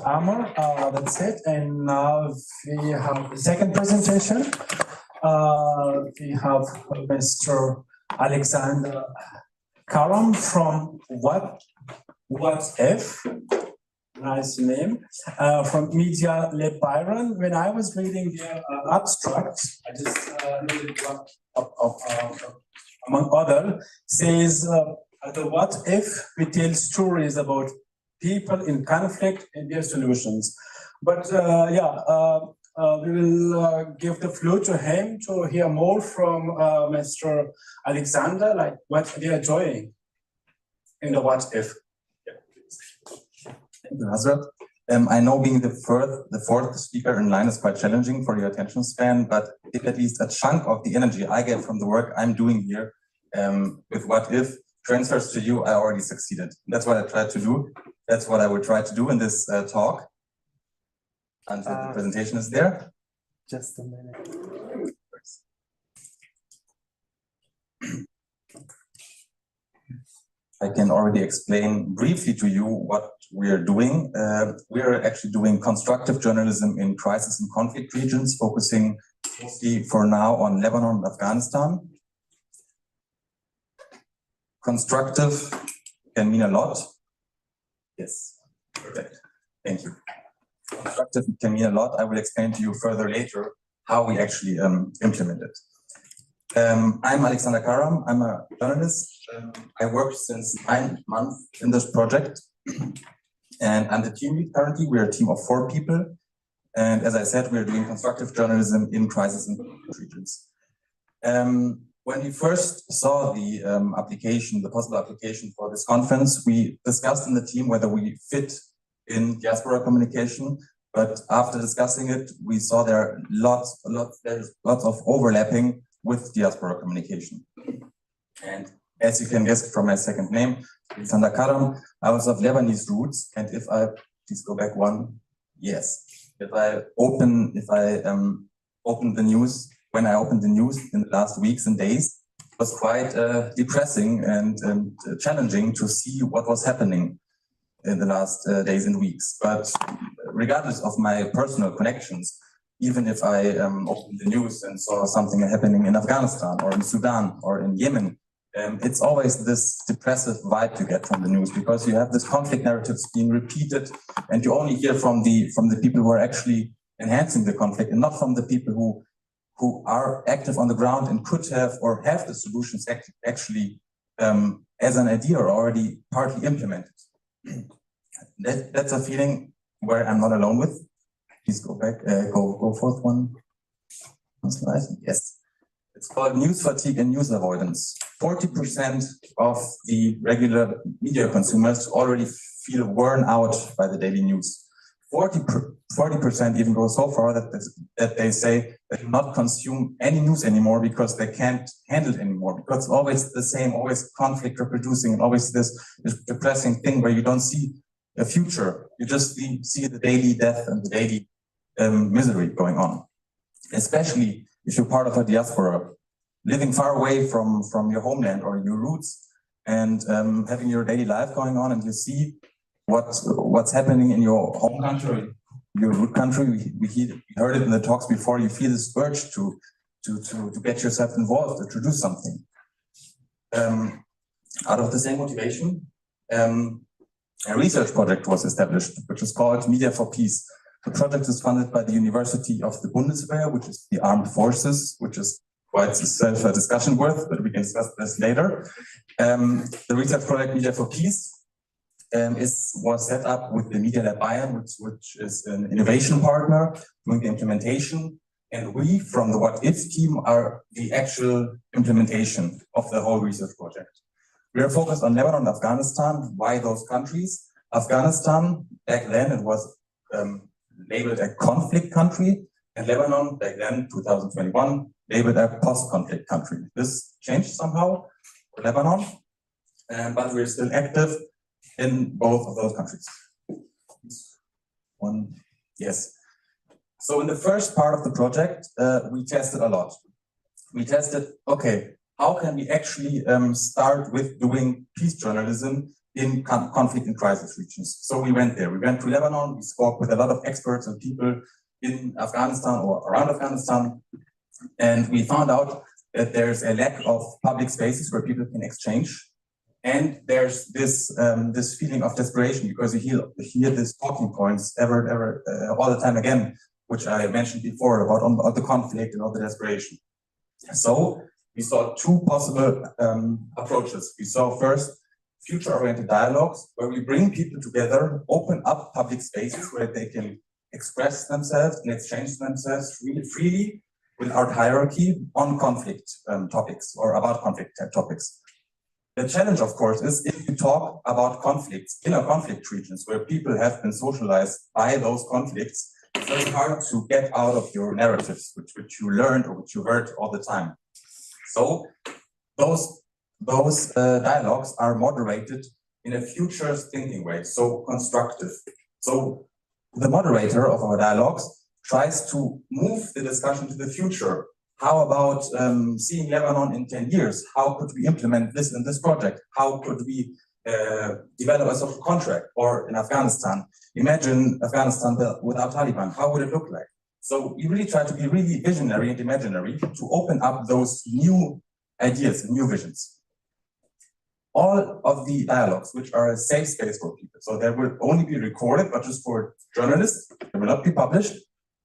Amor. That's it. And now we have the second presentation. We have Mr. Alexander Karam from What If? Nice name. From Media Lab Byron. When I was reading the abstract, I just read one among other, says the what if we tell stories about people in conflict and their solutions. But we will give the floor to him to hear more from Mr. Alexander, like what they are doing in the what if. Thank you, Hazrat. I know being the fourth speaker in line is quite challenging for your attention span, but if at least a chunk of the energy I get from the work I'm doing here with what if transfers to you, I already succeeded. That's what I tried to do. That's what I will try to do in this talk until the presentation is there. Just a minute. I can already explain briefly to you what we are doing. We are actually doing constructive journalism in crisis and conflict regions, focusing mostly for now on Lebanon and Afghanistan. Constructive can mean a lot. Yes, perfect. Thank you. Constructive can mean a lot. I will explain to you further later how we actually implement it. I'm Alexander Karam. I'm a journalist. I worked since 9 months in this project, and I'm the team lead currently. We're a team of 4 people, and as I said, we're doing constructive journalism in crisis and conflict regions. When we first saw the possible application for this conference, we discussed in the team whether we fit in diaspora communication. But after discussing it, we saw there's lots of overlapping with diaspora communication. And as you can guess from my second name, Alexander Karam, I was of Lebanese roots. And if I please go back one, yes. If I open the news. When I opened the news in the last weeks and days, it was quite depressing and challenging to see what was happening in the last days and weeks. But regardless of my personal connections, even if I opened the news and saw something happening in Afghanistan or in Sudan or in Yemen, it's always this depressive vibe you get from the news, because you have this conflict narratives being repeated, and you only hear from the people who are actually enhancing the conflict, and not from the people who are active on the ground and could have or have the solutions actually as an idea or already partly implemented. That's a feeling where I'm not alone with. Please go back, go forth one slide. Yes. It's called news fatigue and news avoidance. 40% of the regular media consumers already feel worn out by the daily news. 40% even go so far that they say they do not consume any news anymore because they can't handle it anymore, because it's always the same, always conflict reproducing, and always this depressing thing where you don't see a future. You just see the daily death and the daily misery going on. Especially if you're part of a diaspora, living far away from your homeland or your roots, and having your daily life going on, and you see what's happening in your home country, your root country. We heard it in the talks before. You feel this urge to get yourself involved or to do something. Out of the same motivation, a research project was established, which is called Media for Peace. The project is funded by the University of the Bundeswehr, which is the armed forces, which is quite a discussion worth, but we can discuss this later. The research project Media for Peace was set up with the Media Lab Bayern, which is an innovation partner doing the implementation. And we from the What If team are the actual implementation of the whole research project. We are focused on Lebanon and Afghanistan. Why those countries? Afghanistan, back then it was labeled a conflict country, and Lebanon, back then, 2021, labeled a post-conflict country. This changed somehow for Lebanon, but we're still active in both of those countries. One, yes. So in the first part of the project, we tested a lot. We tested, okay, how can we actually start with doing peace journalism in conflict and crisis regions. So we went there. We went to Lebanon. We spoke with a lot of experts and people in Afghanistan or around Afghanistan. And we found out that there's a lack of public spaces where people can exchange. And there's this this feeling of desperation, because you hear these talking points all the time again, which I mentioned before about the conflict and all the desperation. So we saw two possible approaches. We saw first future-oriented dialogues, where we bring people together, open up public spaces where they can express themselves and exchange themselves freely without hierarchy on conflict topics or about conflict topics. The challenge, of course, is if you talk about conflicts, inner conflict regions where people have been socialized by those conflicts, it's very hard to get out of your narratives, which you learned or which you heard all the time. So those dialogues are moderated in a futures thinking way, so constructive. So the moderator of our dialogues tries to move the discussion to the future. How about seeing Lebanon in 10 years? How could we implement this in this project? How could we develop a social contract? Or in Afghanistan, imagine Afghanistan without Taliban. How would it look like? So we really try to be really visionary and imaginary to open up those new ideas and new visions. All of the dialogues, which are a safe space for people, so they will only be recorded, but just for journalists, they will not be published.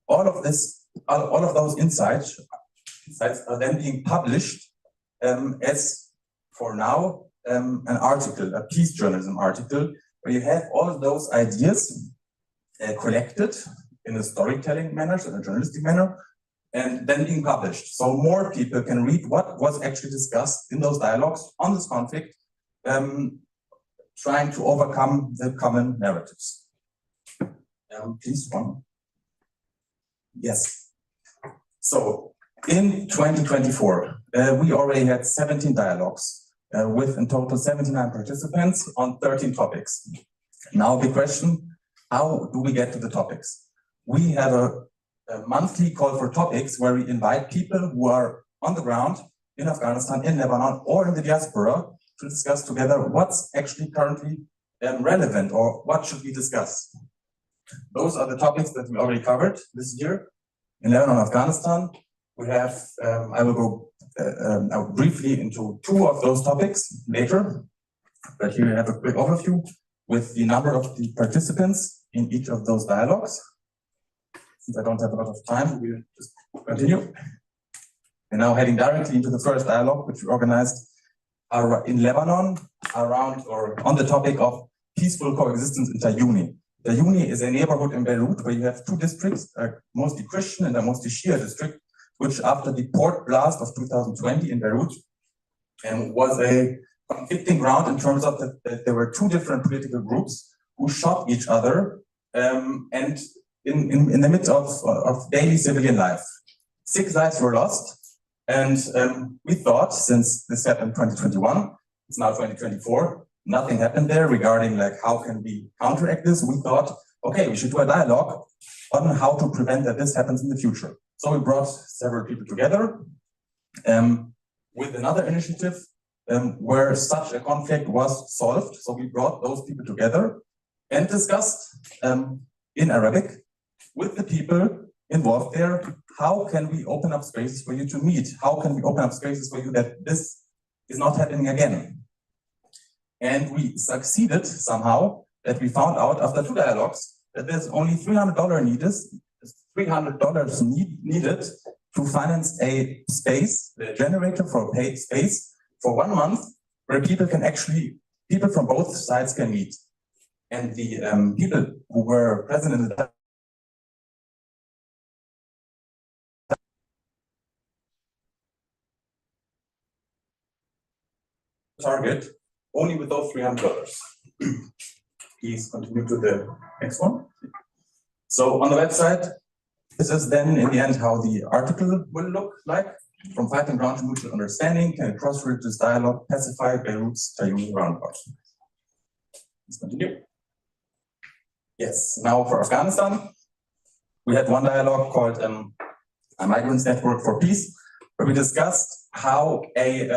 All of those insights are then being published as, for now, an article, a peace journalism article, where you have all of those ideas collected in a storytelling manner, so in a journalistic manner, and then being published. So more people can read what was actually discussed in those dialogues on this conflict, trying to overcome the common narratives. Please, one. Yes. So in 2024, we already had 17 dialogues with in total 79 participants on 13 topics. Now the question, how do we get to the topics? We have a monthly call for topics where we invite people who are on the ground in Afghanistan, in Lebanon, or in the diaspora to discuss together what's actually currently relevant or what should we discuss. Those are the topics that we already covered this year. In Lebanon and Afghanistan, we have, I will go briefly into two of those topics later, but here you have a quick overview with the number of the participants in each of those dialogues. Since I don't have a lot of time, we'll just continue. We're now heading directly into the first dialogue, which we organized in Lebanon around or on the topic of peaceful coexistence in Tayuni. Tayuni is a neighborhood in Beirut where you have two districts, mostly Christian and a mostly Shia district, which after the port blast of 2020 in Beirut was a conflicting ground in terms of that there were two different political groups who shot each other and in the midst of daily civilian life. 6 lives were lost. And we thought, since this happened in 2021, it's now 2024, nothing happened there regarding like how can we counteract this. We thought, okay, we should do a dialogue on how to prevent that this happens in the future. So we brought several people together with another initiative where such a conflict was solved. So we brought those people together and discussed in Arabic with the people involved there, how can we open up spaces for you to meet? How can we open up spaces for you that this is not happening again? And we succeeded somehow that we found out after 2 dialogues that there's only $300 needed to finance a space, the generator for a paid space for 1 month where people from both sides can meet. And the people who were present in the target only with those $300. Please continue to the next one. So on the website, this is then in the end how the article will look like. From fighting ground to mutual understanding, can a cross-religious dialogue pacify Beirut's Tayuni roundabout? Let's continue. Yes, now for Afghanistan, we had one dialogue called a Migrants Network for Peace, where we discussed how a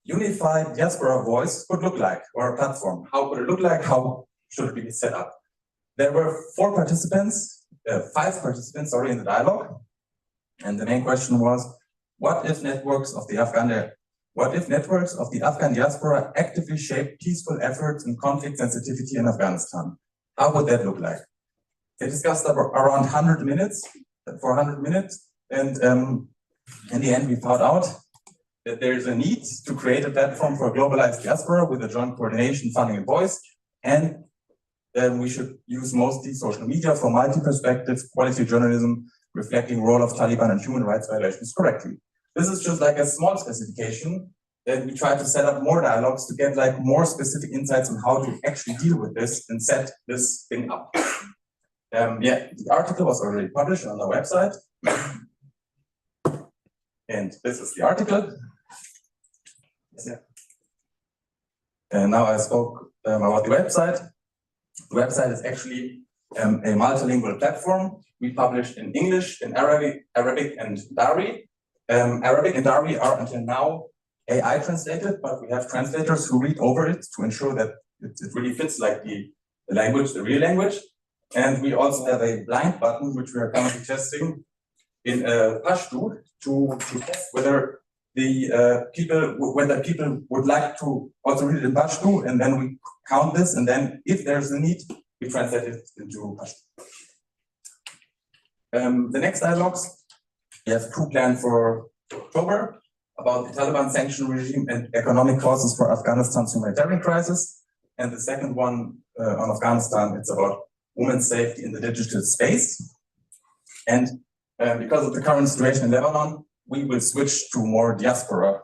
unified diaspora voice could look like, or a platform. How could it look like? How should it be set up? There were five participants, in the dialogue. And the main question was, what if networks of the Afghan diaspora actively shape peaceful efforts in conflict sensitivity in Afghanistan? How would that look like? They discussed around 100 minutes, and in the end we found out that there is a need to create a platform for a globalized diaspora with a joint coordination, funding, and voice, and we should use mostly social media for multi-perspective quality journalism reflecting role of Taliban and human rights violations correctly. This is just like a small specification. Then we try to set up more dialogues to get like more specific insights on how to actually deal with this and set this thing up. Yeah, the article was already published on the website. And this is the article. Yeah. And now I spoke about the website. The website is actually a multilingual platform. We published in English, in Arabic, and Dari. Arabic and Dari are until now AI translated, but we have translators who read over it to ensure that it really fits like the language, the real language. And we also have a blind button, which we are currently testing in Pashto to test whether people would like to also read it in Pashto, and then we count this, and then if there's a need, we translate it into Pashto. The next dialogues, we have two planned for October about the Taliban sanction regime and economic causes for Afghanistan's humanitarian crisis. And the second one on Afghanistan, it's about women's safety in the digital space. And because of the current situation in Lebanon, we will switch to more diaspora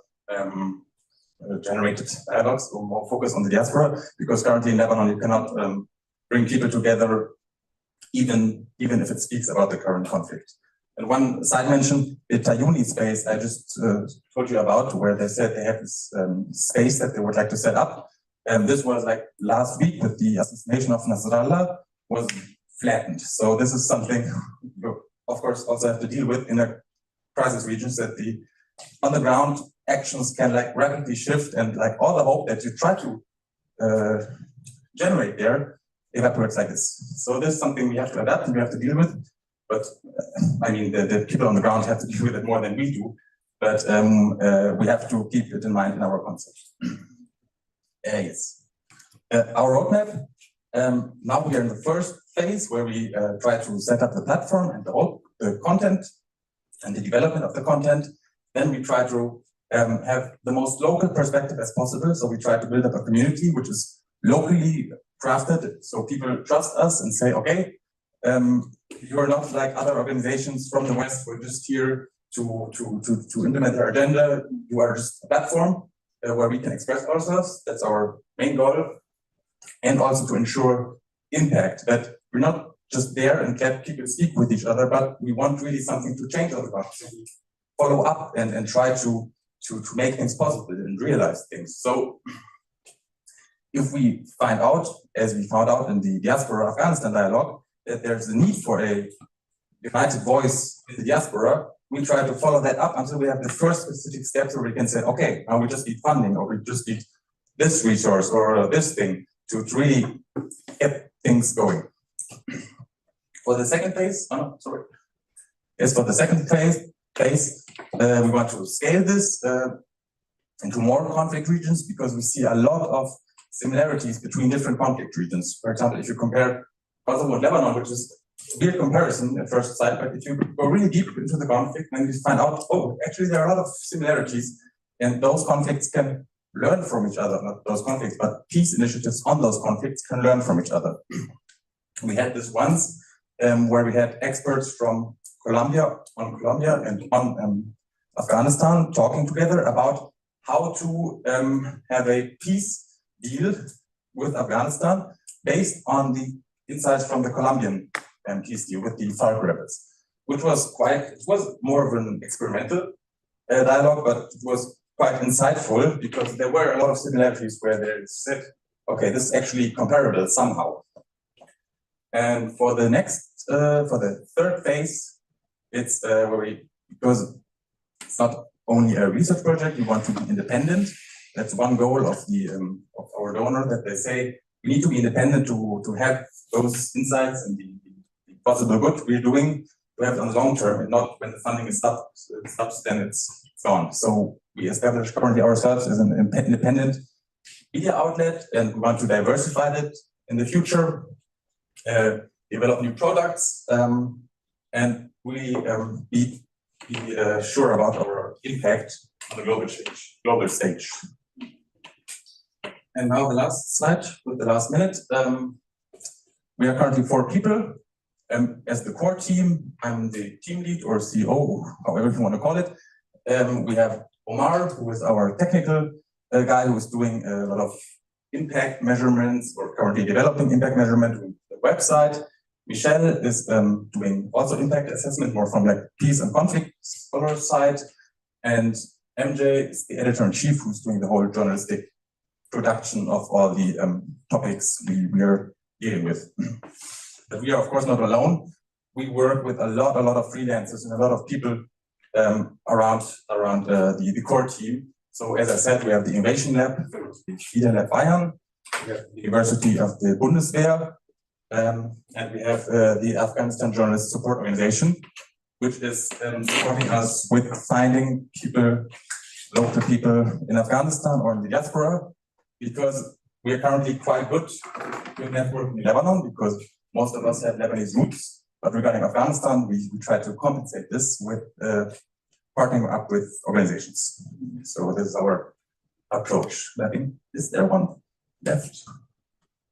generated dialogues, or more focus on the diaspora, because currently in Lebanon you cannot bring people together even if it speaks about the current conflict. And one side mention, the Tayuni space I just told you about, where they said they have this space that they would like to set up. And this was like last week with the assassination of Nasrallah was flattened. So this is something you, of course, also have to deal with in a crisis regions, that the on the ground actions can like rapidly shift, and like all the hope that you try to generate there evaporates like this. So this is something we have to adapt and we have to deal with. But I mean, the people on the ground have to deal with it more than we do. But we have to keep it in mind in our concept. Yes. Our roadmap. Now we are in the first phase where we try to set up the platform and the content and the development of the content. Then we try to have the most local perspective as possible. So we try to build up a community which is locally crafted, so people trust us and say, okay, you're not like other organizations from the West who are just here to implement their agenda. You are just a platform where we can express ourselves. That's our main goal. And also to ensure impact, that we're not just there and let people speak with each other, but we want really something to change on the ground. So we follow up and try to make things possible and realize things. So if we find out, as we found out in the Diaspora Afghanistan dialogue, that there's a need for a united voice in the diaspora, we try to follow that up until we have the first specific steps where we can say, okay, now we just need funding, or we just need this resource or this thing to really get things going. For the second phase, for the second phase, we want to scale this into more conflict regions, because we see a lot of similarities between different conflict regions. For example, if you compare Kosovo and Lebanon, which is a weird comparison at first sight, but if you go really deep into the conflict, then you find out, oh, actually there are a lot of similarities, and those conflicts can learn from each other, not those conflicts, but peace initiatives on those conflicts can learn from each other. We had this once where we had experts from Colombia and on Afghanistan talking together about how to have a peace deal with Afghanistan based on the insights from the Colombian peace deal with the FARC rebels, which was it was more of an experimental dialogue, but it was quite insightful, because there were a lot of similarities where they said, okay, this is actually comparable somehow. And for the next, for the third phase, it's because it's not only a research project, we want to be independent. That's one goal of of our donor, that they say we need to be independent to have those insights and the possible good we're doing, to have it on the long term, and not when the funding is stops, then it's gone. So we established currently ourselves as an independent media outlet, and we want to diversify it in the future, develop new products, and really be sure about our impact on the global stage. And now the last slide with the last minute. We are currently 4 people. As the core team, I'm the team lead or CEO, however you want to call it. We have Omar, who is our technical guy, who is doing a lot of impact measurements, or currently developing impact measurement with the website. Michelle is doing also impact assessment, more from like peace and conflict scholar side. And MJ is the editor-in-chief, who's doing the whole journalistic production of all the topics we are dealing with. But we are, of course, not alone. We work with a lot of freelancers and a lot of people around the core team. So as I said, we have the Innovation Lab, the FIDA Lab Bayern, we have the University of the Bundeswehr, and we have the Afghanistan Journalist Support Organization, which is supporting us with finding people, local people in Afghanistan or in the diaspora, because we are currently quite good with networking in Lebanon, because most of us have Lebanese roots. But regarding Afghanistan, we try to compensate this with partnering up with organizations. So this is our approach. I think, is there one left?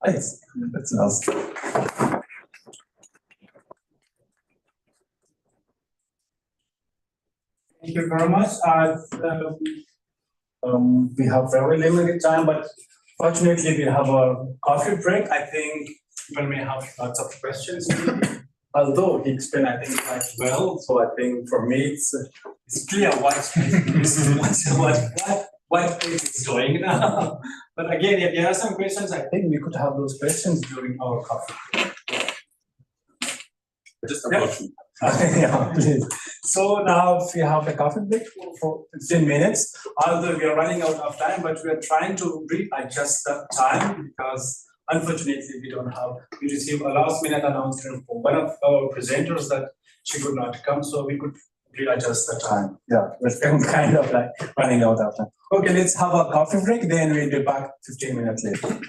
Ah, yes, that's the last. Thank you very much. We have very limited time, but fortunately we have a coffee break. I think people may have lots of questions. Although he explained, I think, quite well. So I think for me, it's clear what it is doing now. But again, if there are some questions, I think we could have those questions during our coffee break. Just approach me. Yeah, please. So now we have a coffee break for 15 minutes. Although we are running out of time, but we are trying to readjust the time, because unfortunately we received a last minute announcement from one of our presenters that she could not come, so we could readjust the time. Yeah, we're kind of like running out of time. Okay, let's have a coffee break, then we'll be back 15 minutes later.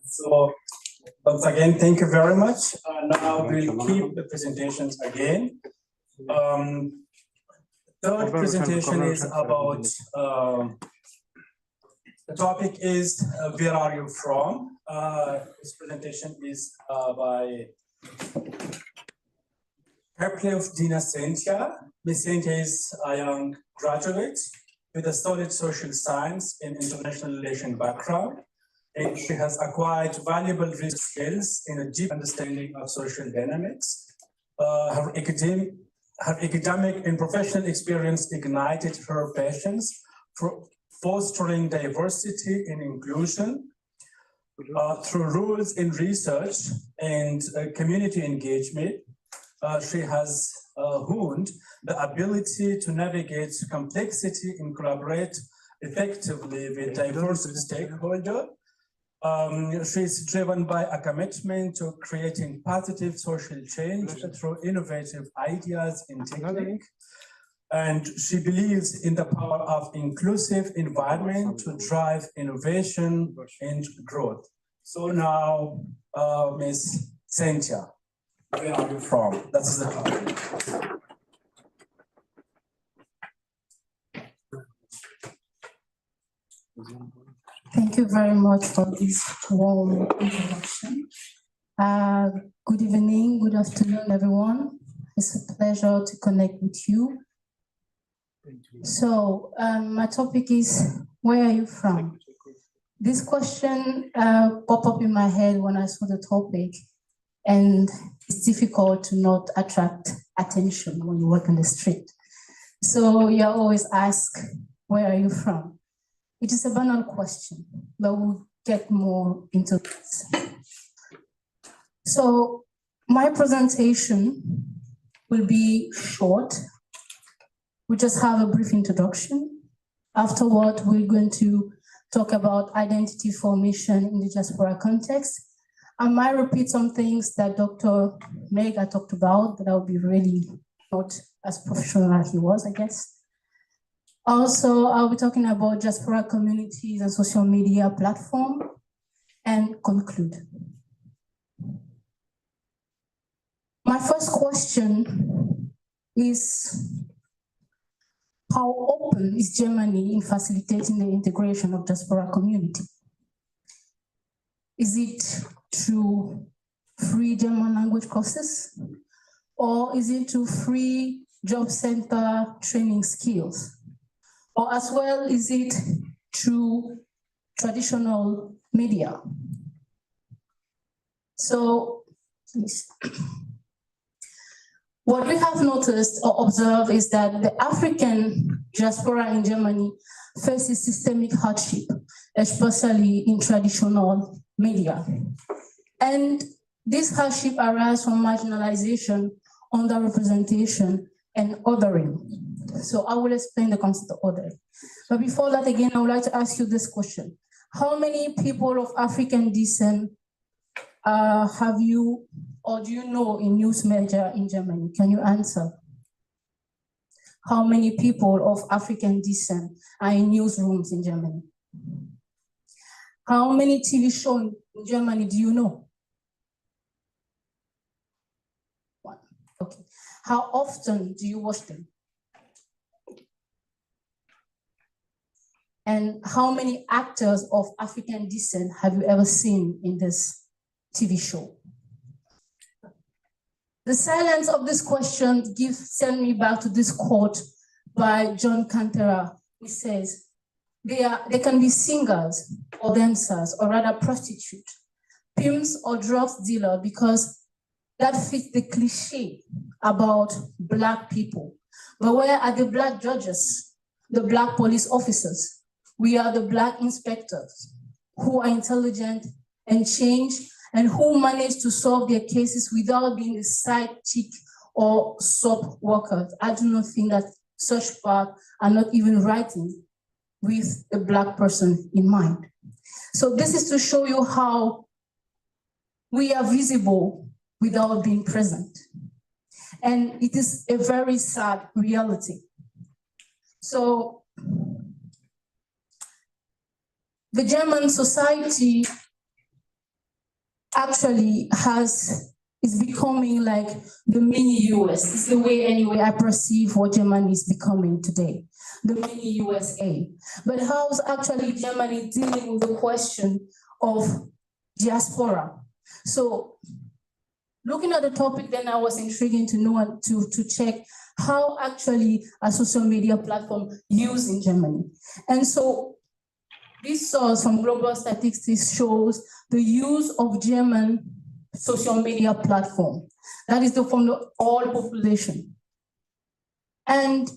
So once again, thank you very much. Now we'll keep the presentations again. Third presentation is about, the topic is where are you from? This presentation is by Herpley of Dina Cynthia. Ms. Cynthia is a young graduate with a solid social science and international relation background. And she has acquired valuable research skills in a deep understanding of social dynamics. Her academic and professional experience ignited her passions for fostering diversity and inclusion through rules in research and community engagement. She has honed the ability to navigate complexity and collaborate effectively with diverse stakeholders. She's driven by a commitment to creating positive social change through innovative ideas and technique. And she believes in the power of inclusive environment to drive innovation and growth. So now, Ms. Cynthia, where are you from? That's the topic. Thank you very much for this warm introduction. Good evening, good afternoon, everyone. It's a pleasure to connect with you. So my topic is, where are you from? This question popped up in my head when I saw the topic, and it's difficult to not attract attention when you walk on the street. So you always ask, where are you from? It is a banal question, but we'll get more into this. So my presentation will be short. We just have a brief introduction. Afterward, we're going to talk about identity formation in the diaspora context. I might repeat some things that Dr. Mega talked about, but I'll be really not as professional as he was, I guess. Also, I'll be talking about diaspora communities and social media platform, and conclude. My first question is, how open is Germany in facilitating the integration of diaspora community? Is it through free German language courses? Or is it through free job center training skills? Or as well, is it through traditional media? So, what we have noticed or observed is that the African diaspora in Germany faces systemic hardship, especially in traditional media. And this hardship arises from marginalization, underrepresentation, and othering. So I will explain the concept of othering. But before that, again, I would like to ask you this question. How many people of African descent have you, or do you know in news media in Germany? Can you answer? How many people of African descent are in newsrooms in Germany? How many TV shows in Germany do you know? One. Okay. How often do you watch them? And how many actors of African descent have you ever seen in this TV show? The silence of this question send me back to this quote by John Cantera. He says, they can be singers or dancers, or rather prostitutes, pimps or drugs dealer, because that fits the cliche about Black people. But where are the Black judges, the Black police officers? We are the Black inspectors who are intelligent and change, and who manage to solve their cases without being a side chick or soap workers. I do not think that such paths are not even writing with the Black person in mind. So this is to show you how we are visible without being present. And it is a very sad reality. So the German society actually is becoming like the mini US. It's the way anyway I perceive what Germany is becoming today, the mini USA. But how's actually Germany dealing with the question of diaspora? So looking at the topic, then I was intriguing to know and to check how actually a social media platform used in Germany. And so this source from Global Statistics shows the use of German social media platform. That is from the all population. And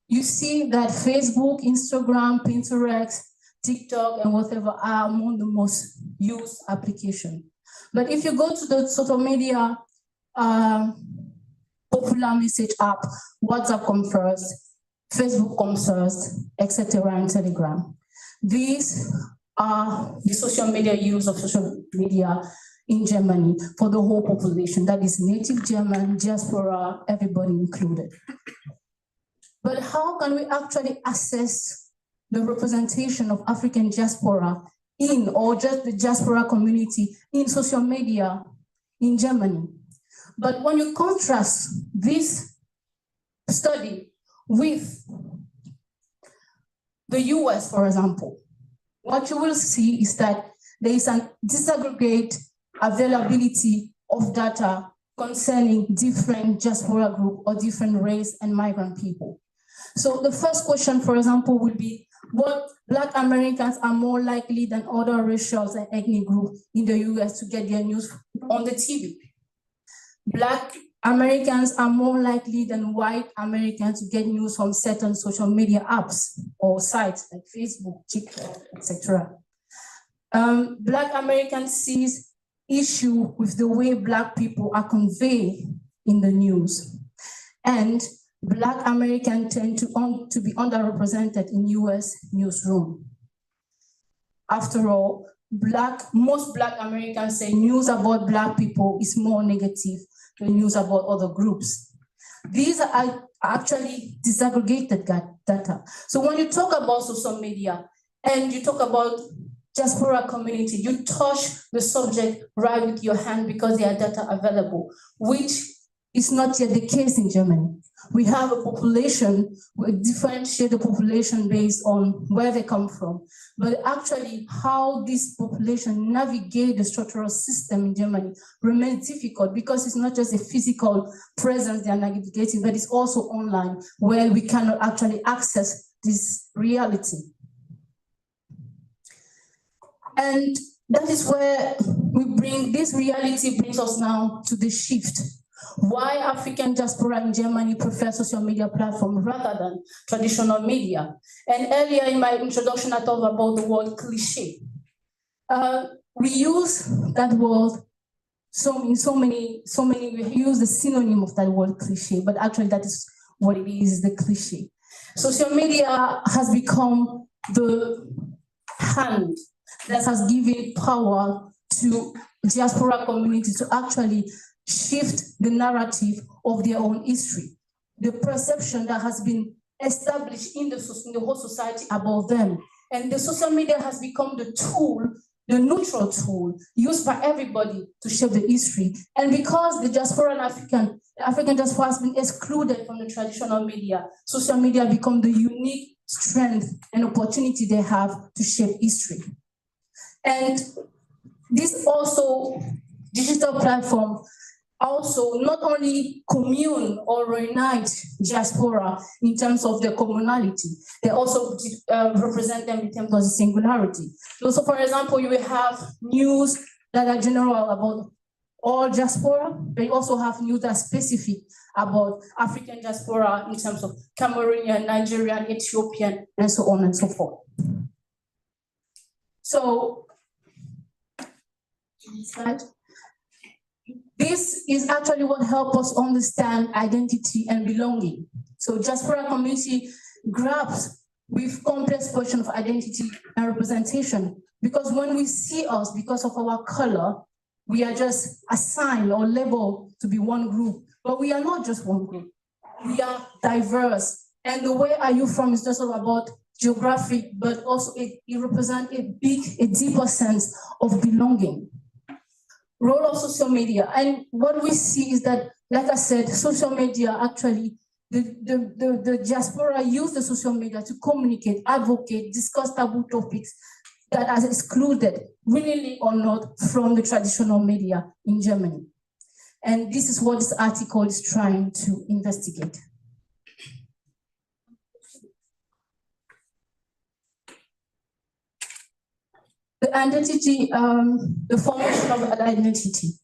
you see that Facebook, Instagram, Pinterest, TikTok, and whatever are among the most used applications. But if you go to the social media popular message app, WhatsApp comes first, Facebook comes first, etc., and Telegram. These are the social media use of social media in Germany for the whole population. That is native German, diaspora, everybody included. But how can we actually assess the representation of African diaspora in, or just the diaspora community in social media in Germany? But when you contrast this study with the US, for example, what you will see is that there is a disaggregate availability of data concerning different diaspora group or different race and migrant people. So the first question, for example, would be, what Black Americans are more likely than other racial and ethnic groups in the US to get their news on the TV? Black Americans are more likely than white Americans to get news from certain social media apps or sites like Facebook, TikTok, etc. Black Americans sees issue with the way Black people are conveyed in the news. And Black Americans tend to be underrepresented in US newsroom. After all, most Black Americans say news about Black people is more negative than news about other groups. These are actually disaggregated data. So when you talk about social media and you talk about diaspora community, you touch the subject right with your hand because there are data available, which is not yet the case in Germany. We have a population, we differentiate the population based on where they come from, but actually how this population navigate the structural system in Germany remains difficult because it's not just a physical presence they are navigating, but it's also online where we cannot actually access this reality. And that is where this reality brings us now to the shift. Why African diaspora in Germany prefer social media platform rather than traditional media? And earlier in my introduction, I talked about the word cliche. We use that word we use the synonym of that word cliche, but actually that is what it is, the cliche. Social media has become the hand that has given power to diaspora community to actually shift the narrative of their own history, the perception that has been established in the whole society about them. And the social media has become the tool, the neutral tool used by everybody to shape the history. And because the diaspora and African diaspora has been excluded from the traditional media, social media become the unique strength and opportunity they have to shape history. And this also, digital platform, also not only commune or reunite diaspora in terms of their communality, they also represent them in terms of the singularity. So for example, you will have news that are general about all diaspora, but you also have news that are specific about African diaspora in terms of Cameroonian, Nigerian, Ethiopian, and so on and so forth. So, this is actually what helps us understand identity and belonging. So diaspora community graps with complex question of identity and representation, because when we see us because of our color, we are just assigned or labeled to be one group, but we are not just one group. We are diverse. And the where are you from is just all about geographic, but also it represents a deeper sense of belonging. role of social media. And what we see is that, like I said, social media actually, the diaspora use the social media to communicate, advocate, discuss taboo topics that are excluded, willingly or not, from the traditional media in Germany. And this is what this article is trying to investigate. The identity, the formation of an identity.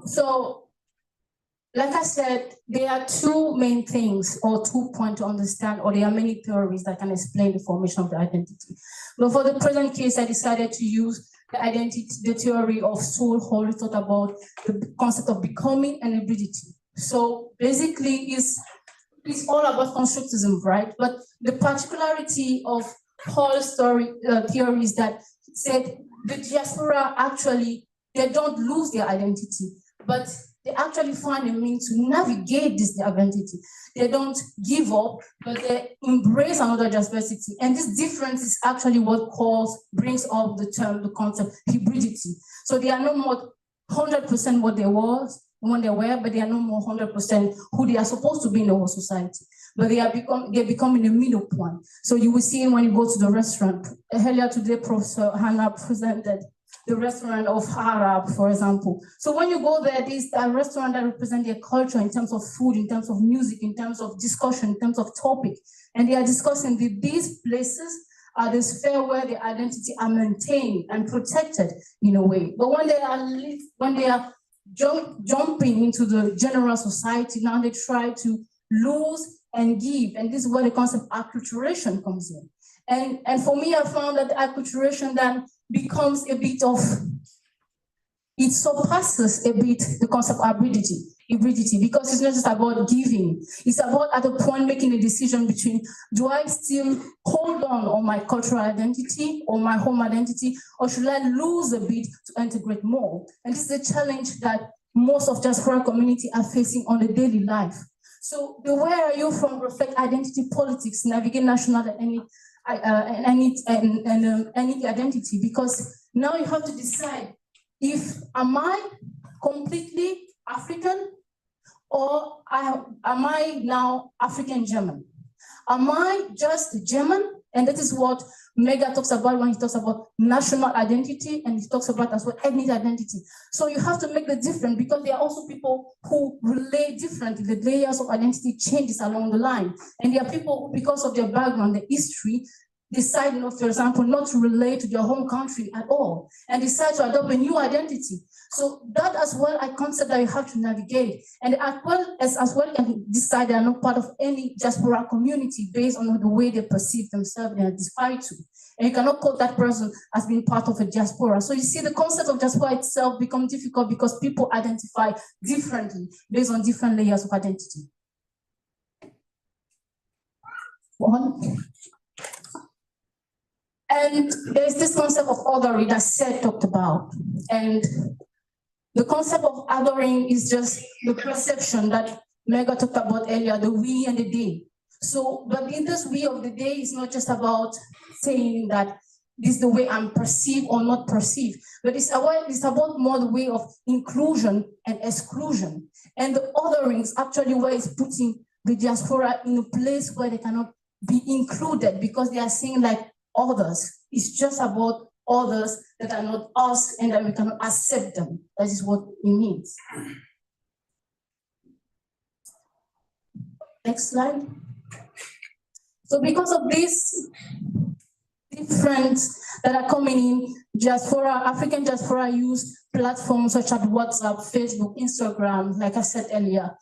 So, like I said, there are two main things or 2 points to understand, or there are many theories that can explain the formation of the identity. But for the present case, I decided to use the identity, the theory of soul, how we thought about the concept of becoming and hybridity. So basically, it's all about constructivism, right? But the particularity of Hall's theory is that said the diaspora actually, they don't lose their identity, but they actually find a means to navigate this identity. They don't give up, but they embrace another diversity. And this difference is actually what brings up the term, the concept, hybridity. So they are no more 100% what they was when they were, but they are no more 100% who they are supposed to be in the whole society. But they're becoming a middle point. So you will see when you go to the restaurant. Earlier today, Professor Hannah presented the restaurant of Arab, for example. So when you go there, there's a restaurant that represents their culture in terms of food, in terms of music, in terms of discussion, in terms of topic. And they are discussing that these places are the sphere where the identity are maintained and protected in a way. But when they are jumping into the general society, now they try to lose and give. And this is where the concept of acculturation comes in. And for me, I found that the acculturation then becomes a bit of, it surpasses a bit the concept of hybridity, because it's not just about giving. It's about at a point making a decision between, do I still hold on my cultural identity or my home identity, or should I lose a bit to integrate more? And this is a challenge that most of diaspora community are facing on a daily life. So the where are you from reflect identity politics, navigate national and any identity, because now you have to decide if am I completely African or am I now African German? Am I just German? And that is what Mega talks about when he talks about national identity, and he talks about as well ethnic identity. So you have to make the difference, because there are also people who relate differently. The layers of identity changes along the line. And there are people who, because of their background, their history, decide not, for example, not to relate to their home country at all, and decide to adopt a new identity. So that as well, I consider that you have to navigate, and as well can decide they are not part of any diaspora community based on the way they perceive themselves and aspire to. And you cannot call that person as being part of a diaspora. So you see the concept of diaspora itself become difficult because people identify differently based on different layers of identity. And there's this concept of othering that Seth talked about. And the concept of othering is just the perception that Mega talked about earlier, the we and the they. So, but in this we of the day, it's not just about saying that this is the way I'm perceived or not perceived, but it's about more the way of inclusion and exclusion. And the othering is actually where it's putting the diaspora in a place where they cannot be included, because they are saying like, others. It's just about others that are not us and that we cannot accept them. That is what it means. Next slide. So because of this difference that are coming in, African diaspora use platforms such as WhatsApp, Facebook, Instagram, like I said earlier,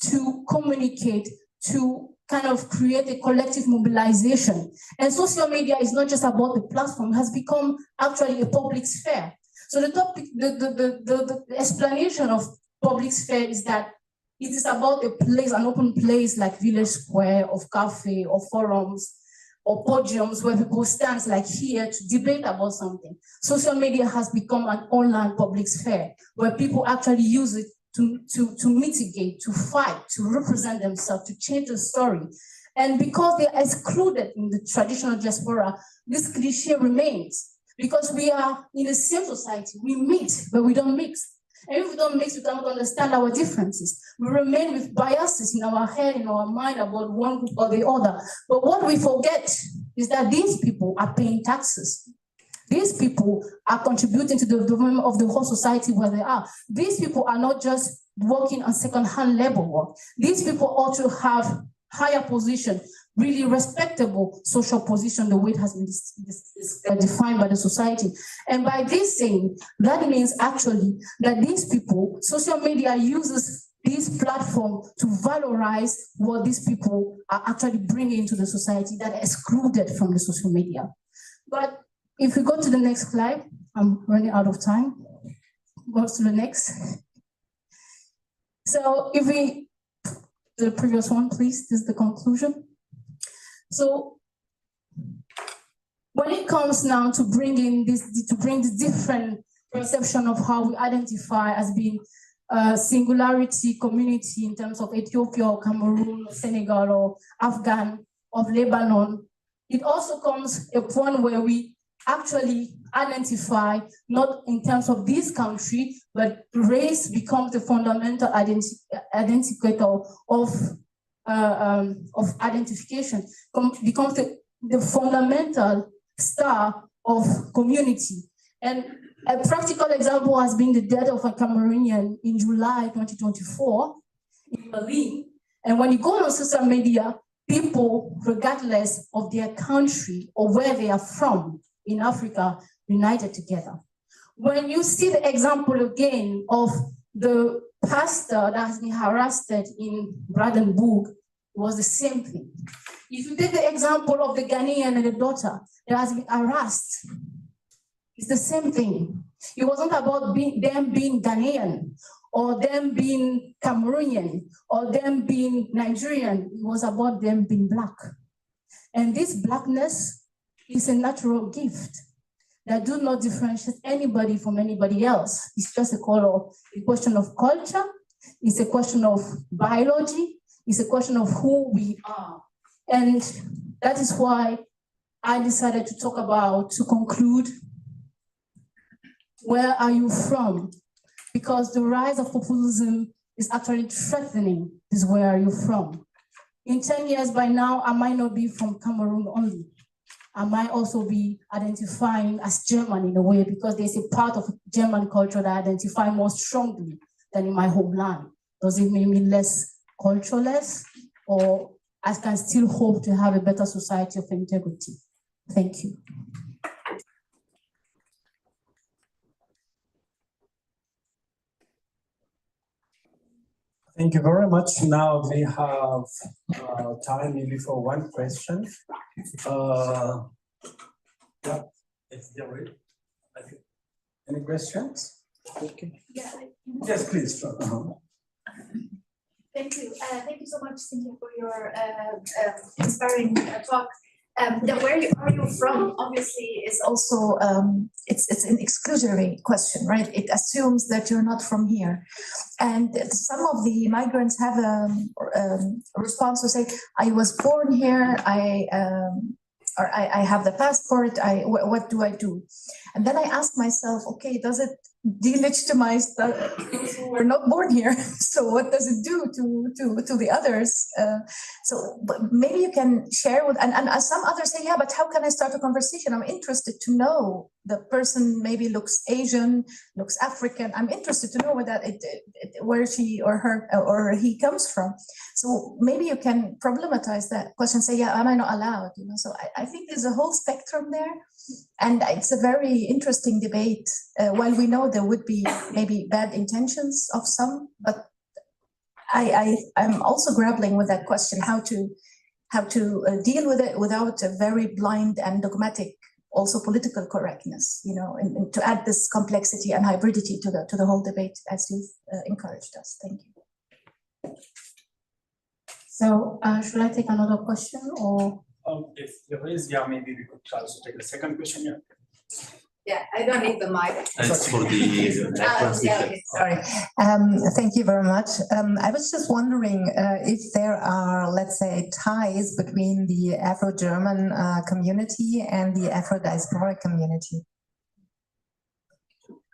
to communicate, to kind of create a collective mobilization. And social media is not just about the platform, it has become actually a public sphere. So the explanation of public sphere is that it is about a place, an open place like Village Square, of cafe, or forums, or podiums where people stand like here to debate about something. Social media has become an online public sphere where people actually use it to mitigate, to fight, to represent themselves, to change the story. And because they are excluded in the traditional diaspora, this cliche remains. because we are in the same society. We meet, but we don't mix. And if we don't mix, we cannot understand our differences. We remain with biases in our head, in our mind about one group or the other. But what we forget is that these people are paying taxes. These people are contributing to the development of the whole society where they are. These people are not just working on second-hand labor work. These people also have higher position, really respectable social position, the way it has been defined by the society. And by this saying, that means actually that these people, social media uses this platform to valorize what these people are actually bringing into the society that are excluded from the social media. But if we go to the next slide, I'm running out of time. Go to the next. So if we, the previous one, please, this is the conclusion. So when it comes now to bring the different perception of how we identify as being a singularity community in terms of Ethiopia or Cameroon or Senegal or Afghan of Lebanon, it also comes a point where we actually identify not in terms of this country, but race becomes the fundamental identificator of identification, becomes the fundamental star of community. And a practical example has been the death of a Cameroonian in July 2024 in Berlin. And when you go on social media, people, regardless of their country or where they are from in Africa, united together. When you see the example again of the pastor that has been harassed in Brandenburg, it was the same thing. If you take the example of the Ghanaian and the daughter that has been harassed, it's the same thing. It wasn't about them being Ghanaian or them being Cameroonian or them being Nigerian. It was about them being Black. And this Blackness is a natural gift that do not differentiate anybody from anybody else. It's just a question of culture. It's a question of biology. It's a question of who we are. And that is why I decided to talk about, to conclude, where are you from? Because the rise of populism is actually threatening this where are you from. In 10 years by now, I might not be from Cameroon only. I might also be identifying as German in a way, because there's a part of German culture that I identify more strongly than in my homeland. Does it make me less cultureless, or I can still hope to have a better society of integrity? Thank you. Thank you very much. Now we have time maybe for one question. Yeah, it's the way. Any questions? Okay. Yeah. Yes, please. Thank you. Thank you so much, Cynthia, for your inspiring talk. Where are you from? Obviously, is also it's an exclusionary question, right? It assumes that you're not from here, and some of the migrants have a response to say, "I was born here. I have the passport. What do I do?" And then I ask myself, okay, does it delegitimize those who were not born here? So what does it do to the others? So maybe you can share with, and some others say, yeah, but how can I start a conversation? I'm interested to know. The person maybe looks Asian, looks African. I'm interested to know where she or her or he comes from. So maybe you can problematize that question, say, yeah, am I not allowed? You know, so I think there's a whole spectrum there. And it's a very interesting debate. While we know there would be maybe bad intentions of some, but I'm also grappling with that question, how to deal with it without a very blind and dogmatic, also political correctness, you know, and to add this complexity and hybridity to the whole debate, as you've encouraged us. Thank you. So should I take another question, or? If there is, yeah, maybe we could also take a second question. Yeah. Yeah, I don't need the mic. Thanks for the Yeah, okay, sorry. Thank you very much. I was just wondering if there are, let's say, ties between the Afro-German community and the Afro-diaspora community.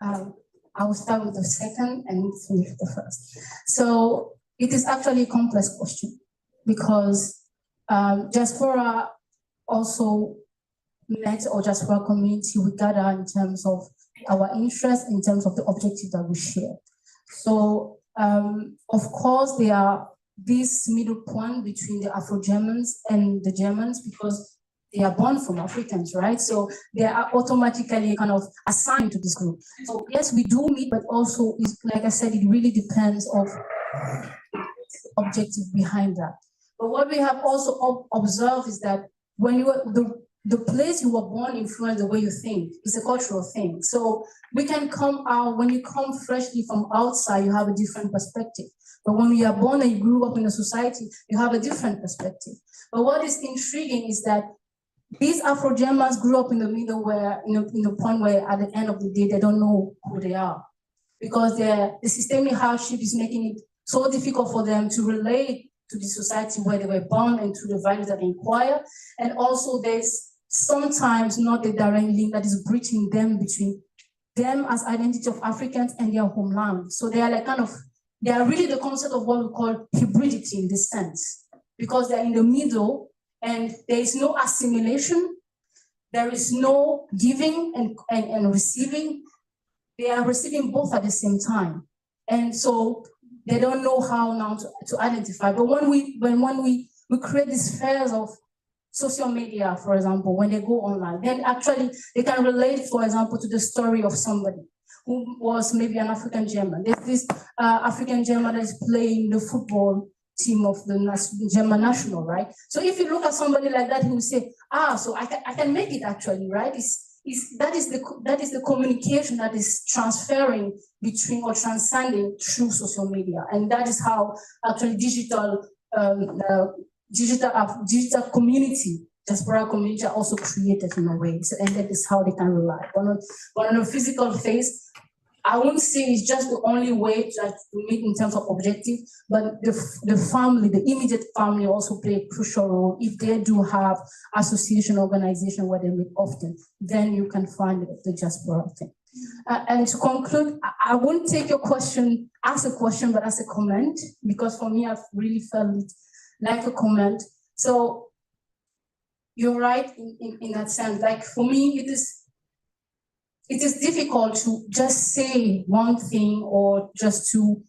I will start with the second and finish the first. So it is actually a complex question because diaspora also met, or diaspora community, we gather in terms of our interest, in terms of the objective that we share. So of course there are this middle point between the Afro-Germans and the Germans because they are born from Africans, right? So they are automatically kind of assigned to this group. So yes, we do meet, but also, like I said, it really depends on the objective behind that. But what we have also observed is that when you are, the place you were born influences the way you think. It's a cultural thing. So we can come out, when you come freshly from outside, you have a different perspective. But when you are born and you grew up in a society, you have a different perspective. But what is intriguing is that these Afro-Germans grew up in the middle where, in a point where at the end of the day, they don't know who they are. Because the systemic hardship is making it so difficult for them to relate to the society where they were born and to the values that they acquire. And also there's sometimes not a direct link that is bridging them between them as identity of Africans and their homeland. So they are like kind of, they are really the concept of what we call hybridity in this sense, because they're in the middle and there is no assimilation, there is no giving and receiving. They are receiving both at the same time. And so they don't know how now to identify. But when we create these spheres of social media, for example, when they go online, then actually they can relate, for example, to the story of somebody who was maybe an African German. There's this African German that is playing the football team of the German national, right? So if you look at somebody like that, he will say, so I can make it actually, right? That is the communication that is transferring between or transcending through social media. And that is how actually digital community, diaspora community are also created in a way. So, and that is how they can rely. But on a physical face, I wouldn't say it's just the only way to meet in terms of objective, but the family, the immediate family also play a crucial role. If they do have association, organization where they meet often, then you can find the diaspora thing. And to conclude, I wouldn't take your question as a question, but as a comment, because for me, I've really felt it like a comment. So you're right in that sense. Like for me, it is difficult to just say one thing or just to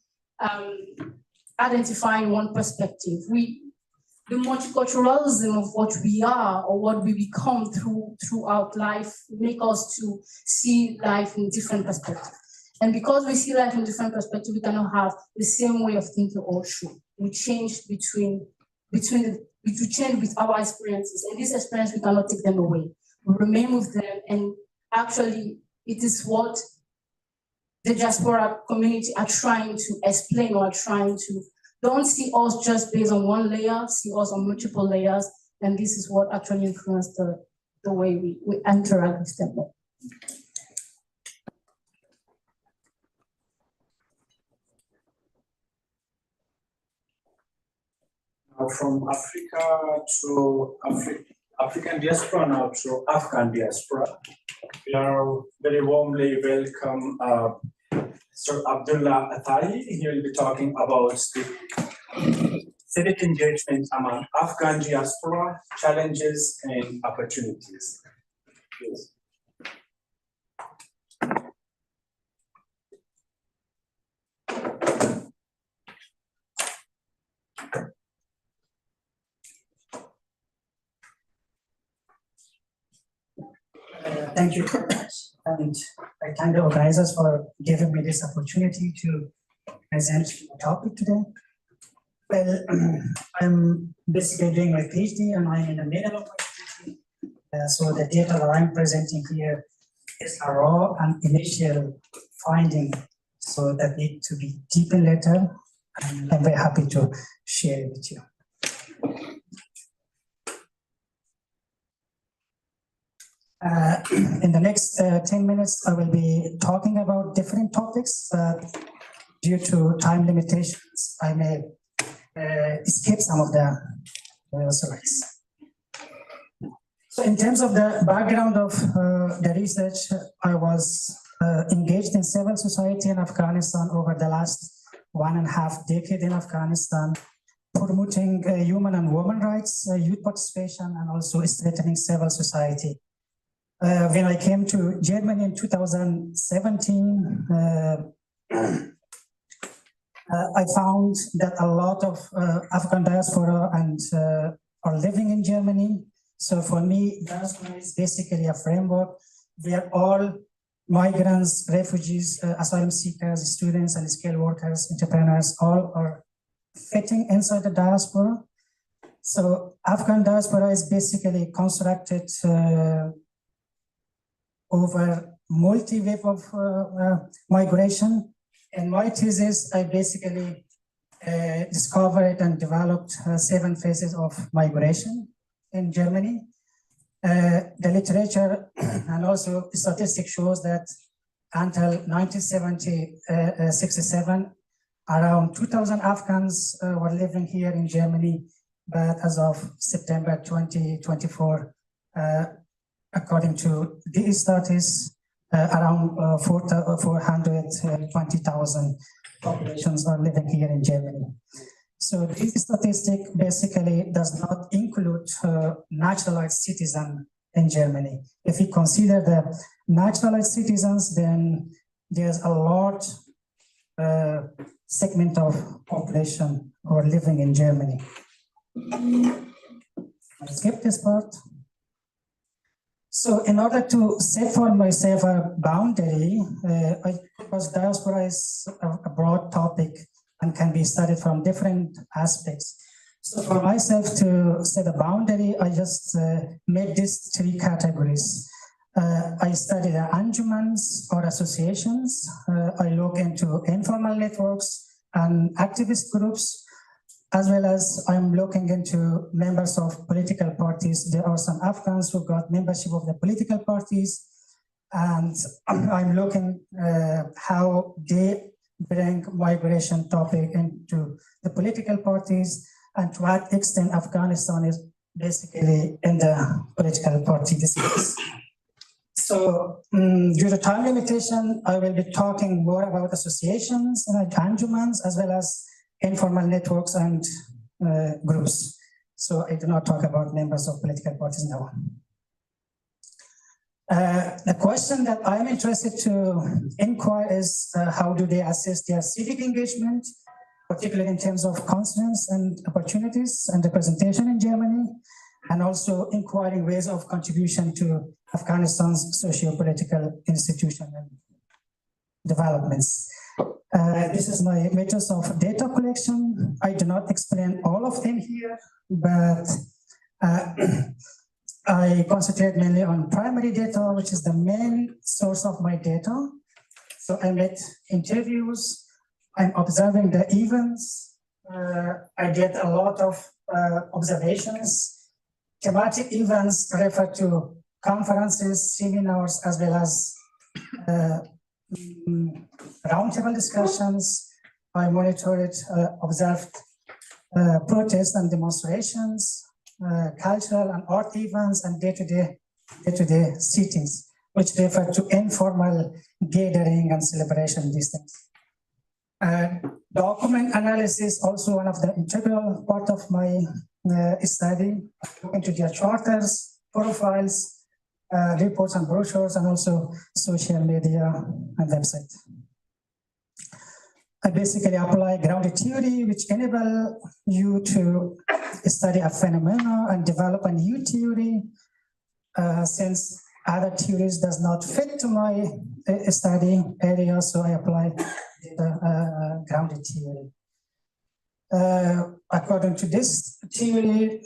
identify one perspective. The multiculturalism of what we are or what we become throughout life make us to see life in different perspectives. And because we see life in different perspectives, we cannot have the same way of thinking all through. We change we change with our experiences, and this experience we cannot take them away. We remain with them, and actually it is what the diaspora community are trying to explain or trying to, don't see us just based on one layer, see us on multiple layers, and this is what actually influences the way we interact with them. From Africa to African diaspora, now to Afghan diaspora. We are very warmly welcome Sir Abdullah Atai. He will be talking about the civic engagement among Afghan diaspora, challenges and opportunities. Yes. Thank you very much. And I thank the organizers for giving me this opportunity to present the topic today. Well, I'm basically doing my PhD and I'm in the middle of my PhD. So the data that I'm presenting here is a raw and initial finding, so that need to be deepened later. And I'm very happy to share it with you. In the next 10 minutes, I will be talking about different topics. Due to time limitations, I may skip some of the slides. So in terms of the background of the research, I was engaged in civil society in Afghanistan over the last 1.5 decade in Afghanistan, promoting human and women rights, youth participation, and also strengthening civil society. When I came to Germany in 2017, I found that a lot of Afghan diaspora and are living in Germany. So for me, diaspora is basically a framework where all migrants, refugees, asylum seekers, students, and skilled workers, entrepreneurs, all are fitting inside the diaspora. So Afghan diaspora is basically constructed over multi-wave of migration. In my thesis, I basically discovered and developed 7 phases of migration in Germany. The literature and also statistics shows that until 1967, around 2,000 Afghans were living here in Germany, but as of September 2024, according to the status, around 420,000 populations are living here in Germany. So this statistic basically does not include naturalized citizens in Germany. If we consider the naturalized citizens, then there's a large segment of population who are living in Germany. I'll skip this part. So in order to set for myself a boundary, because diaspora is a broad topic and can be studied from different aspects. So for myself to set a boundary, I just made these 3 categories. I study the anjumans or associations. I look into informal networks and activist groups, as well as I'm looking into members of political parties. There are some Afghans who got membership of the political parties, and I'm looking how they bring migration topic into the political parties and to what extent Afghanistan is basically in the political party discourse. So due to time limitation, I will be talking more about associations and anjumans, as well as informal networks and groups. So I do not talk about members of political parties now. The question that I'm interested to inquire is how do they assess their civic engagement, particularly in terms of concerns and opportunities and representation in Germany, and also inquiring ways of contribution to Afghanistan's socio-political institution and developments. This is my methods of data collection. I do not explain all of them here, but I concentrate mainly on primary data, which is the main source of my data. So I made interviews, I'm observing the events. I get a lot of observations. Thematic events refer to conferences, seminars, as well as roundtable discussions. I monitored, observed protests and demonstrations, cultural and art events, and day-to-day sittings, which refer to informal gathering and celebration these things. Document analysis, also one of the integral part of my study, into their charters, profiles, reports and brochures, and also social media and website. I basically apply grounded theory, which enable you to study a phenomena and develop a new theory, since other theories does not fit to my study area, so I apply the grounded theory. According to this theory,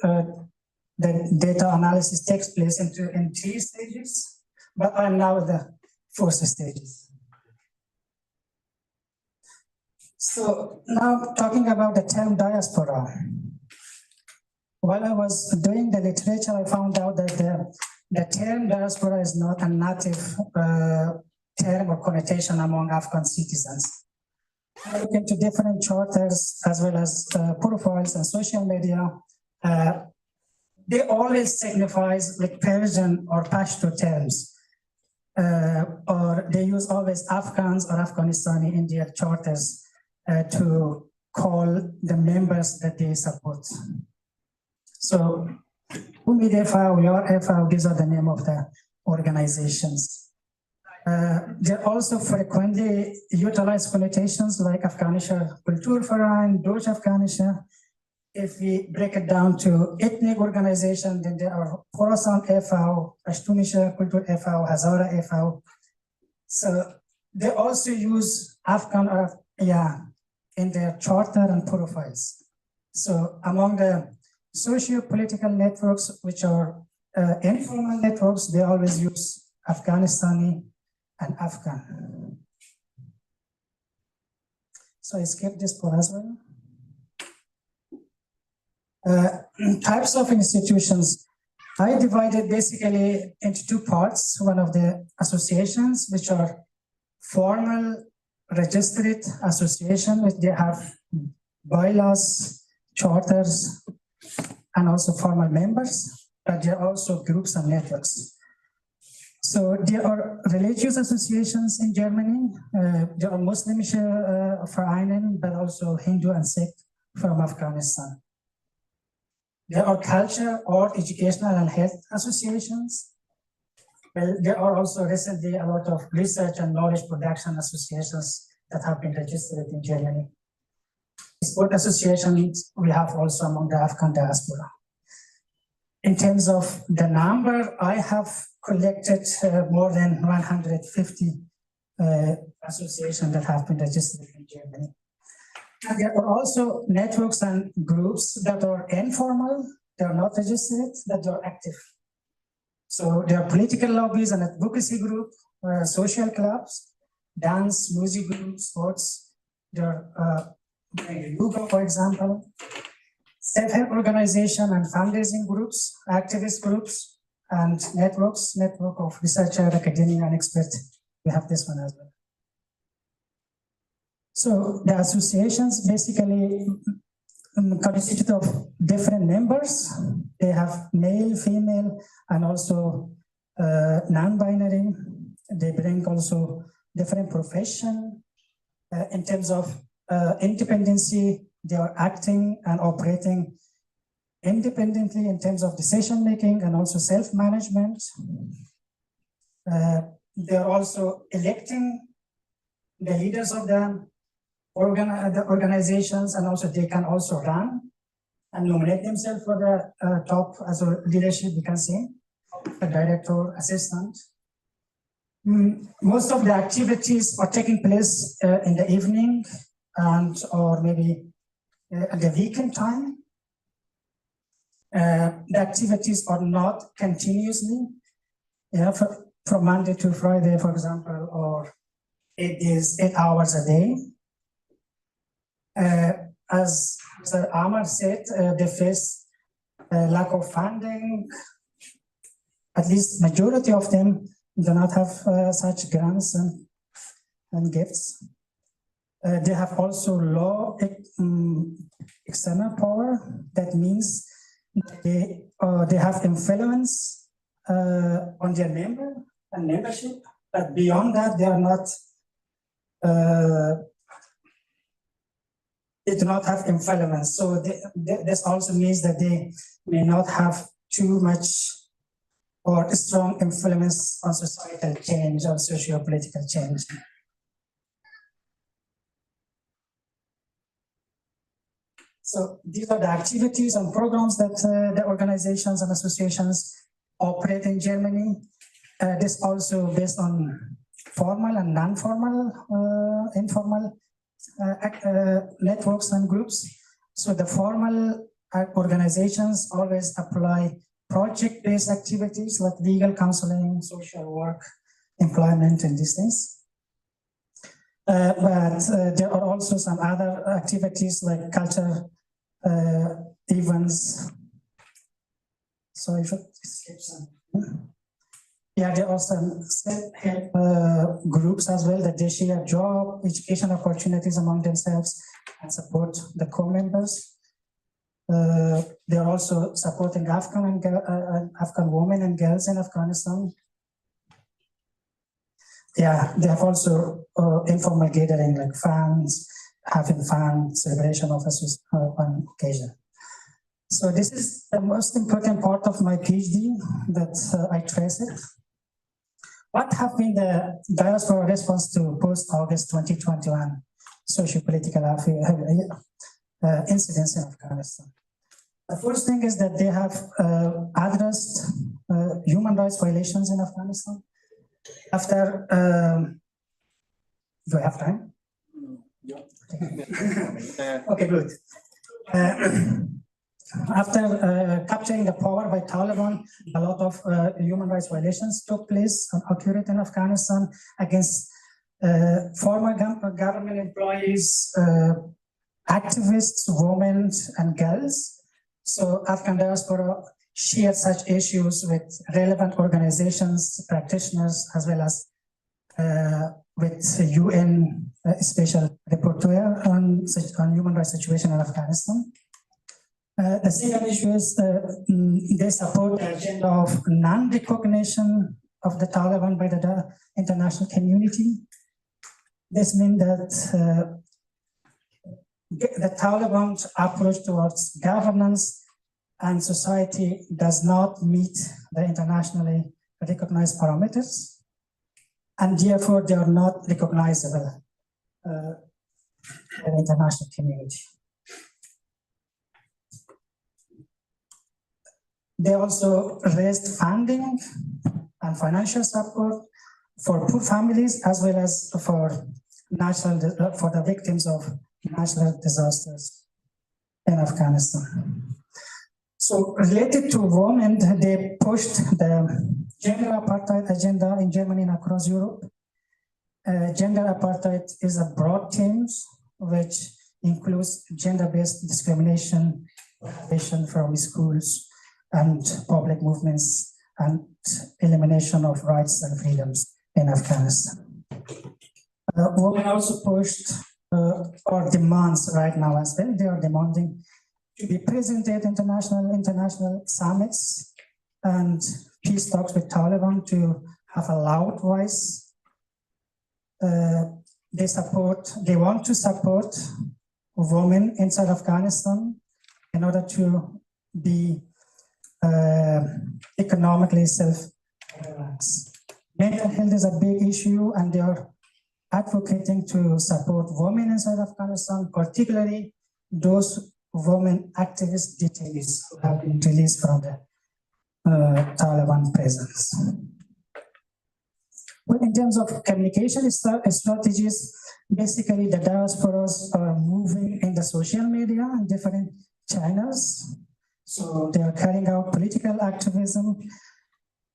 the data analysis takes place in 3 stages, but I'm now at the 4th stages. So now talking about the term diaspora. While I was doing the literature, I found out that the term diaspora is not a native term or connotation among Afghan citizens. I look into different charters as well as profiles and social media. They always signifies like Persian or Pashto terms. or they use always Afghans or Afghanistani in their charters to call the members that they support. So Umid FAO, Your FAO, these are the name of the organizations. They also frequently utilize connotations like Afghanische Kulturverein, Deutsch Afghanische. If we break it down to ethnic organization, then there are Khorasan FAO, Pashtunische Kultur FAO, Hazara FAO. So they also use Afghan or in their charter and profiles. So among the socio-political networks, which are informal networks, they always use Afghanistani and Afghan. So I skip this part as well. Types of institutions. I divided basically into two parts. One of the associations, which are formal registered association, which they have bylaws, charters, and also formal members, but there are also groups and networks. So there are religious associations in Germany. There are Muslim Vereine, but also Hindu and Sikh from Afghanistan. There are culture, art, educational, and health associations. Well, there are also recently a lot of research and knowledge production associations that have been registered in Germany. Sport associations we have also among the Afghan diaspora. In terms of the number, I have collected more than 150 associations that have been registered in Germany. And there are also networks and groups that are informal, they are not registered, that are active. So there are political lobbies and advocacy group, social clubs, dance, music groups, sports. There are yoga, for example, self-help organization and fundraising groups, activist groups, and networks, network of researcher, academia, and expert. We have this one as well. So the associations basically consist of different members. They have male, female, and also non-binary. They bring also different profession. In terms of independency, they are acting and operating independently in terms of decision making and also self-management. They are also electing the leaders of the organizations, and also they can also run and nominate themselves for the top as a leadership, you can say, a director, assistant. Most of the activities are taking place in the evening and or maybe at the weekend time. The activities are not continuously, from Monday to Friday, for example, or 8 days, 8 hours a day. As Mr. Amar said, they face lack of funding. At least majority of them do not have such grants and gifts. They have also low external power. That means they have influence on their membership, but beyond that, they are not. They do not have influence. So this also means that they may not have too much or strong influence on societal change or socio-political change. So these are the activities and programs that the organizations and associations operate in Germany. This also based on formal and non-formal, informal networks and groups. So the formal organizations always apply project-based activities like legal counseling, social work, employment, and these things. But there are also some other activities like culture events. So I should skip some. Yeah, there are some self-help groups as well that they share job, education opportunities among themselves and support the co-members. They are also supporting Afghan women and girls in Afghanistan. yeah, they have also informal gathering like fans, having fun celebration of on occasion. So this is the most important part of my PhD that I trace it. What have been the diaspora response to post-August 2021 socio-political incidents in Afghanistan? The first thing is that they have addressed human rights violations in Afghanistan. After, do I have time? Okay, good. After capturing the power by Taliban, a lot of human rights violations took place and occurred in Afghanistan against former government employees, activists, women, and girls. So Afghan diaspora shared such issues with relevant organizations, practitioners, as well as with UN special rapporteur on human rights situation in Afghanistan. The second issue is they support the agenda of non-recognition of the Taliban by the international community. This means that the Taliban's approach towards governance and society does not meet the internationally recognized parameters, and therefore they are not recognizable in the international community. They also raised funding and financial support for poor families as well as for the victims of natural disasters in Afghanistan. So related to women, they pushed the gender apartheid agenda in Germany and across Europe. Gender apartheid is a broad term which includes gender-based discrimination from schools and public movements and elimination of rights and freedoms in Afghanistan. Women also pushed or demands right now as well. They are demanding to be present at international summits and peace talks with Taliban to have a loud voice. They want to support women inside Afghanistan in order to be economically self-reliant. Mental health is a big issue, and they are advocating to support women inside Afghanistan, particularly those women activist detainees who have been released from the Taliban prisons. But in terms of communication strategies, basically the diasporas are moving in the social media and different channels. So they are carrying out political activism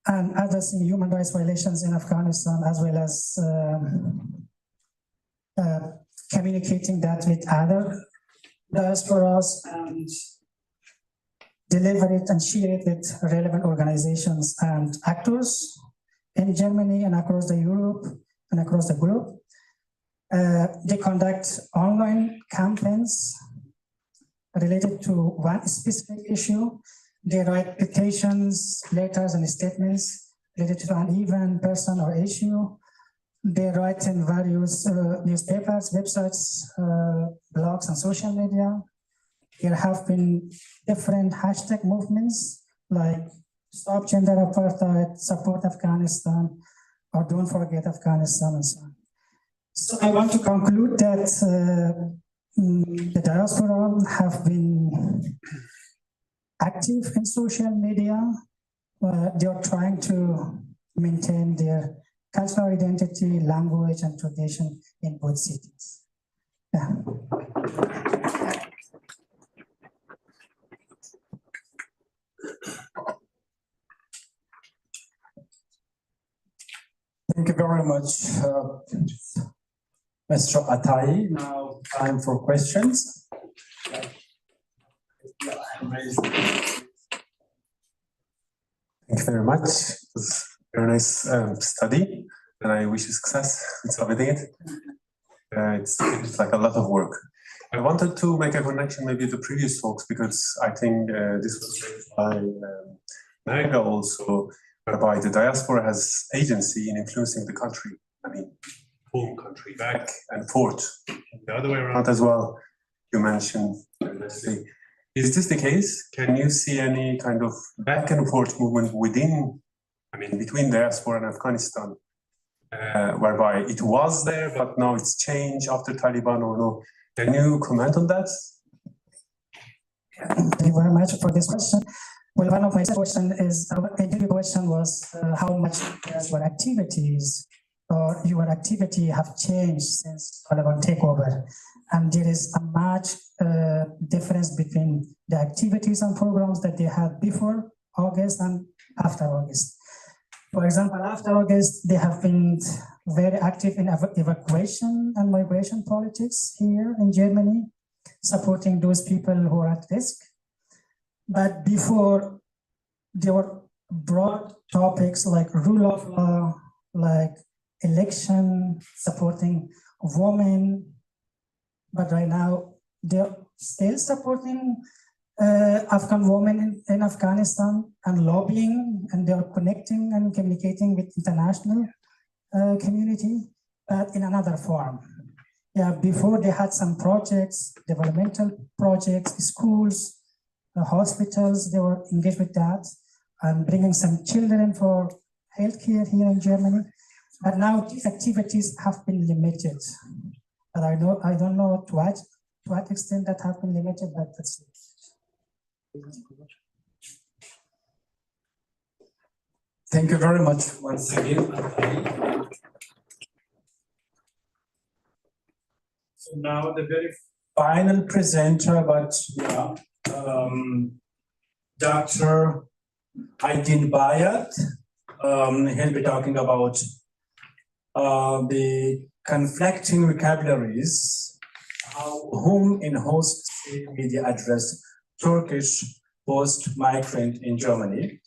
and addressing human rights violations in Afghanistan, as well as communicating that with other diasporas and deliver it and share it with relevant organizations and actors in Germany and across the Europe and across the globe. They conduct online campaigns related to one specific issue. They write petitions, letters, and statements related to an event, person, or issue. They write in various newspapers, websites, blogs, and social media. There have been different hashtag movements like Stop Gender Apartheid, Support Afghanistan, or Don't Forget Afghanistan, and so on. So I want to conclude that the diaspora have been active in social media. They are trying to maintain their cultural identity, language, and tradition in both cities. Yeah. Thank you very much, Mr. Atai. Now time for questions. Thank you very much. It was a very nice study, and I wish you success in submitting it. It's like a lot of work. I wanted to make a connection maybe to previous talks, because I think this was raised by Naga also, whereby the diaspora has agency in influencing the country. I mean, home country, back and forth. The other way around as well, you mentioned previously. Is this the case? Can you see any kind of back and forth movement within, I mean, between diaspora and Afghanistan, whereby it was there, but now it's changed after Taliban or no? Can you comment on that? Thank you very much for this question. Well, one of my questions is, the question was how much your activities or your activity have changed since Taliban takeover. And there is a much difference between the activities and programs that they had before August and after August. For example, after August, they have been very active in evacuation and migration politics here in Germany, supporting those people who are at risk. But before, there were broad topics like rule of law, like election, supporting women. But right now, they're still supporting Afghan women in Afghanistan and lobbying, and they're connecting and communicating with international community, but in another form. Yeah, before they had some projects, developmental projects, schools, hospitals, they were engaged with that, and bringing some children for healthcare here in Germany. But now these activities have been limited. But I don't know to what extent that have been limited, but that's it. Thank you very much once again. So now the very final presenter, but yeah, Dr. Aydin Bayat. He'll be talking about the conflicting vocabularies, whom in host state media address Turkish post-migrant in Germany.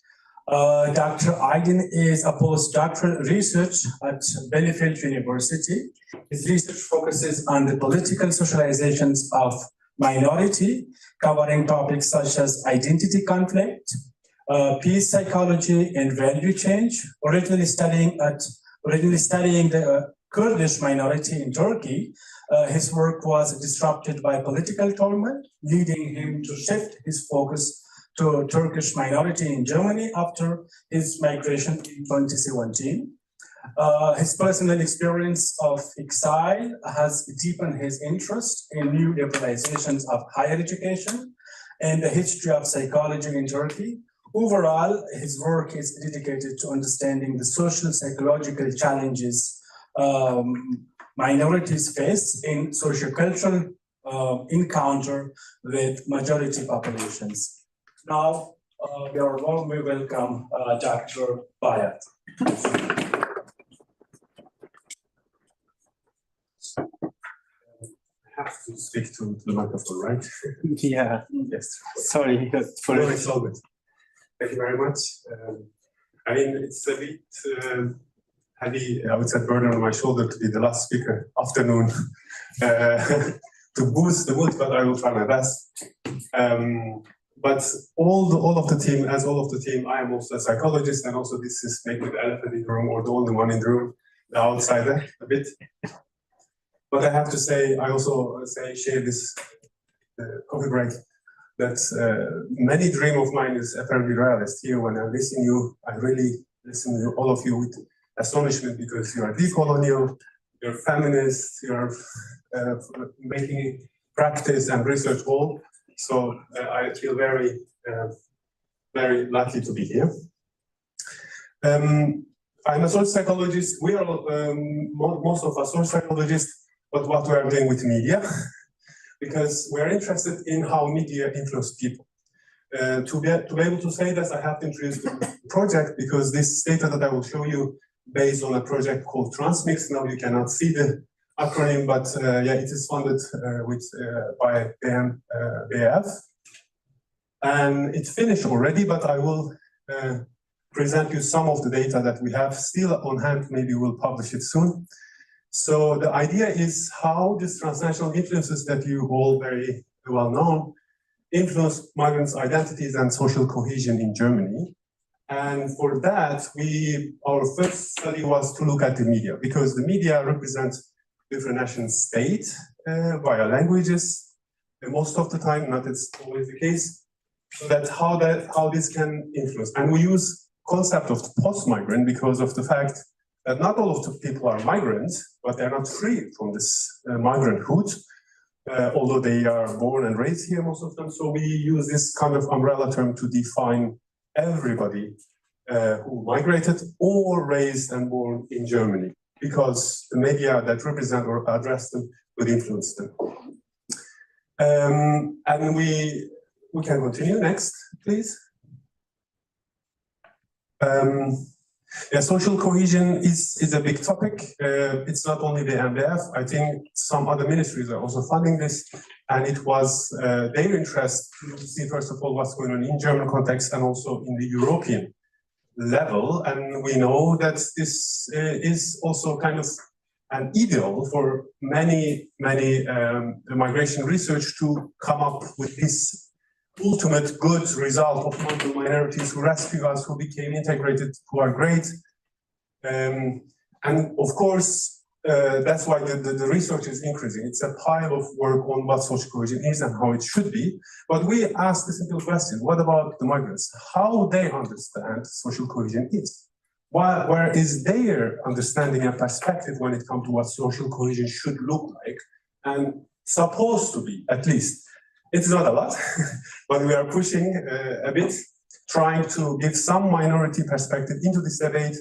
Dr. Aydin is a postdoctoral research at Bielefeld University. His research focuses on the political socializations of minority, covering topics such as identity conflict, peace psychology, and value change. Originally studying the Kurdish minority in Turkey, his work was disrupted by political turmoil, leading him to shift his focus to Turkish minority in Germany after his migration in 2017. His personal experience of exile has deepened his interest in new liberalizations of higher education and the history of psychology in Turkey. Overall, his work is dedicated to understanding the social psychological challenges minorities face in sociocultural encounter with majority populations. Now, we are warmly welcome Dr. Bayat. I have to speak to the microphone, right? Yeah, Yes. sorry for No, it's all good. Thank you very much. I mean, it's a bit heavy, I would say, burden on my shoulder to be the last speaker afternoon to boost the mood, but I will try my best. But all of the team, I am also a psychologist, and also this is maybe the elephant in the room or the only one in the room, the outsider a bit. But I have to say, I also share this coffee break, that many dream of mine is apparently realized here. When I listen to you, I really listen to all of you with astonishment, because you are decolonial, you're feminist, you're making practice and research all. So I feel very, very lucky to be here. I'm a social psychologist. We are, most of us, social psychologists, but what we are doing with media, because we are interested in how media influence people. To be able to say this, I have to introduce the project, because this data that I will show you based on a project called Transmix. Now you cannot see the acronym, but yeah, it is funded by BAF. And it's finished already, but I will present you some of the data that we have still on hand. Maybe we'll publish it soon. So the idea is how these transnational influences that you all very well know influence migrants' identities and social cohesion in Germany. And for that, our first study was to look at the media, because the media represents different nation states via languages, most of the time, not it's always the case. So that's how this can influence. And we use concept of post-migrant because of the fact that not all of the people are migrants, but they're not free from this migranthood, although they are born and raised here, most of them. So we use this kind of umbrella term to define everybody who migrated or raised and born in Germany, because the media that represent or address them would influence them. And we can continue next, please. Yeah, social cohesion is a big topic. It's not only the MDF. I think some other ministries are also funding this, and it was their interest to see, first of all, what's going on in German context and also in the European level. And we know that this is also kind of an ideal for many migration research to come up with this ultimate good result of multiple minorities who rescue us, who became integrated, who are great. And of course, that's why the research is increasing. It's a pile of work on what social cohesion is and how it should be. But we ask the simple question, what about the migrants? How they understand social cohesion is? Where is their understanding and perspective when it comes to what social cohesion should look like and supposed to be, at least? It's not a lot, but we are pushing a bit, trying to give some minority perspective into this debate.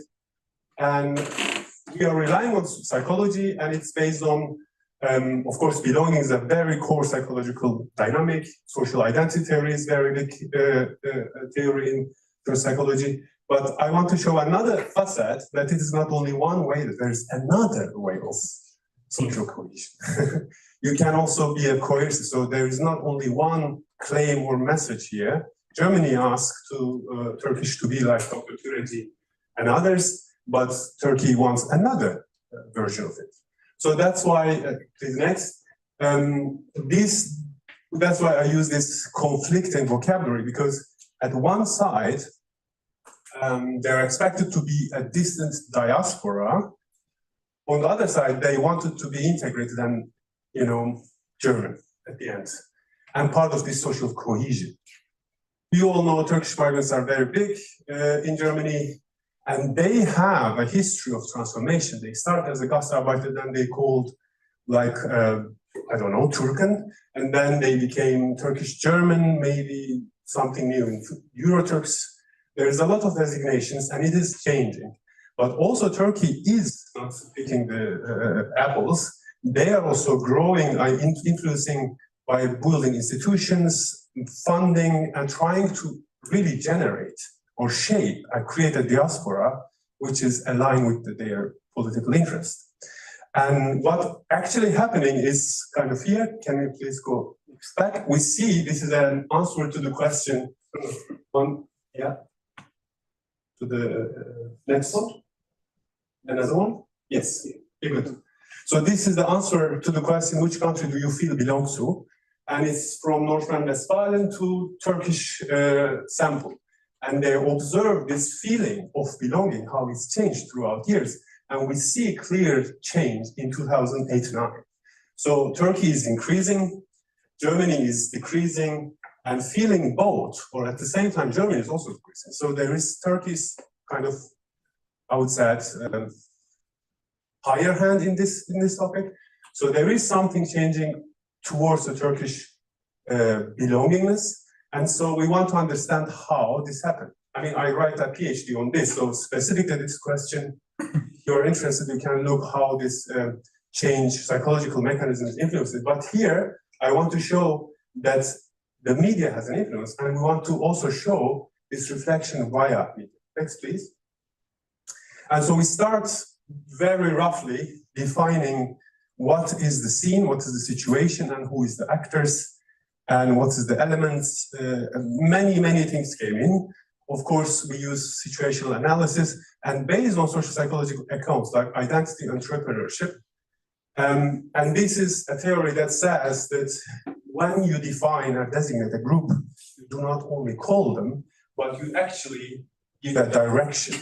And we are relying on psychology, and it's based on, of course, belonging is a very core psychological dynamic. Social identity theory is very big theory in psychology. But I want to show another facet, that it is not only one way, that there is another way of social cohesion. You can also be a coercive, so there is not only one claim or message here. Germany asked to Turkish to be like Dr. Türeci and others, but Turkey wants another version of it. So that's why, please next, that's why I use this conflicting vocabulary, because at one side, they're expected to be a distant diaspora. On the other side, they wanted to be integrated and, German at the end, and part of this social cohesion. You all know Turkish migrants are very big in Germany, and they have a history of transformation. They started as a Gastarbeiter, then they called I don't know, Turken, and then they became Turkish-German, maybe something new in Euro-Turks. There is a lot of designations, and it is changing. But also Turkey is not picking the apples. They are also growing, influencing by building institutions, funding, and trying to really generate or shape and create a diaspora which is aligned with their political interest. And what actually happening is kind of here. Can you please go back? We see this is an answer to the question. Yeah. To the next one. Another one? Yes. Good. So this is the answer to the question, which country do you feel belong to? And it's from North Rhine-Westphalia to Turkish sample. And they observe this feeling of belonging, how it's changed throughout years. And we see clear change in 2008-9. So Turkey is increasing, Germany is decreasing, and feeling both, or at the same time, Germany is also decreasing. So there is Turkey's kind of, I would say, higher hand in this topic. So there is something changing towards the Turkish belongingness. And so we want to understand how this happened. I mean, I write a PhD on this, so specifically this question, if you're interested, you can look how this change, psychological mechanisms influence it. But here, I want to show that the media has an influence, and we want to also show this reflection via media. Next, please. And so we start very roughly defining what is the scene, what is the situation, and who is the actors, and what is the elements. Many things came in. Of course, we use situational analysis, and based on social psychological accounts like identity entrepreneurship. And this is a theory that says that when you define or designate a group, you do not only call them, but you actually give a direction.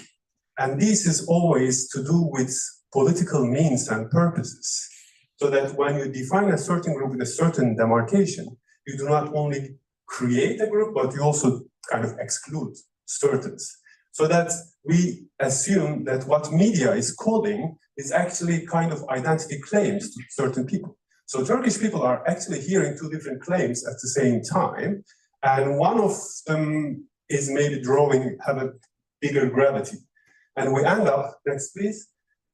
And this is always to do with political means and purposes. So that when you define a certain group with a certain demarcation, you do not only create a group, but you also kind of exclude certains. So that we assume that what media is calling is actually kind of identity claims to certain people. So Turkish people are actually hearing two different claims at the same time, and one of them is maybe have a bigger gravity. And we end up, next please,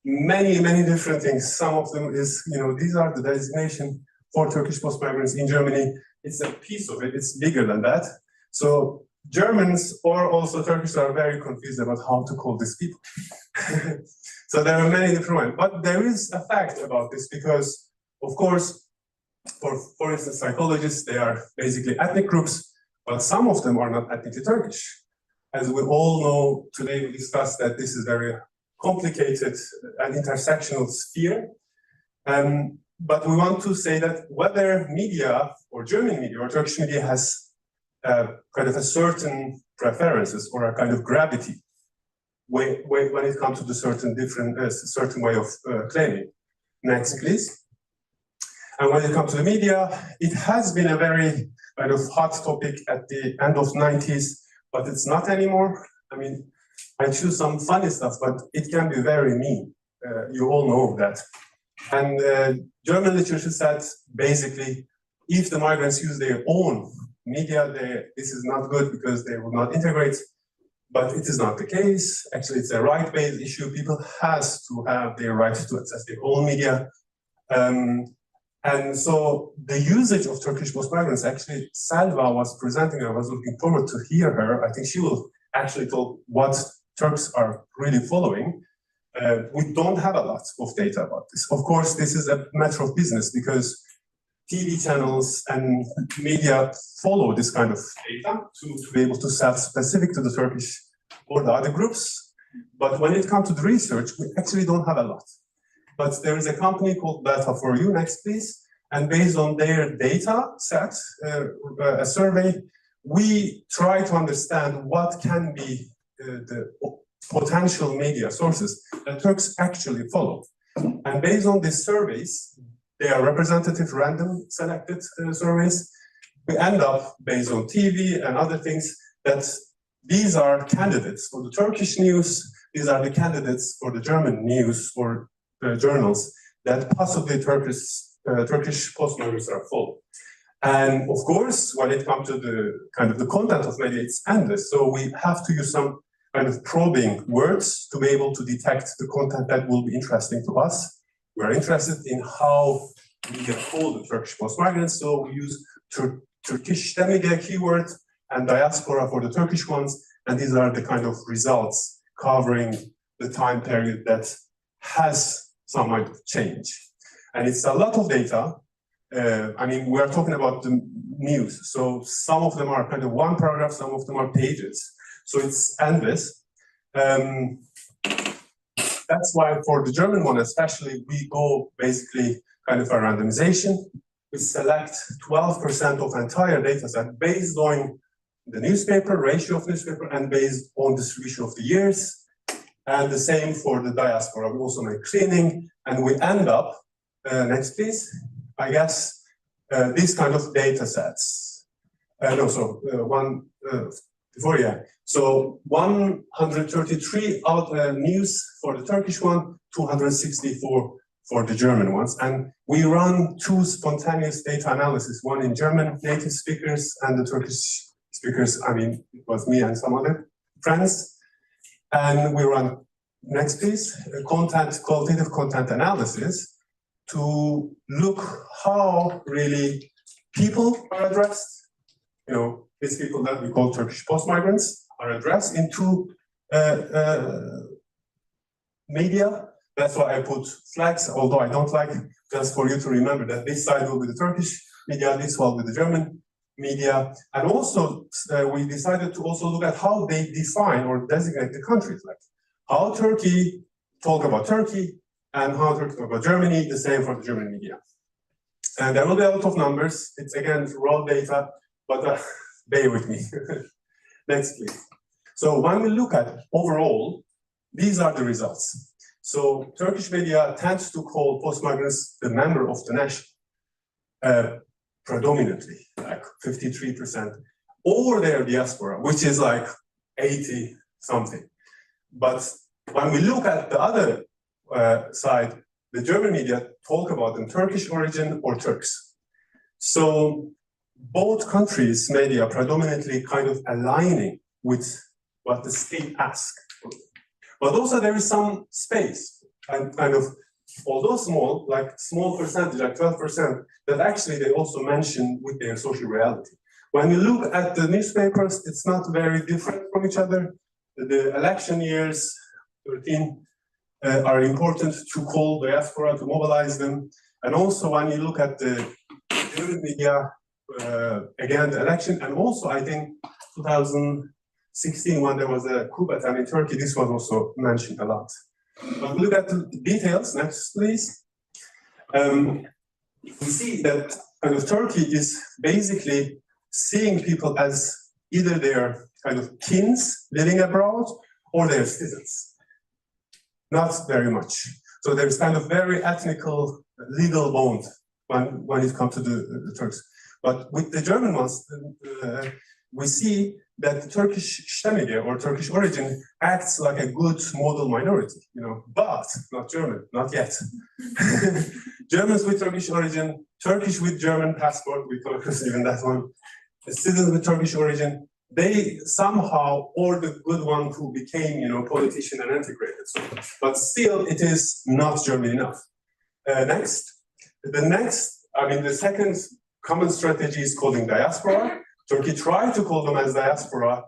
many, many different things. Some of them is, these are the designation for Turkish post-migrants in Germany. It's a piece of it, it's bigger than that. So Germans or also Turkish are very confused about how to call these people. So there are many different ways, but there is a fact about this because, of course, for instance, psychologists, they are basically ethnic groups, but some of them are not ethnically Turkish. As we all know, today we discussed that this is very complicated and intersectional sphere. But we want to say that whether media or German media or Turkish media has kind of a certain preferences or a kind of gravity when it comes to the certain way of claiming. Next, please. And when it comes to the media, it has been a very kind of hot topic at the end of 90s, but it's not anymore. I mean, I choose some funny stuff, but it can be very mean. You all know that. And German literature said, basically, if the migrants use their own media, this is not good because they will not integrate. But it is not the case. Actually, it's a right-based issue. People has to have their right to access their own media. And so the usage of Turkish post-migrants, actually, Salva was presenting, I was looking forward to hear her. I think she will actually tell what Turks are really following. We don't have a lot of data about this. Of course, this is a matter of business because TV channels and media follow this kind of data to be able to sell specific to the Turkish or the other groups. But when it comes to the research, we actually don't have a lot. But there is a company called Data4U, next please, and based on their data set, a survey, we try to understand what can be the potential media sources that Turks actually follow. And based on these surveys, they are representative, random selected surveys. We end up, based on TV and other things, that these are candidates for the Turkish news, these are the candidates for the German news or journals that possibly Turkish post-migrants are following. And of course, when it comes to the kind of the content of media, it's endless. So we have to use some kind of probing words to be able to detect the content that will be interesting to us. We're interested in how media call the Turkish post-migrants, so we use Turkish media keyword and diaspora for the Turkish ones, and these are the kind of results covering the time period that has some kind of change. And it's a lot of data. I mean, we are talking about the news, so some of them are kind of one paragraph, some of them are pages. So it's endless. That's why for the German one especially, we go basically kind of a randomization. We select 12% of entire data set based on the newspaper, ratio of newspaper, and based on distribution of the years. And the same for the diaspora. We also make cleaning, and we end up, next please, I guess, these kind of data sets. So 133 out news for the Turkish one, 264 for the German ones. And we run two spontaneous data analysis, one in German native speakers and the Turkish speakers. I mean, it was me and some other friends. And we run, next please, qualitative content analysis to look how really people are addressed. You know, these people that we call Turkish post-migrants are addressed into media. That's why I put flags, although I don't like, just for you to remember that this side will be the Turkish media, this one will be the German media. And also, we decided to also look at how they define or designate the countries, like how Turkey talk about Turkey and how Turkey talk about Germany, the same for the German media. And there will be a lot of numbers. It's again raw data, but bear with me. Next, please. So when we look at overall, these are the results. So Turkish media tends to call post-migrants the member of the nation, predominantly, like 53%, or their diaspora, which is like 80 something. But when we look at the other side, the German media talk about them Turkish origin or Turks. So both countries' media predominantly kind of aligning with what the state asks. But also there is some space and kind of, although small, like small percentage, like 12%, that actually they also mention with their social reality. When you look at the newspapers, it's not very different from each other. The election years, 13, are important to call diaspora, to mobilize them. And also when you look at the German media, again, the election, and also I think 2016, when there was a coup attempt in Turkey, this was also mentioned a lot. But look at the details, next please. We see that kind of Turkey is basically seeing people as either their kind of kins living abroad or their citizens. Not very much. So there's kind of very ethnical, legal bond when it comes to the Turks. But with the German ones, we see that the Turkish Stemmige or Turkish origin acts like a good model minority, you know, but not German, not yet. Germans with Turkish origin, Turkish with German passport, we call it even that one, citizens with Turkish origin, they somehow, or the good one who became, you know, politician and integrated. So, but still, it is not German enough. Next, the second common strategy is calling diaspora. Turkey tried to call them as diaspora,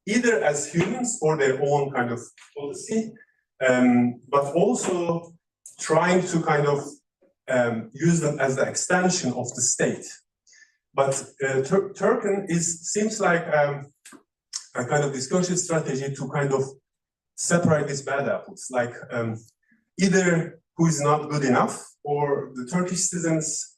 either as humans or their own kind of policy, but also trying to kind of use them as the extension of the state. But Turken seems like a kind of discursive strategy to kind of separate these bad apples, like either who is not good enough, or the Turkish citizens,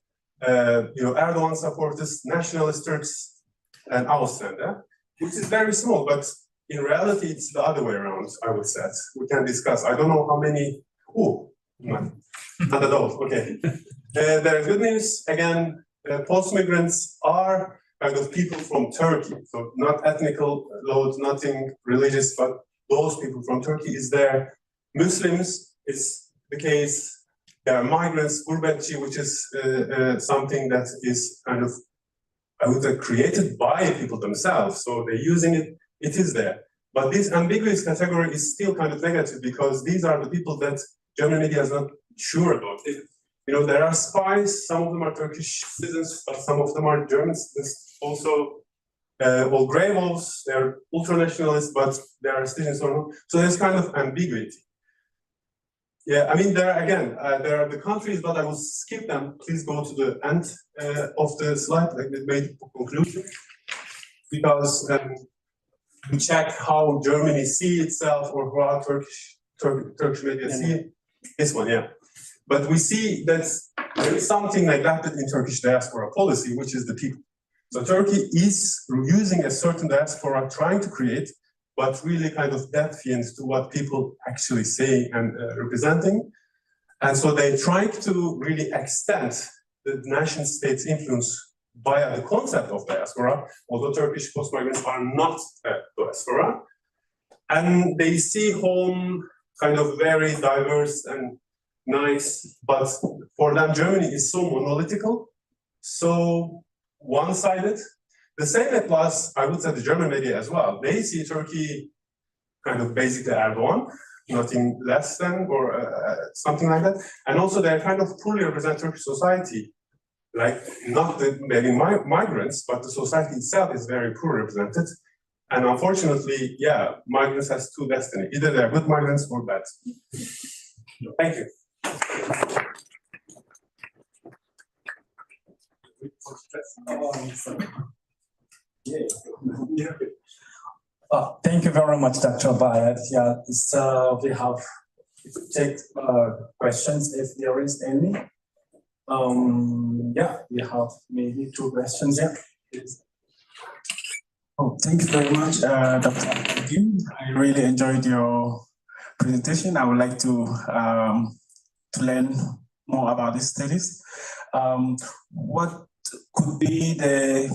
Erdogan supporters, nationalist Turks, and Ausländer, which is very small, but in reality, it's the other way around, I would say. We can discuss. I don't know how many. Oh, not at all. Okay. There is good news. Again, post-migrants are kind of people from Turkey. So not ethnical loads, nothing religious, but those people from Turkey is there. Muslims is the case. There are migrants, gurbetçi, which is something that is kind of, I would say, created by people themselves. So they're using it, it is there. But this ambiguous category is still kind of negative because these are the people that German media is not sure about. You know, there are spies, some of them are Turkish citizens, but some of them are German citizens. Also, all grey wolves, they're ultra-nationalists, but they are citizens or not. So there's kind of ambiguity. Yeah, I mean, there are the countries, but I will skip them. Please go to the end of the slide, like the main conclusion, because we check how Germany see itself or how Turkish media see it. This one, yeah. But we see that there is something neglected in Turkish diaspora policy, which is the people. So Turkey is using a certain diaspora, trying to create, but really kind of defiant to what people actually say and representing. And so they try to really extend the nation state's influence via the concept of diaspora, although Turkish post-migrants are not a diaspora. And they see home kind of very diverse and nice, but for them Germany is so monolithical, so one-sided. The same applies, I would say, the German media as well. They see Turkey kind of basically Erdogan, nothing less than, or something like that. And also they kind of poorly represent Turkish society. Like, not the maybe migrants, but the society itself is very poorly represented. And unfortunately, yeah, migrants has two destiny. Either they're good migrants or bad. Thank you. Thank you very much, Dr. Bayat. Yeah, so we have take questions if there is any. Yeah, we have maybe two questions here. Please. Oh, thank you very much, Dr. Kim. I really enjoyed your presentation. I would like to learn more about these studies. What could be the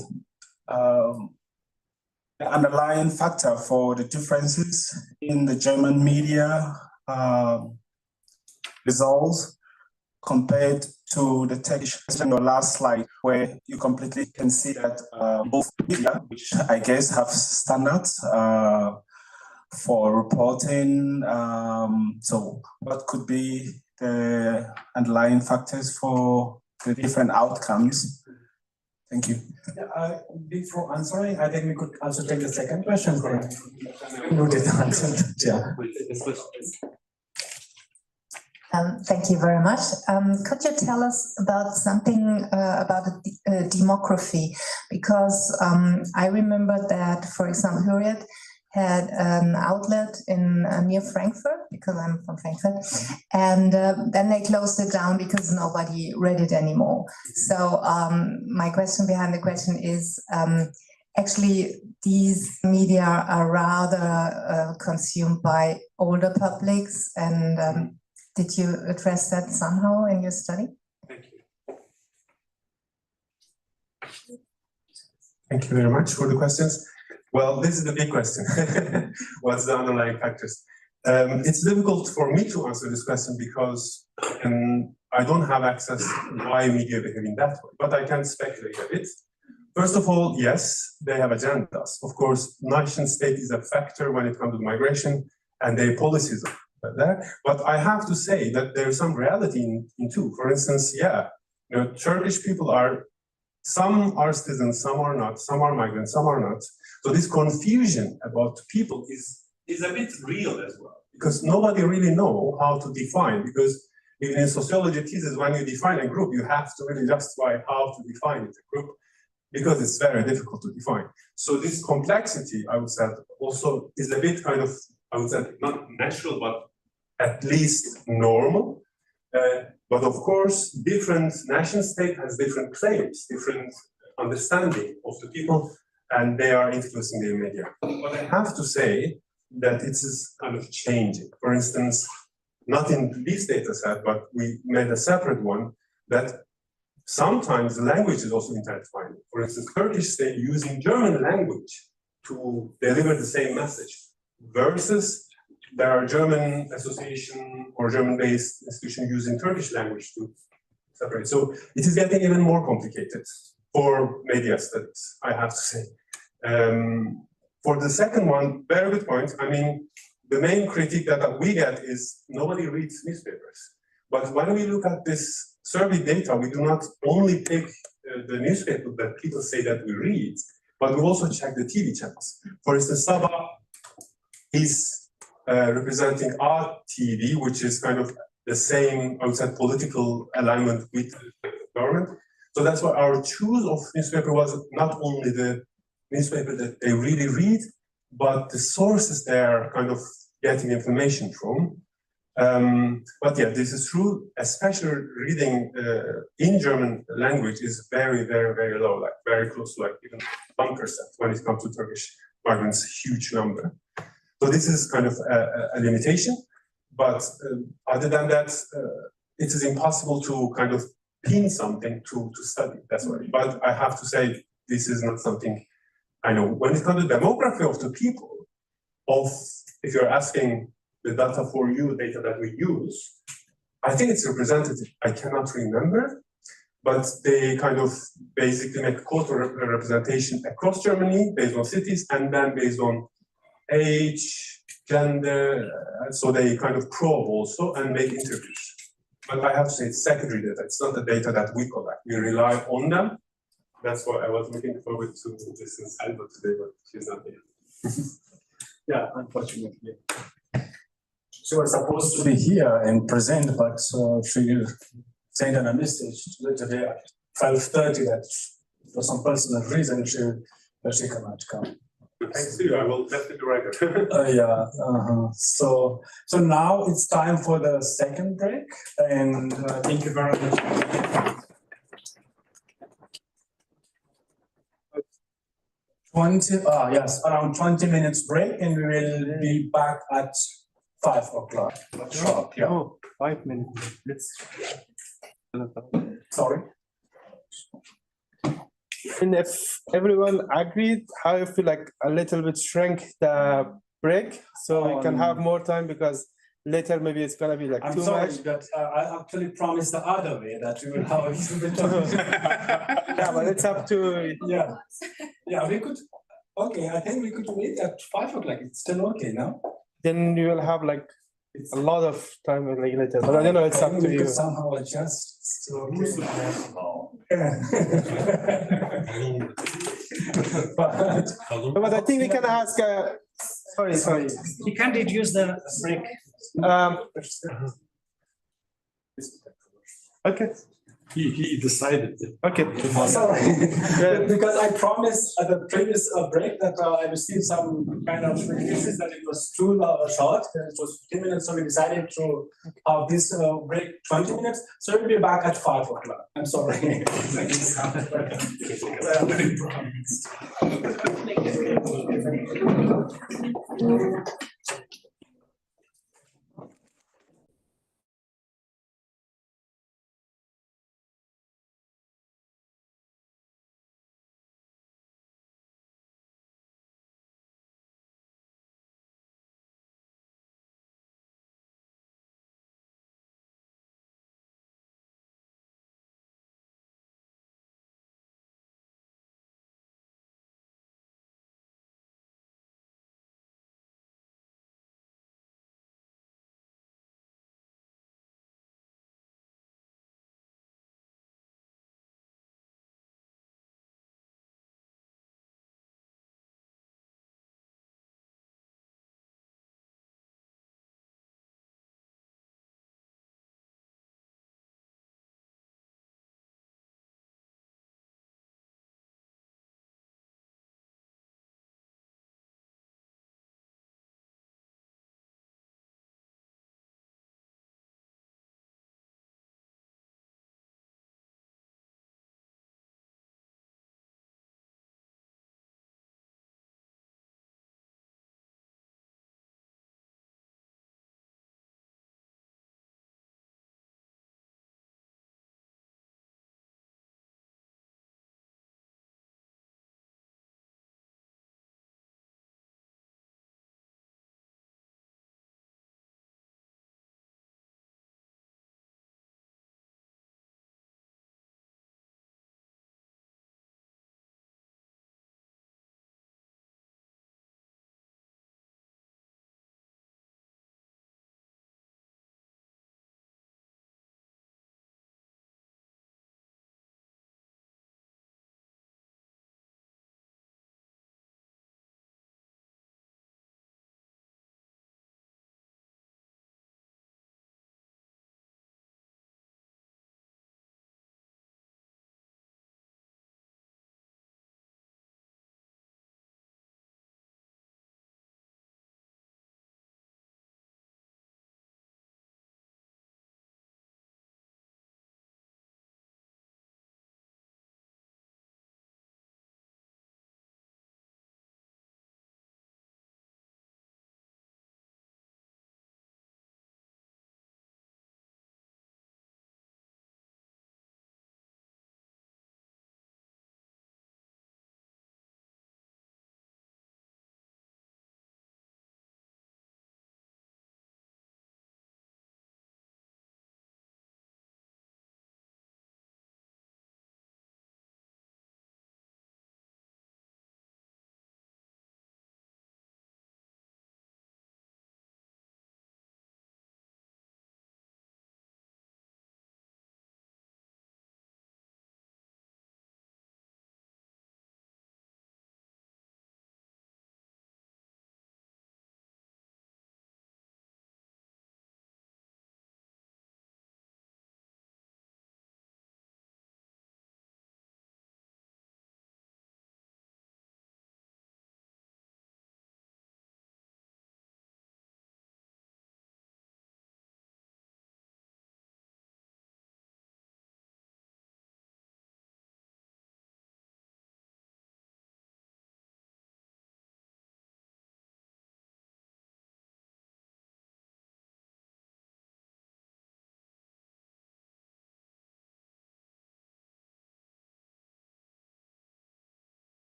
underlying factor for the differences in the German media results compared to the Turkish, in your last slide, where you completely can see that both media, which I guess have standards for reporting. So what could be the underlying factors for the different outcomes? Thank you. Before answering, I think we could also take the second question. You did answer. Yeah. Thank you very much. Could you tell us about something about the demography? Because I remember that, for example, Hurriyet had an outlet in near Frankfurt, because I'm from Frankfurt, and then they closed it down because nobody read it anymore. So my question behind the question is, actually, these media are rather consumed by older publics, and did you address that somehow in your study? Thank you. Thank you very much for the questions. Well, this is the big question. What's the underlying factors? It's difficult for me to answer this question because I don't have access to why media behaving that way, but I can speculate a bit. First of all, yes, they have agendas. Of course, nation state is a factor when it comes to migration and their policies are there. But I have to say that there's some reality in too. For instance, Turkish people some are citizens, some are not, some are migrants, some are not. So this confusion about people is a bit real as well, because nobody really know how to define, because even in sociology thesis, when you define a group, you have to really justify how to define it, a group, because it's very difficult to define. So this complexity, I would say, also is a bit kind of, I would say, not natural, but at least normal. But of course, different nation state has different claims, different understanding of the people, and they are influencing the media. But I have to say that it is kind of changing. For instance, not in this data set, but we made a separate one that sometimes the language is also intertwined. For instance, Turkish state using German language to deliver the same message versus there are German association or German-based institution using Turkish language to separate. So it is getting even more complicated for media studies, I have to say. For the second one, very good point. I mean, the main critique that we get is nobody reads newspapers. But when we look at this survey data, we do not only pick the newspaper that people say that we read, but we also check the TV channels. For instance, Sabah is representing our TV, which is kind of the same, I would say, political alignment with the government. So that's why our choice of newspaper was not only the newspaper that they really read, but the sources they are kind of getting information from. But yeah, this is true, especially reading in German language is very, very, very low, like very close to like even 1% when it comes to Turkish migrants, huge number. So this is kind of a limitation, but other than that, it is impossible to kind of pin something to study, that's why. But I have to say, this is not something I know. When it comes to demography of the people, if you're asking the data for you, data that we use, I think it's representative. I cannot remember, but they kind of basically make quota representation across Germany based on cities and then based on age, gender, so they kind of probe also and make interviews. But I have to say it's secondary data. It's not the data that we collect. We rely on them. That's why I was looking forward to this in Salva today, but she's not here. Yeah, unfortunately. She was supposed to be here and present, but she sent a message today at 12:30 that for some personal reason she cannot come. Thanks to you, I will definitely write it. So now it's time for the second break, and thank you very much. Yes, around 20 minutes break, and we will be back at 5 o'clock. Sharp, yeah. Oh, 5 minutes. Sorry. And if everyone agreed, I feel like a little bit shrink the break so we can have more time because later maybe it's gonna be like I'm too sorry, much. but I actually promised the other way that we will have a little bit of. Yeah, but it's up to Yeah, yeah, we could, okay, I think we could wait at 5 o'clock. It's still okay now. then you will have like a lot of time like later. But I don't know, it's up think to we you. could somehow adjust. It's still okay. But I think we can ask. Sorry. You can't reduce the break. Okay. He decided it. Okay. Sorry, because I promised at the previous break that I received some kind of issues that it was too short, that it was 15 minutes, so we decided to have this break 20 minutes, so we'll be back at 5 o'clock. I'm sorry.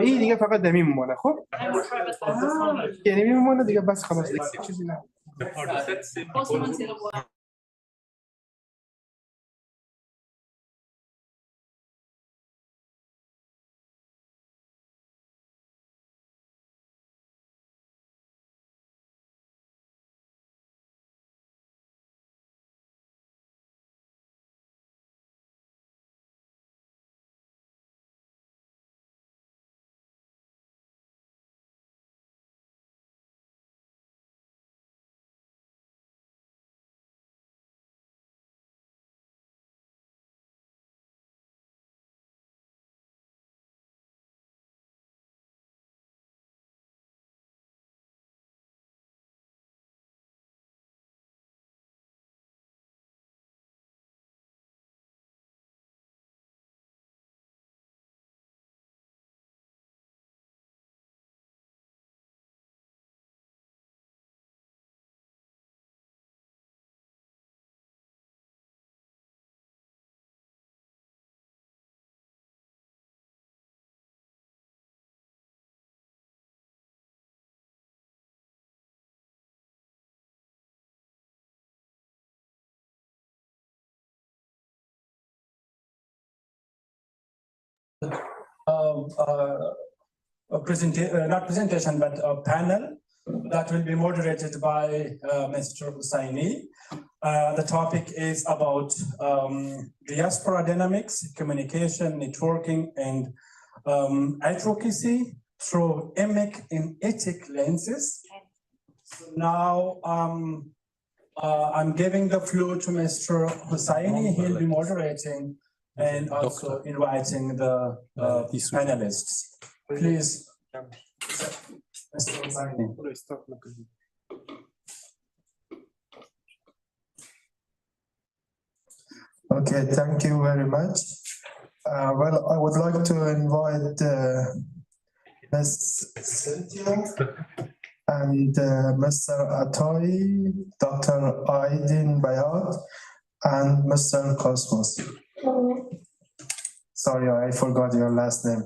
این دیگه فقط در میمونه خب یعنی میمونه دیگه بس خلاص دیگه چیزی نه not presentation, but a panel that will be moderated by Mr. Hussaini. The topic is about diaspora dynamics, communication, networking, and advocacy through emic and ethic lenses. So now I'm giving the floor to Mr. Hussaini. He'll be moderating and also inviting the panelists. Please. Mr. Hussaini. Okay, thank you very much. Well, I would like to invite Ms. Cynthia and Mr. Atai, Dr. Aydin Bayat, and Mr. Cosmos. Sorry, I forgot your last name.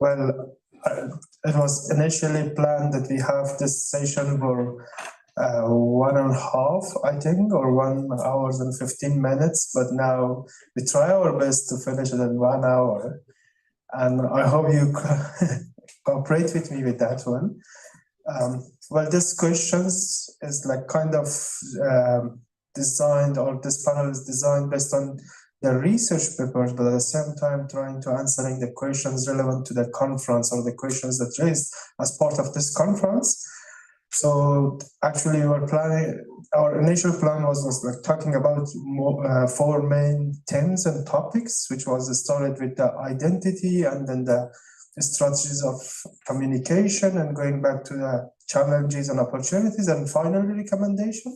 Well, it was initially planned that we have this session for 1.5, I think, or 1 hour and 15 minutes, but now we try our best to finish it in 1 hour. And I hope you cooperate with me with that one. Well, this questions is like kind of designed, or this panel is designed based on the research papers, but at the same time trying to answering the questions relevant to the conference or the questions that raised as part of this conference. So actually we were planning, our initial plan was like talking about 4 main themes and topics, which was started with the identity and then the strategies of communication and going back to the challenges and opportunities and finally recommendation.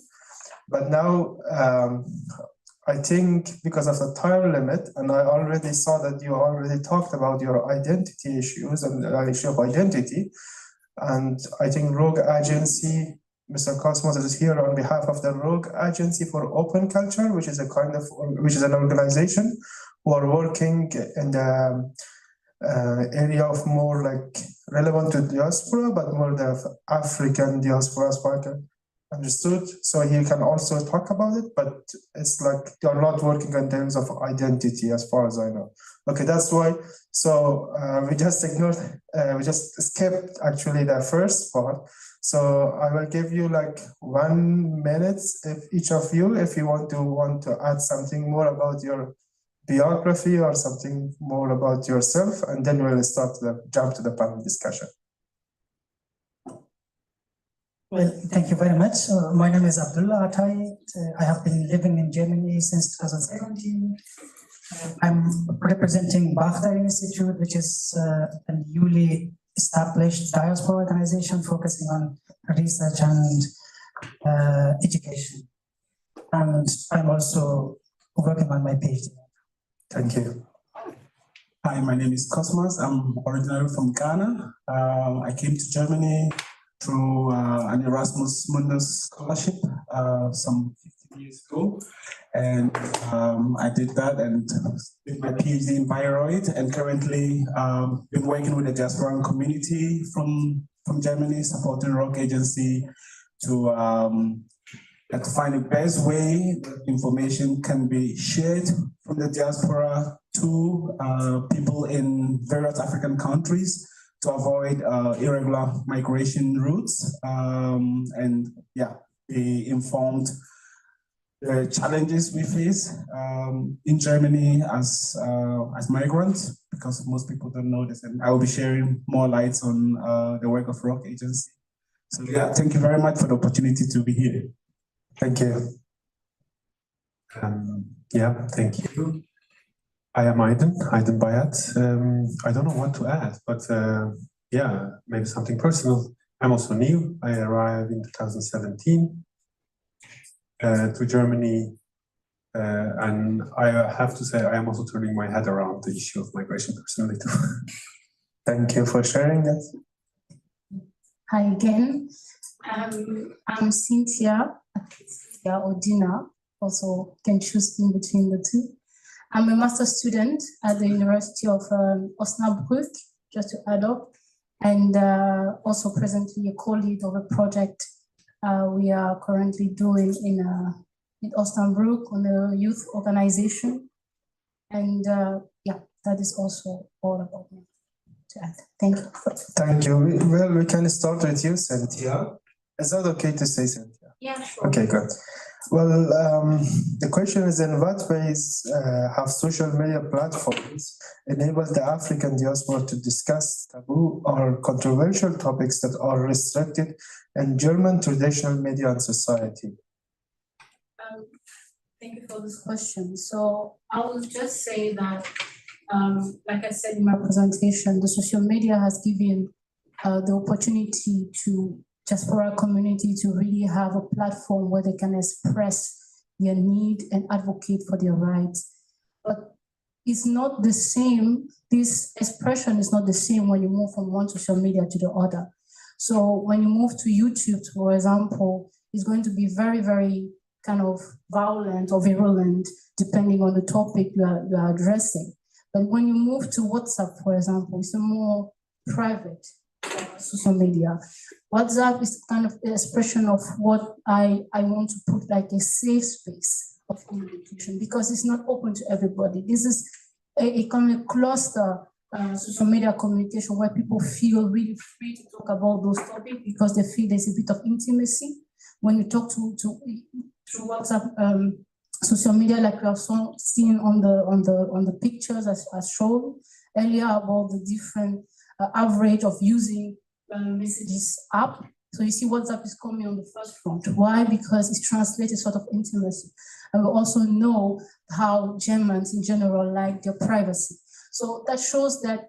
But now I think because of the time limit, and I already saw that you already talked about your identity issues and the issue of identity. And I think Rogue Agency, Mr. Cosmos is here on behalf of the Rogue Agency for Open Culture, which is an organization who are working in the area of more like relevant to diaspora, but more the African diaspora as far as understood. So he can also talk about it, but it's like you're not working in terms of identity as far as I know. Okay, that's why. So we just ignored, we just skipped actually the first part. So I will give you like 1 minute if each of you, if you want to add something more about your biography or something more about yourself, and then we'll jump to the panel discussion. Well, thank you very much. My name is Abdullah Atai. I have been living in Germany since 2017. I'm representing Baghdad Institute, which is a newly established diaspora organization focusing on research and education. and I'm also working on my PhD. Thank you. Hi, my name is Cosmos. I'm originally from Ghana. I came to Germany through an Erasmus Mundus scholarship some 15 years ago. And I did that and did my PhD in Bayreuth, and currently been working with the diaspora community from Germany, supporting Rock Agency to find the best way that information can be shared from the diaspora to people in various African countries to avoid irregular migration routes, and yeah, be informed the challenges we face in Germany as migrants, because most people don't know this, and I will be sharing more lights on the work of Rock Agency. So yeah, thank you very much for the opportunity to be here. Thank you. Yeah, thank you. I am Aydin Bayat. I don't know what to add, but yeah, maybe something personal. I'm also new. I arrived in 2017 to Germany, and I have to say I am also turning my head around the issue of migration personally too. Thank you for sharing that. Hi again. I'm Cynthia or Dina, also can choose in between the two. I'm a master's student at the University of Osnabrück, just to add up, and also presently a co-lead of a project we are currently doing in Osnabrück on the youth organization. And yeah, that is also all about me to add. Thank you. Thank you. Well, we can start with you, Cynthia. Is that okay to say, Cynthia? Yeah, sure. Okay, good. Well, the question is, in what ways have social media platforms enabled the African diaspora to discuss taboo or controversial topics that are restricted in German traditional media and society? Thank you for this question. So I will just say that, like I said in my presentation, the social media has given the opportunity to diaspora community to really have a platform where they can express their need and advocate for their rights. But it's not the same, this expression is not the same when you move from one social media to the other. So when you move to YouTube, for example, it's going to be very, very kind of violent or virulent, depending on the topic you are addressing. But when you move to WhatsApp, for example, it's a more private social media. WhatsApp is kind of the expression of what I want to put like a safe space of communication, because it's not open to everybody. This is a kind of cluster social media communication where people feel really free to talk about those topics because they feel there's a bit of intimacy. When you talk through WhatsApp social media, like we have seen on the pictures as shown earlier about the different average of using messages app. So you see WhatsApp is coming on the first front. Why? Because it translates a sort of intimacy. And we also know how Germans in general like their privacy. So that shows that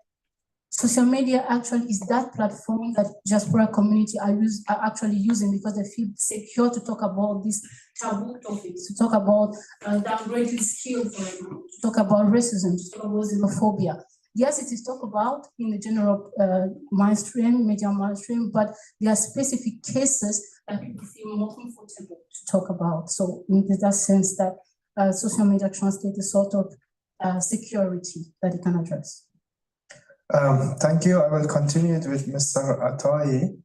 social media actually is that platform that diaspora community are actually using because they feel secure to talk about these taboo topics, to talk about downgrading skills, for example, to talk about racism, to talk about xenophobia. Yes, it is talked about in the general mainstream, media mainstream, but there are specific cases that people feel more comfortable to talk about. So in that sense that social media translates a sort of security that it can address. Thank you. I will continue it with Mr. Atai.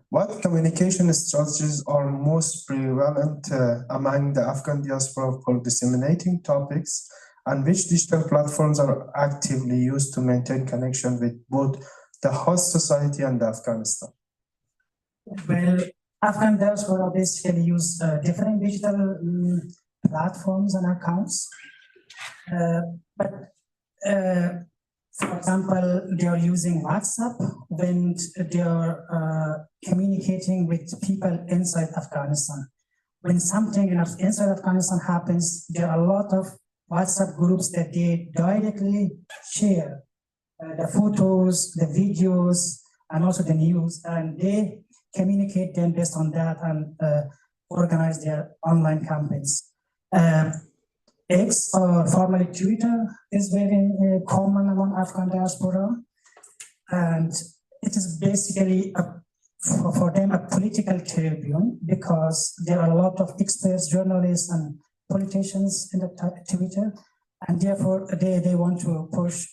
What communication strategies are most prevalent among the Afghan diaspora for disseminating topics, and which digital platforms are actively used to maintain connection with both the host society and Afghanistan? Well, Afghan diaspora basically use different digital platforms and accounts. For example, they are using WhatsApp when they are communicating with people inside Afghanistan. When something inside Afghanistan happens, there are a lot of WhatsApp groups that they directly share the photos, the videos, and also the news, and they communicate them based on that and organize their online campaigns. X, or formerly Twitter, is very common among Afghan diaspora, and it is basically for them a political tribune, because there are a lot of experts, journalists, and politicians in the Twitter, and therefore they want to push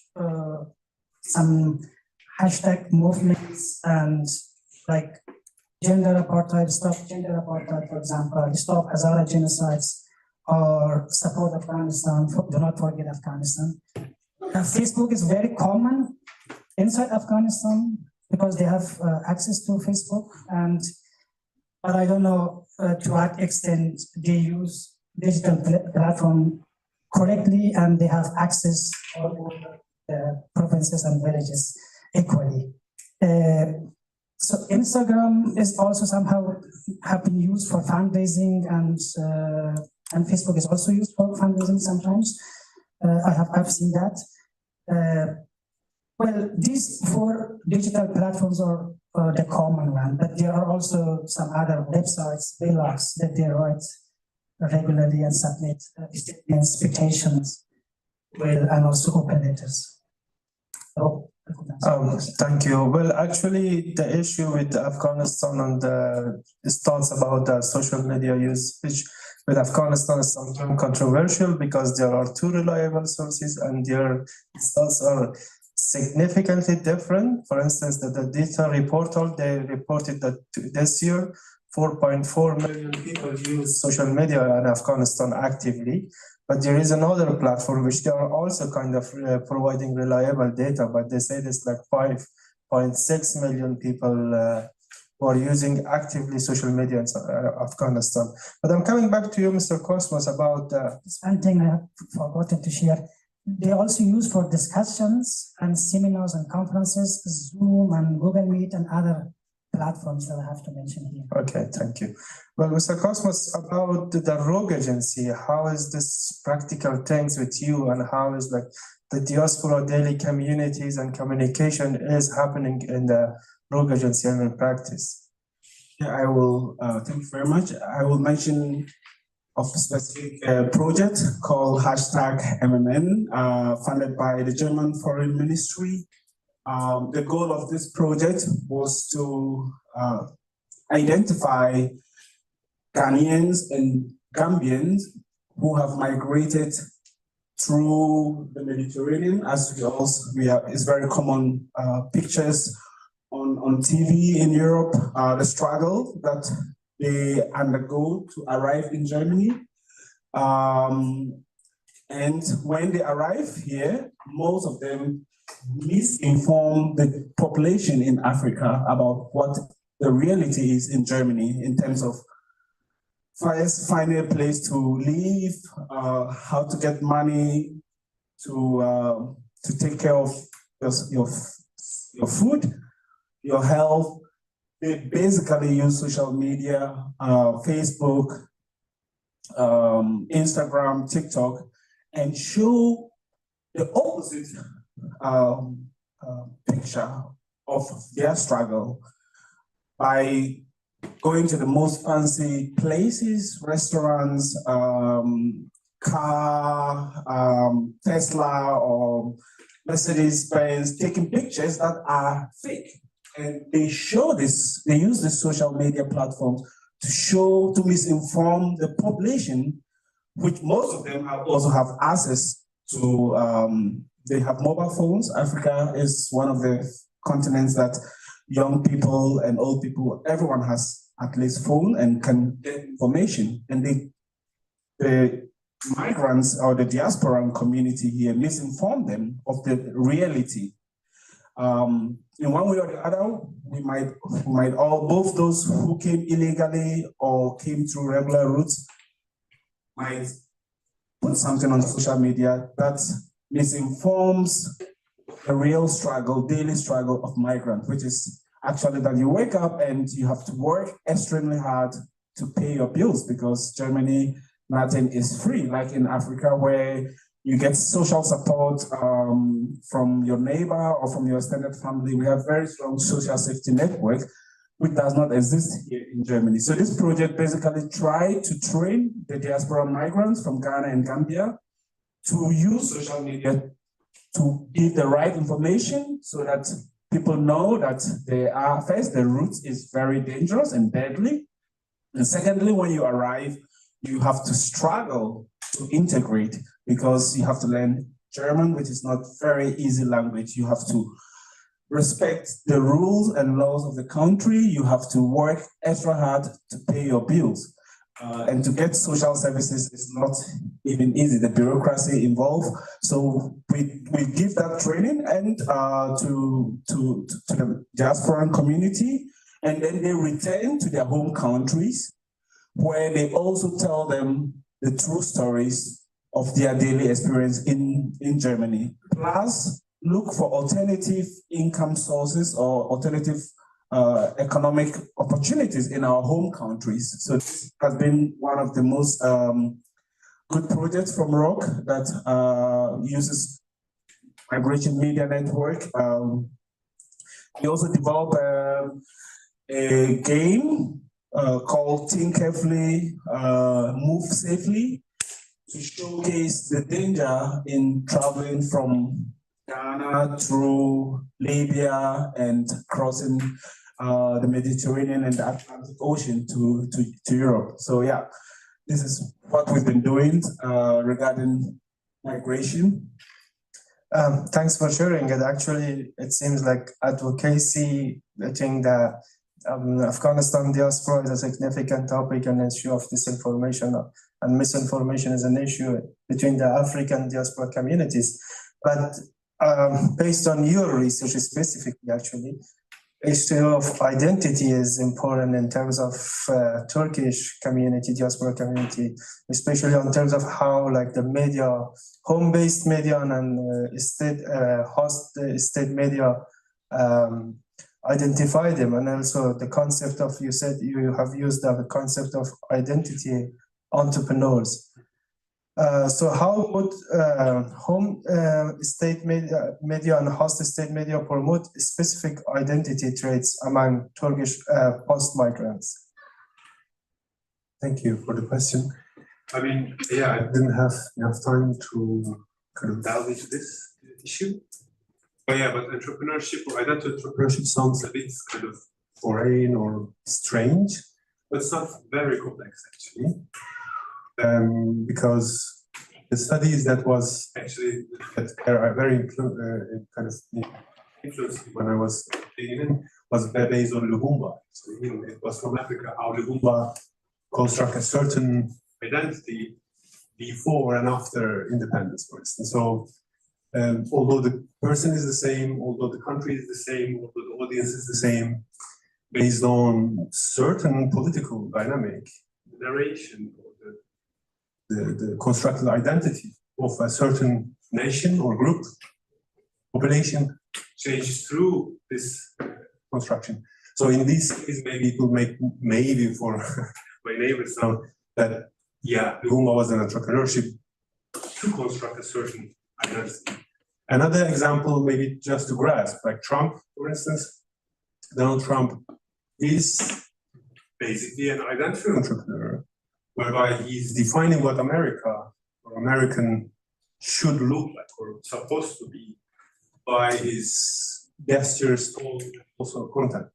some hashtag movements and like gender apartheid, stop gender apartheid, for example, stop Hazara genocides, or support Afghanistan, do not forget Afghanistan. Facebook is very common inside Afghanistan because they have access to Facebook, but I don't know to what extent they use digital platform correctly and they have access to all the provinces and villages equally. So Instagram is also somehow have been used for fundraising, and Facebook is also used for fundraising sometimes. I've seen that. Well, these 4 digital platforms are the common one, but there are also some other websites, blogs that they write regularly and submit statements, petitions, and also open letters. So, Thank you. Well, actually, the issue with Afghanistan and the thoughts about the social media usage with Afghanistan is sometimes controversial because there are 2 reliable sources and their results are significantly different. For instance, the data reportal, they reported that this year, 4.4 million people use social media in Afghanistan actively. But there is another platform which they are also kind of providing reliable data, but they say there's like 5.6 million people who are using actively social media in Afghanistan. But I'm coming back to you, Mr. Cosmos, about one thing I have forgotten to share. They also use for discussions and seminars and conferences, Zoom and Google Meet and other platforms that I have to mention here. Okay, thank you. Well, Mr. Cosmos, about the Rogue Agency, how is this practical things with you, and how is like the diaspora daily communities and communication is happening in the Rogue Agency and in practice? Yeah, I will, thank you very much. I will mention of a specific project called #MMN, funded by the German Foreign Ministry. The goal of this project was to identify Ghanaians and Gambians who have migrated through the Mediterranean, as it's very common pictures on TV in Europe, the struggle that they undergo to arrive in Germany. And when they arrive here, most of them misinform the population in Africa about what the reality is in Germany in terms of first finding a place to live, how to get money to take care of your food, your health. They basically use social media, Facebook, Instagram, TikTok, and show the opposite picture of their struggle by going to the most fancy places, restaurants, car, Tesla or Mercedes-Benz, taking pictures that are fake. And they show this, they use the social media platforms to misinform the population, which most of them also have access to. They have mobile phones. Africa is one of the continents that young people and old people, everyone has at least phone and can get information. And the migrants or the diaspora community here misinform them of the reality. In one way or the other, we might all, both those who came illegally or came through regular routes, might put something on social media that misinforms the real struggle, daily struggle of migrants, which is actually that you wake up and you have to work extremely hard to pay your bills, because Germany, nothing is free, like in Africa, where you get social support from your neighbor or from your extended family. We have very strong social safety network, which does not exist here in Germany. So this project basically tried to train the diaspora migrants from Ghana and Gambia to use social media to give the right information so that people know that they are, first, the route is very dangerous and deadly. And secondly, when you arrive, you have to struggle to integrate because you have to learn German, which is not very easy language. You have to respect the rules and laws of the country. You have to work extra hard to pay your bills. And to get social services is not even easy, the bureaucracy involved. So we give that training and to the diasporan community, and then they return to their home countries where they also tell them the true stories of their daily experience in Germany. Plus, look for alternative income sources or alternative economic opportunities in our home countries. So this has been one of the most good projects from ROC that uses Migration Media Network. We also developed a game called Think Carefully, Move Safely, to showcase the danger in traveling from Ghana through Libya and crossing the Mediterranean and the Atlantic Ocean to Europe. So yeah, this is what we've been doing regarding migration. Thanks for sharing it. Actually, it seems like advocacy, I think that Afghanistan diaspora is a significant topic and issue of disinformation and misinformation is an issue between the African diaspora communities. But based on your research specifically, actually, issue of identity is important in terms of Turkish community, diaspora community, especially in terms of how like the media, home-based media and host state media identify them, and also the concept of, you said you have used the concept of identity entrepreneurs. So how would home state media and host state media promote specific identity traits among Turkish post-migrants? Thank you for the question. I mean, yeah, I didn't have enough time to kind of delve into this issue. But yeah, but entrepreneurship or identity entrepreneurship sounds a bit kind of foreign or strange, but it's not very complex actually. Because the studies that was actually that are very kind of influenced when I was beginning was based on Lubumba. So it was from Africa, how Lubumba construct a certain identity before and after independence, for instance. So although the person is the same, although the country is the same, although the audience is the same, based on certain political dynamic, the narration or the constructed identity of a certain nation or group, population, changes through this construction. So in this case, maybe it will make, maybe for my neighbors sound that, yeah, Lubumba was an entrepreneurship to construct a certain identity. Another example, maybe just to grasp, like Trump, for instance, Donald Trump is basically an identity entrepreneur, whereby he's defining what America or American should look like or supposed to be by his gestures, tone, also content.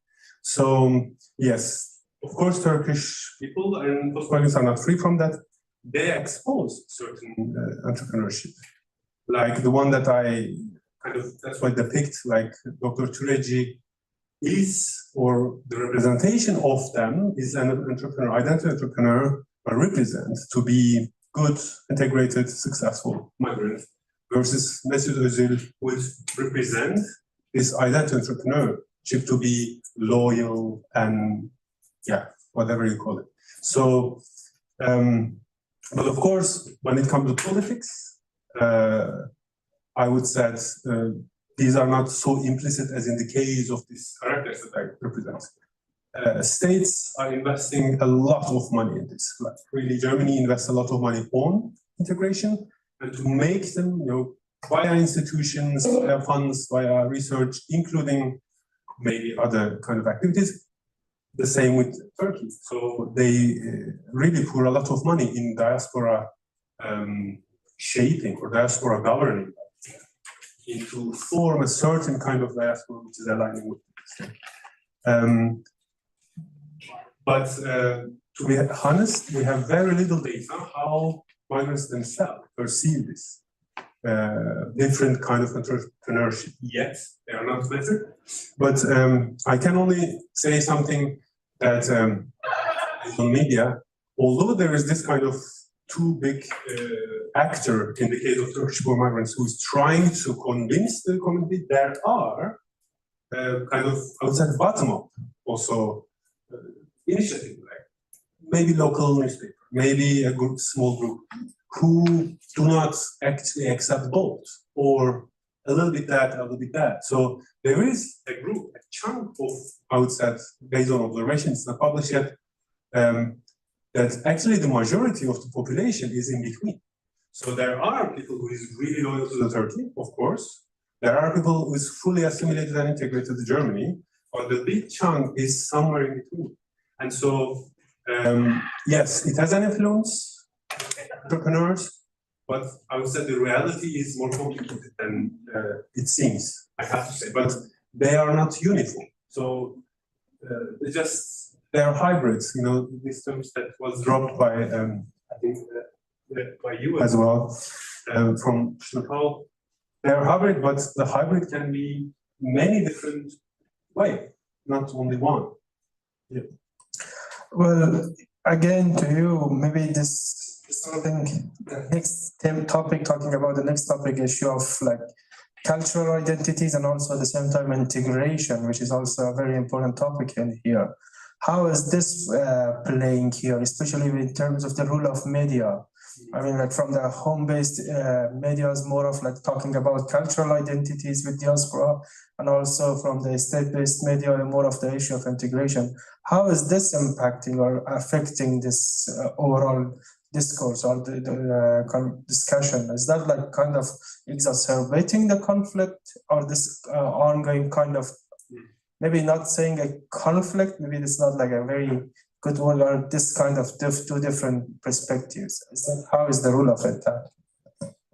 So yes, of course, Turkish people and post-migrants are not free from that. They expose certain entrepreneurship, like the one that I kind of, that's why I depict, like Dr. Tureci is, or the representation of them is an entrepreneur, identity entrepreneur, or represent to be good, integrated, successful migrant, versus Mesut Özil would represent this identity entrepreneurship to be loyal and yeah, whatever you call it. So, but of course, when it comes to politics, I would say these are not so implicit as in the case of these characters that I represent. States are investing a lot of money in this. Like really, Germany invests a lot of money on integration and to make them, you know, via institutions, via funds, via research, including maybe other kind of activities, the same with Turkey. So they really pour a lot of money in diaspora shaping or diaspora governing to form a certain kind of diaspora which is aligning with this. But to be honest, we have very little data how migrants themselves perceive this different kind of entrepreneurship. Yet they are not measured. But I can only say something that on media, although there is this kind of too big actor in the case of Turkish poor migrants who is trying to convince the community, there are kind of outside bottom up also initiative, like maybe local newspaper, maybe a group, small group, who do not actually accept both, or a little bit that, a little bit that. So there is a group, a chunk of outside, based on observations not published yet, that actually the majority of the population is in between. So there are people who is really loyal to the Turkey, of course. There are people who is fully assimilated and integrated to Germany, but the big chunk is somewhere in between. And so, yes, it has an influence on entrepreneurs, but I would say the reality is more complicated than it seems, I have to say. But they are not uniform. So they are hybrids, you know, these terms that was dropped by, I think, by you as well, from Chantal. They are hybrid, but the hybrid can be many different ways, not only one. Yeah. Well, again, to you, maybe this is something, the next topic, talking about the next topic, issue of like cultural identities and also at the same time integration, which is also a very important topic in here. How is this playing here, especially in terms of the role of media? I mean, like from the home-based media is more of like talking about cultural identities with diaspora, and also from the state-based media, more of the issue of integration. How is this impacting or affecting this overall discourse or the discussion? Is that like kind of exacerbating the conflict, or this ongoing kind of, maybe not saying a conflict, maybe it's not like a very good word, or this kind of two different perspectives? How is the rule of it?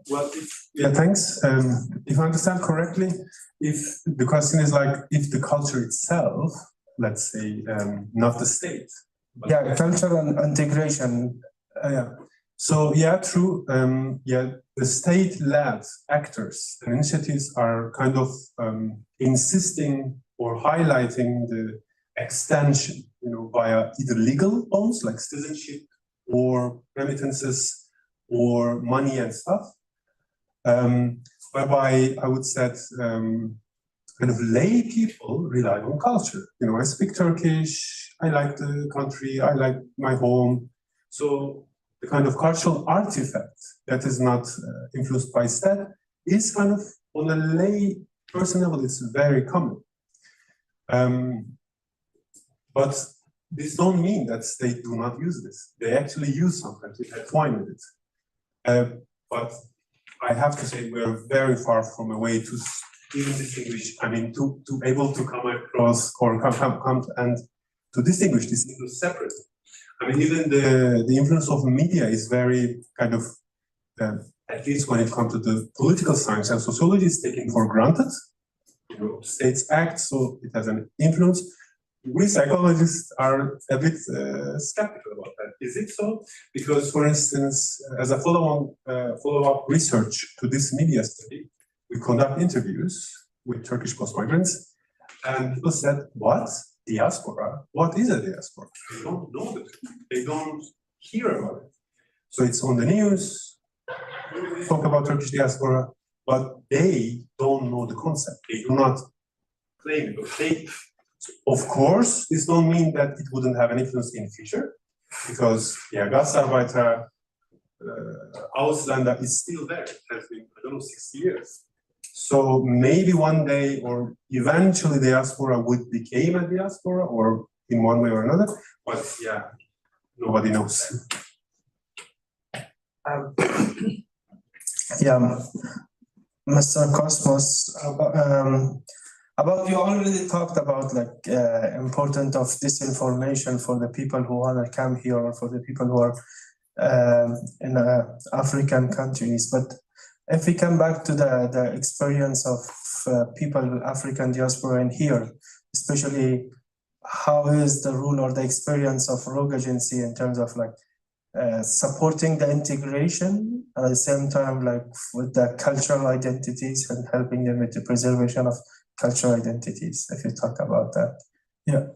Well, yeah, thanks. If I understand correctly, if the question is like, if the culture itself, let's say, not the state. Yeah, culture and integration. Yeah. So yeah, true. Yeah, the state-led actors and initiatives are kind of insisting or highlighting the extension, you know, via either legal bonds like citizenship or remittances or money and stuff, whereby I would say kind of lay people rely on culture. You know, I speak Turkish, I like the country, I like my home. So the kind of cultural artifact that is not influenced by state is kind of on a lay person level, it's very common. But this don't mean that states do not use this. They actually use sometimes, they intertwine with it. But I have to say we're very far from a way to even distinguish, I mean, to able to come across or come and to distinguish this into separate. I mean, even the influence of media is very kind of, at least when it comes to the political science and sociology, is taken for granted. You know, states act, so it has an influence. We psychologists are a bit skeptical about that. Is it so? Because, for instance, as a follow-up research to this media study, we conduct interviews with Turkish post-migrants, and people said, what? Diaspora? What is a diaspora? They don't know it. They don't hear about it. So it's on the news, we talk about Turkish diaspora, but they don't know the concept. They do not claim it. Of course, this don't mean that it wouldn't have an influence in the future, because yeah, Gastarbeiter, Ausländer is still there. It has been, I don't know, 60 years. So maybe one day or eventually diaspora would become a diaspora, or in one way or another, but yeah, nobody knows. Yeah, Mr. Cosmos, About you already talked about like importance of this information for the people who want to come here or for the people who are in African countries. But if we come back to the experience of people, African diaspora in here, especially how is the role or the experience of Rogue Agency in terms of like supporting the integration at the same time like with the cultural identities and helping them with the preservation of cultural identities, if you talk about that. Yeah.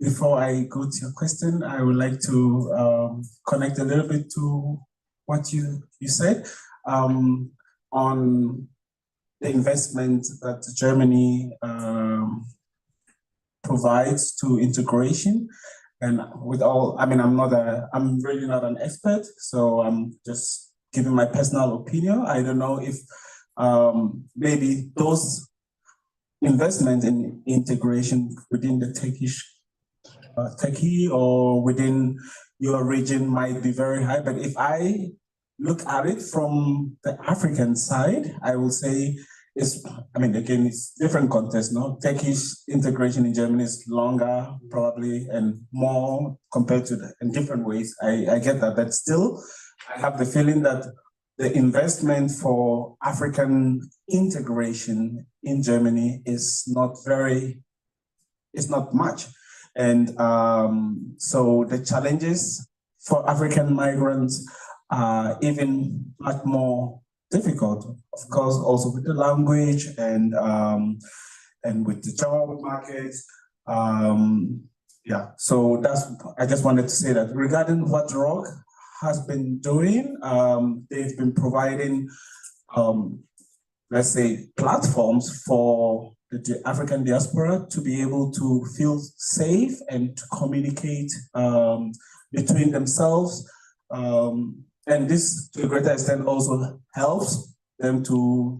Before I go to your question, I would like to connect a little bit to what you said on the investment that Germany provides to integration. And with all, I mean, I'm really not an expert, so I'm just giving my personal opinion. I don't know if maybe those investment in integration within the Turkey or within your region might be very high. But if I look at it from the African side, I will say again, it's different context, no? Turkish integration in Germany is longer, probably, and more compared to in different ways. I get that, but still, I have the feeling that the investment for African integration in Germany is not much. And so the challenges for African migrants are even much more difficult, of course, also with the language and with the job market. Yeah, so I just wanted to say that regarding what ROC has been doing, they've been providing, let's say, platforms for the African diaspora to be able to feel safe and to communicate between themselves. And this, to a greater extent, also helps them to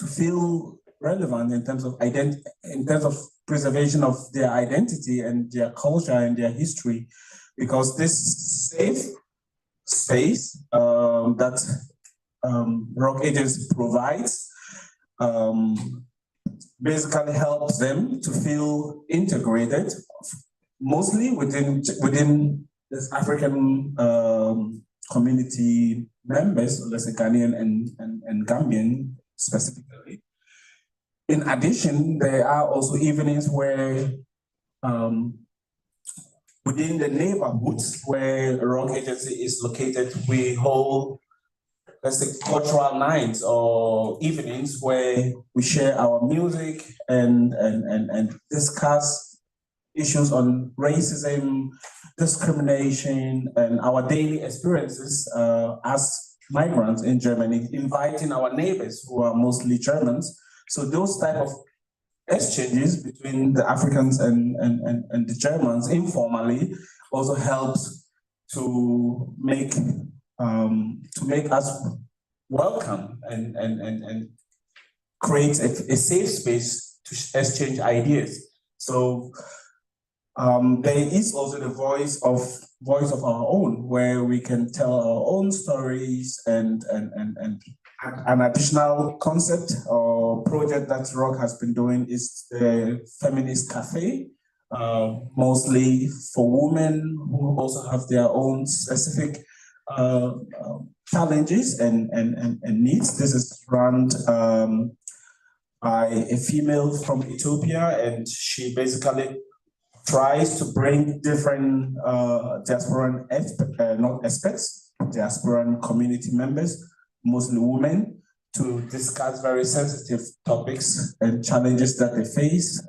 feel relevant in terms of preservation of their identity and their culture and their history, because this safe space that ROC Agency provides basically helps them to feel integrated, mostly within this African community members, let's say Ghanaian and Gambian specifically. In addition, there are also evenings where within the neighborhoods where ROC Agency is located, we hold, let's say, cultural nights or evenings where we share our music and discuss issues on racism, discrimination, and our daily experiences as migrants in Germany, inviting our neighbors who are mostly Germans. So those type of exchanges between the Africans and the Germans informally also helps to make us welcome and create a safe space to exchange ideas. So there is also the voice of our own, where we can tell our own stories, and an additional concept or project that ROC has been doing is the Feminist Cafe, mostly for women who also have their own specific challenges and needs. This is run by a female from Ethiopia, and she basically tries to bring different diasporan diasporan community members, mostly women, to discuss very sensitive topics and challenges that they face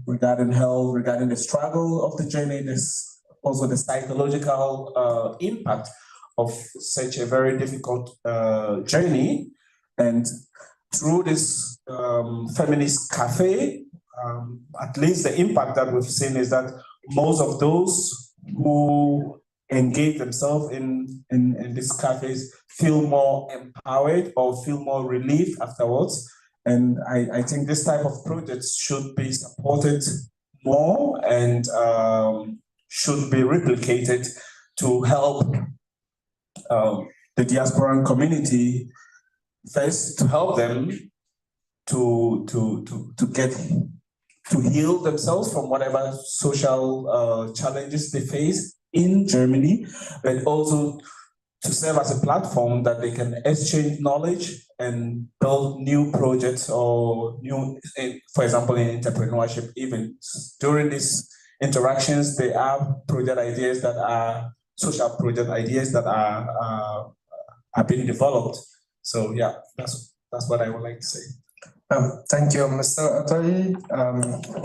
regarding health, regarding the struggle of the journey. There's also the psychological impact of such a very difficult journey. And through this feminist cafe, at least the impact that we've seen is that most of those who engage themselves in these cafes feel more empowered or feel more relief afterwards. And I think this type of projects should be supported more and should be replicated to help the diasporan community, first to help them to get to heal themselves from whatever social challenges they face in Germany, but also to serve as a platform that they can exchange knowledge and build new projects or new, for example, in entrepreneurship. Even during these interactions, they have project ideas that are social project ideas that are being developed. So yeah, that's what I would like to say. Thank you, Mr. Atari.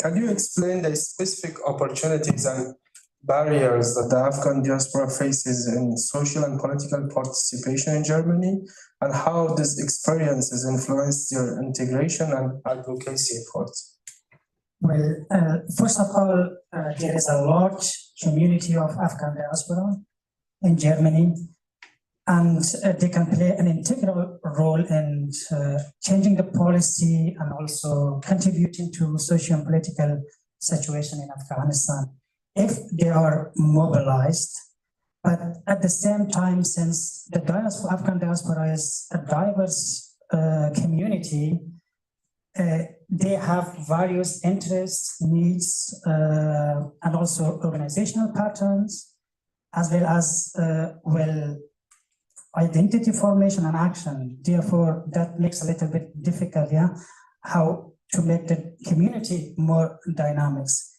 Can you explain the specific opportunities and barriers that the Afghan diaspora faces in social and political participation in Germany, and how these experiences influence your integration and advocacy efforts? Well, first of all, there is a large community of Afghan diaspora in Germany, and they can play an integral role in changing the policy and also contributing to social and political situation in Afghanistan if they are mobilized. But at the same time, since the Afghan diaspora is a diverse community, they have various interests, needs, and also organizational patterns, as well as identity formation and action. Therefore, that makes a little bit difficult, yeah, how to make the community more dynamics.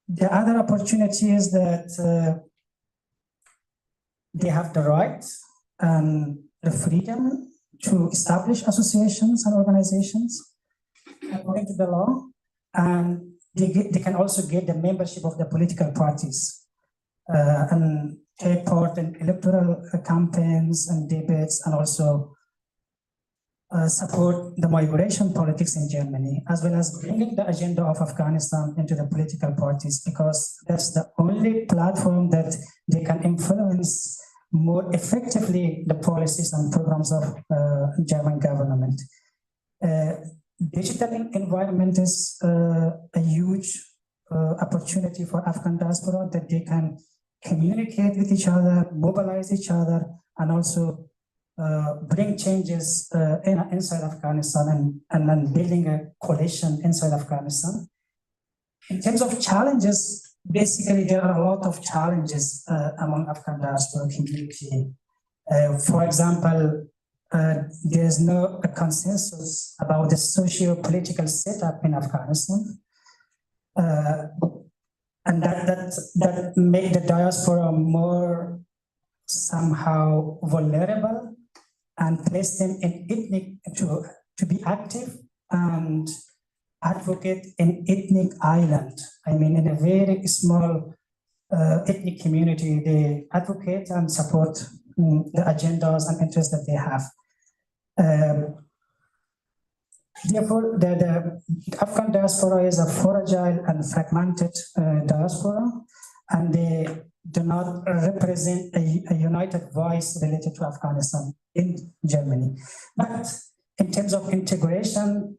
The other opportunity is that they have the right and the freedom to establish associations and organizations according to the law, and they can also get the membership of the political parties and take part in electoral campaigns and debates, and also support the migration politics in Germany, as well as bringing the agenda of Afghanistan into the political parties, because that's the only platform that they can influence more effectively the policies and programs of German government. Digital environment is a huge opportunity for Afghan diaspora, that they can communicate with each other, mobilize each other, and also bring changes inside Afghanistan, and then building a coalition inside Afghanistan. In terms of challenges, basically there are a lot of challenges among Afghan diaspora community. For example, there is no consensus about the socio-political setup in Afghanistan. And that made the diaspora more somehow vulnerable, and place them in to be active and advocate in ethnic island. I mean, in a very small ethnic community, they advocate and support the agendas and interests that they have. Therefore, the Afghan diaspora is a fragile and fragmented diaspora, and they do not represent a united voice related to Afghanistan in Germany. But in terms of integration,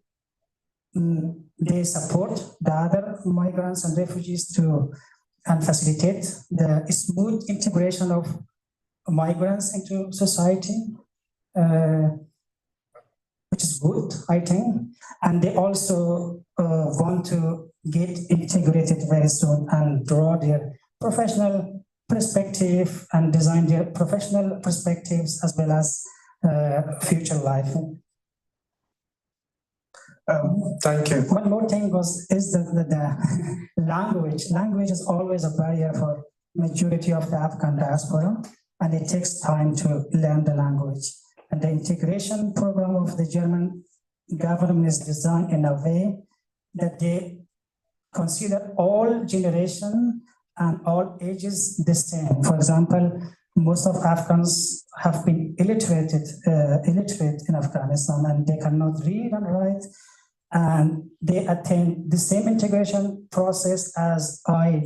they support the other migrants and refugees and facilitate the smooth integration of migrants into society, which is good, I think. And they also want to get integrated very soon and draw their professional perspective and design their professional perspectives as well as future life. Thank you. One more thing is the language. Language is always a barrier for majority of the Afghan diaspora, and it takes time to learn the language. And the integration program of the German government is designed in a way that they consider all generations and all ages the same. For example, most of Afghans have been illiterate in Afghanistan, and they cannot read and write, and they attain the same integration process as I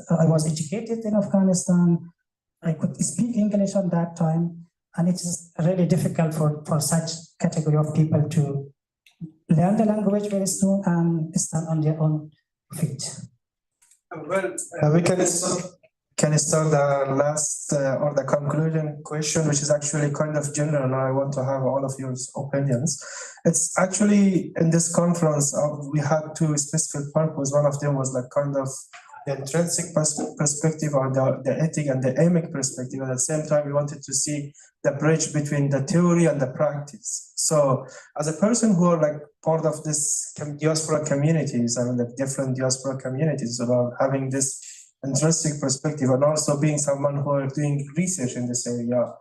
was educated in Afghanistan. I could speak English at that time, and it is really difficult for such category of people to learn the language very soon and stand on their own feet. Well, we can stop can I start the last or the conclusion question, which is actually kind of general, and I want to have all of your opinions. It's actually in this conference, we had two specific purposes. One of them was like kind of the intrinsic perspective or the ethic and the emic perspective. At the same time, we wanted to see the bridge between the theory and the practice. So as a person who are like part of this diaspora communities, I mean the different diaspora communities, about having this intrinsic perspective and also being someone who are doing research in this area,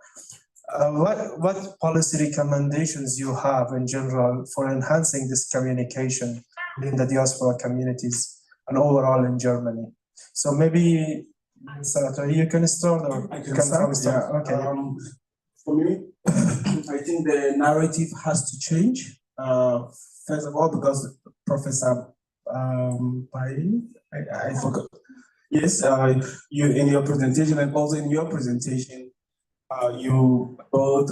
what policy recommendations you have in general for enhancing this communication within the diaspora communities and overall in Germany? So maybe, Senator, you can start or I you can can start, start. yeah. Okay. For me, I think the narrative has to change. First of all, because Professor Pai, I forgot. Yes, you in your presentation and also in your presentation, you both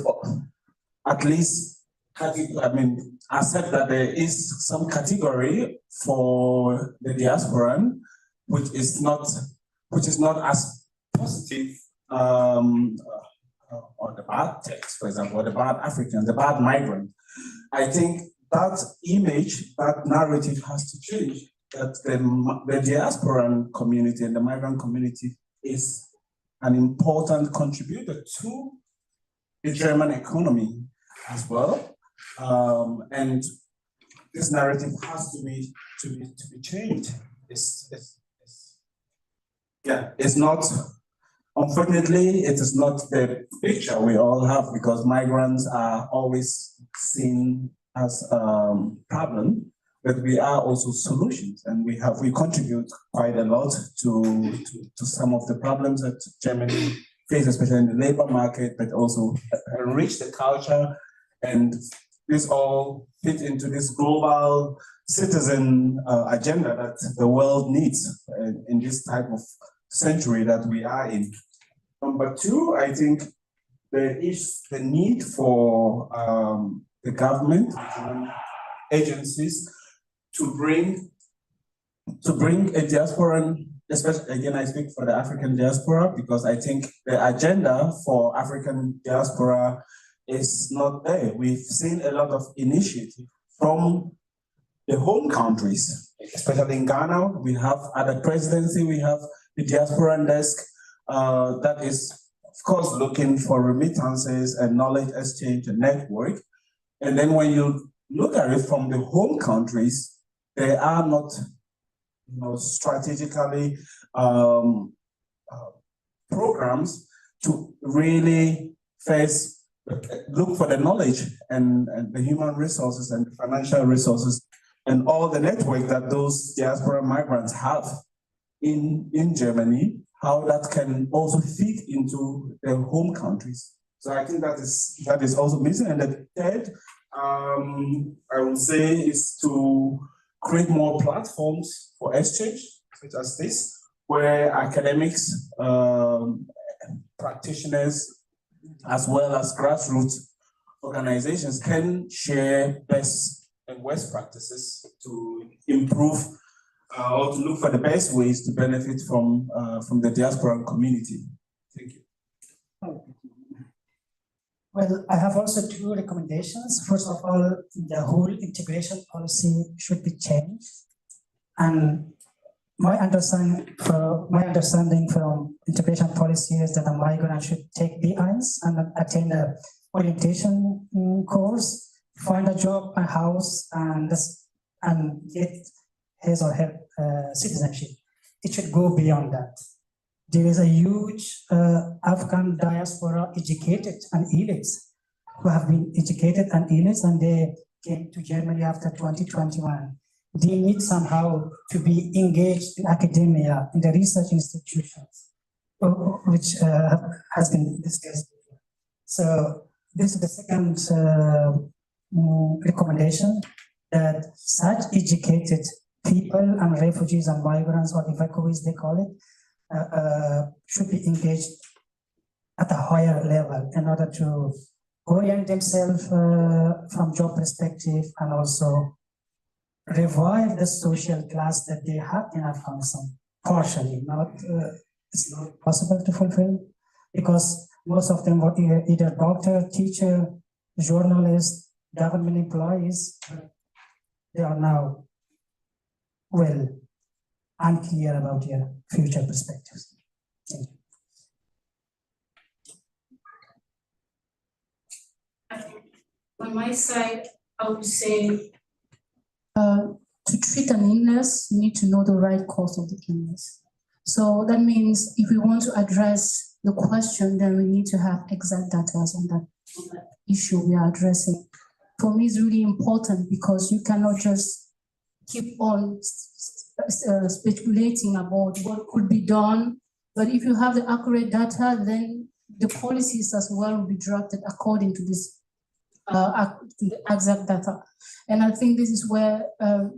at least accept that there is some category for the diasporan which is not as positive or the bad text, for example, or the bad African, the bad migrant. I think that image, that narrative has to change. That the diasporan community and the migrant community is an important contributor to the German economy as well, and this narrative has to be changed. It's not. Unfortunately, it is not the picture we all have because migrants are always seen as a problem. But we are also solutions, and we contribute quite a lot to some of the problems that Germany faces, especially in the labor market, but also enrich the culture, and this all fit into this global citizen agenda that the world needs in this type of century that we are in. Number two, I think there is the need for the government agencies to bring a diasporan, especially again, I speak for the African diaspora because I think the agenda for African diaspora is not there. We've seen a lot of initiative from the home countries, especially in Ghana. We have at the presidency, we have the diaspora desk that is, of course, looking for remittances and knowledge exchange and network. And then when you look at it from the home countries, they are not, strategically programs to really first look for the knowledge and the human resources and the financial resources and all the network that those diaspora migrants have in Germany, how that can also fit into their home countries. So I think that is also missing. And the third, I would say, is to create more platforms for exchange, such as this, where academics, practitioners, as well as grassroots organizations can share best and worst practices to improve or to look for the best ways to benefit from the diaspora community. Thank you. Well, I have also two recommendations. First of all, the whole integration policy should be changed. And my understanding from integration policy is that a migrant should take BIs and attend an orientation course, find a job, a house, and get his or her citizenship. It should go beyond that. There is a huge Afghan diaspora educated and elites who have been educated and elites, and they came to Germany after 2021. They need somehow to be engaged in academia, in the research institutions, which has been discussed. So this is the second recommendation, that such educated people and refugees and migrants, or evacuees they call it, should be engaged at a higher level in order to orient themselves from job perspective and also revive the social class that they had in Afghanistan, partially, not it's not possible to fulfill because most of them were either doctor, teacher, journalist, government employees. They are now, well, unclear about their future perspectives. Thank you. On my side, I would say to treat an illness, you need to know the right cause of the illness. So that means if we want to address the question, then we need to have exact data on that issue we are addressing. For me, it's really important because you cannot just keep on speculating about what could be done. But if you have the accurate data, then the policies as well will be drafted according to this to the exact data. And I think this is where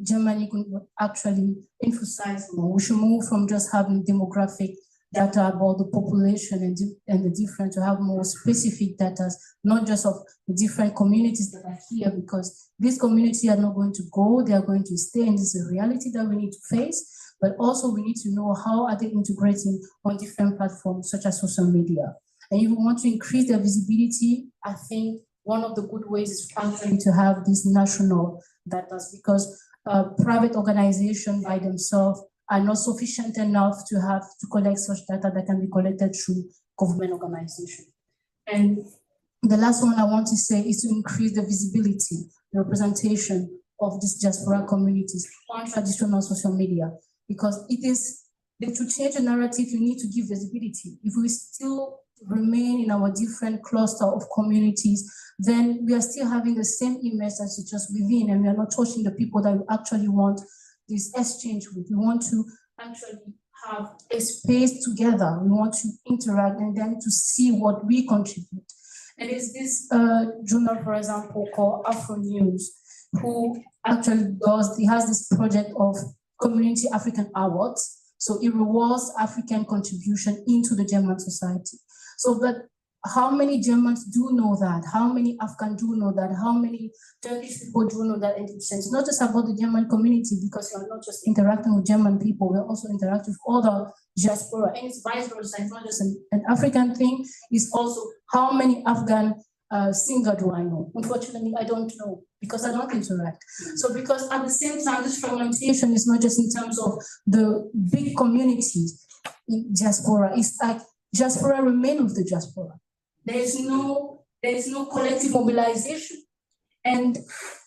Germany could actually emphasize more. We should move from just having demographic data about the population and the different, to have more specific data, not just of the different communities that are here, because these communities are not going to go, they are going to stay, and this is a reality that we need to face. But also we need to know how are they integrating on different platforms such as social media. And if we want to increase their visibility, I think one of the good ways is actually to have these national data, because private organizations by themselves are not sufficient enough to collect such data that can be collected through government organizations. And the last one I want to say is to increase the visibility, the representation of these diaspora communities on traditional social media, because it is, to change the narrative, you need to give visibility. If we still remain in our different cluster of communities, then we are still having the same image that's just within, and we are not touching the people that we actually want this exchange with. We want to actually have a space together. We want to interact and then to see what we contribute. And it's this journal, for example, called Afro News, who actually has this project of Community African Awards. So it rewards African contribution into the German society. So that how many Germans do know that? How many Afghans do know that? How many Turkish people do know that? And it's not just about the German community, because you're not just interacting with German people, we're also interacting with other diaspora, and it's vice versa. It's not just an African thing, it's also how many Afghan singers do I know? Unfortunately, I don't know because I don't interact. So because at the same time, this fragmentation is not just in terms of the big communities in diaspora, it's like diaspora remain with the diaspora. There is no collective mobilization. And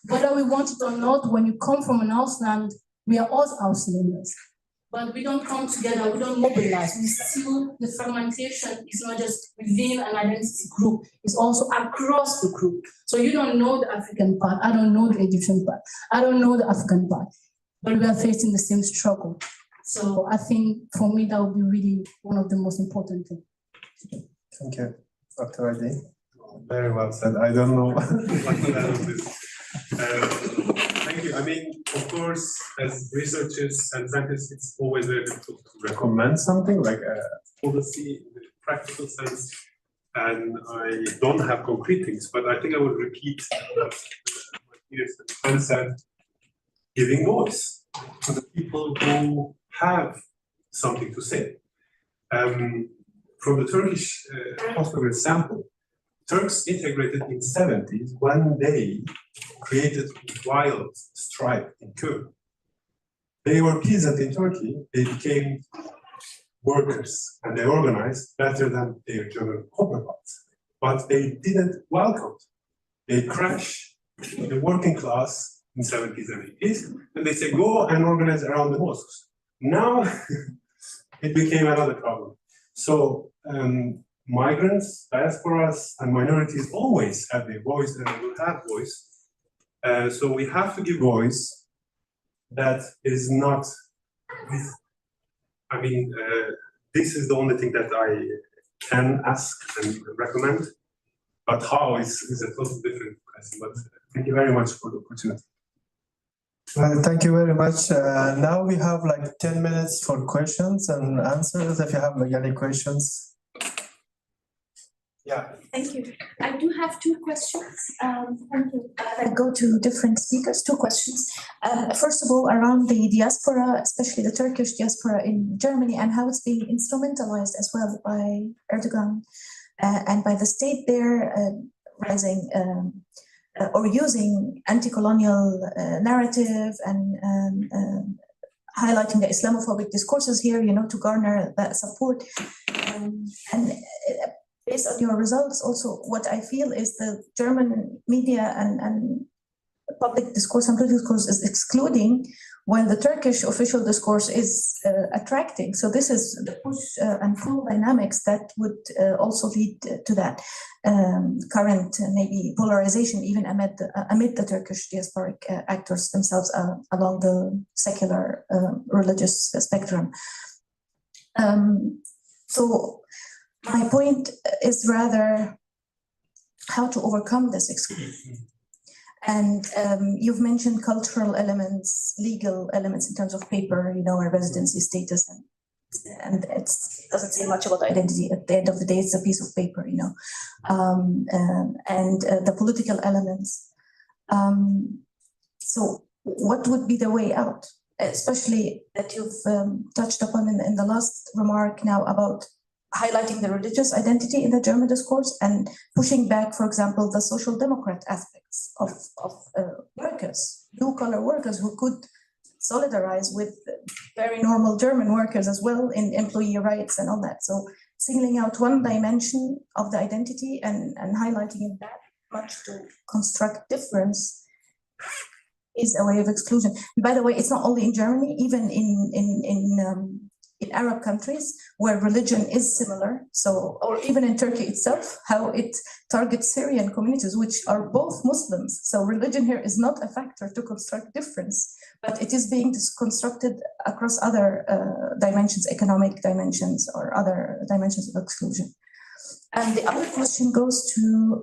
whether we want it or not, when you come from an outland, we are all outlanders. But we don't come together, we don't mobilize. We still, the fragmentation is not just within an identity group, it's also across the group. So you don't know the African part, I don't know the Egyptian part, I don't know the African part, but we are facing the same struggle. So I think for me, that would be really one of the most important things. Thank you, Dr. Adi. Very well said. I don't know what to add on this. Thank you. I mean, of course, as researchers and scientists, it's always very difficult to recommend something like a policy in the practical sense. And I don't have concrete things, but I think I will repeat what Matthias said, giving voice to the people who have something to say. From the Turkish hospital sample, Turks integrated in 70s when they created wild strike in Kürd. They were peasant in Turkey, they became workers and they organized better than their German counterparts. But they didn't welcome. They crashed in the working class in 70s and 80s, and they say, go and organize around the mosques. Now, it became another problem. So, migrants, diasporas, and minorities always have a voice and they will have voice. So we have to give voice that is not, I mean, this is the only thing that I can ask and recommend, but how is a totally different question. But thank you very much for the opportunity. Well, thank you very much. Now we have like 10 minutes for questions and answers. If you have any questions, Yeah. Thank you. I do have two questions. Thank you. That go to different speakers. Two questions. First of all, around the diaspora, especially the Turkish diaspora in Germany, and how it's being instrumentalized as well by Erdogan and by the state there, rising or using anti-colonial narrative and highlighting the Islamophobic discourses here, to garner that support. And based on your results, also what I feel is the German media and public discourse and political discourse is excluding, while the Turkish official discourse is attracting. So this is the push and pull dynamics that would also lead to that current maybe polarization even amid the Turkish diasporic actors themselves along the secular religious spectrum. So my point is rather how to overcome this exclusion. And you've mentioned cultural elements, legal elements in terms of paper, a residency status, and it doesn't say much about identity. At the end of the day, it's a piece of paper, and the political elements. So what would be the way out, especially that you've touched upon in the last remark now about highlighting the religious identity in the German discourse and pushing back, for example, the social democrat aspects of workers, blue-collar workers who could solidarize with very normal German workers as well in employee rights and all that. So singling out one dimension of the identity and highlighting it that much to construct difference is a way of exclusion. And by the way, it's not only in Germany, even in Arab countries where religion is similar, so, or even in Turkey itself, how it targets Syrian communities, which are both Muslims. So religion here is not a factor to construct difference, but it is being constructed across other dimensions, economic dimensions, or other dimensions of exclusion. And the other question goes to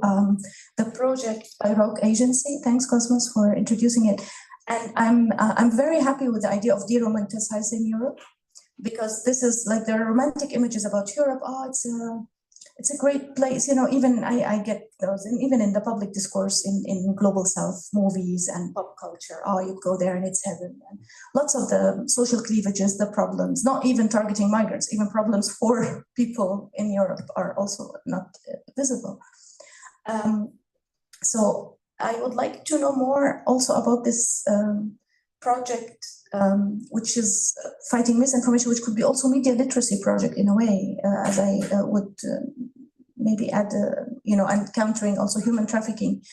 the project by Rogue Agency. Thanks, Cosmos, for introducing it. And I'm very happy with the idea of de-romanticizing Europe, because this is like there are romantic images about Europe. Oh, it's a great place, even I get those, and even in the public discourse in Global South movies and pop culture. Oh, you go there and it's heaven. And lots of the social cleavages, the problems, not even targeting migrants, even problems for people in Europe are also not visible. So I would like to know more also about this project, which is fighting misinformation, which could be also media literacy project in a way, as I would maybe add, and countering also human trafficking.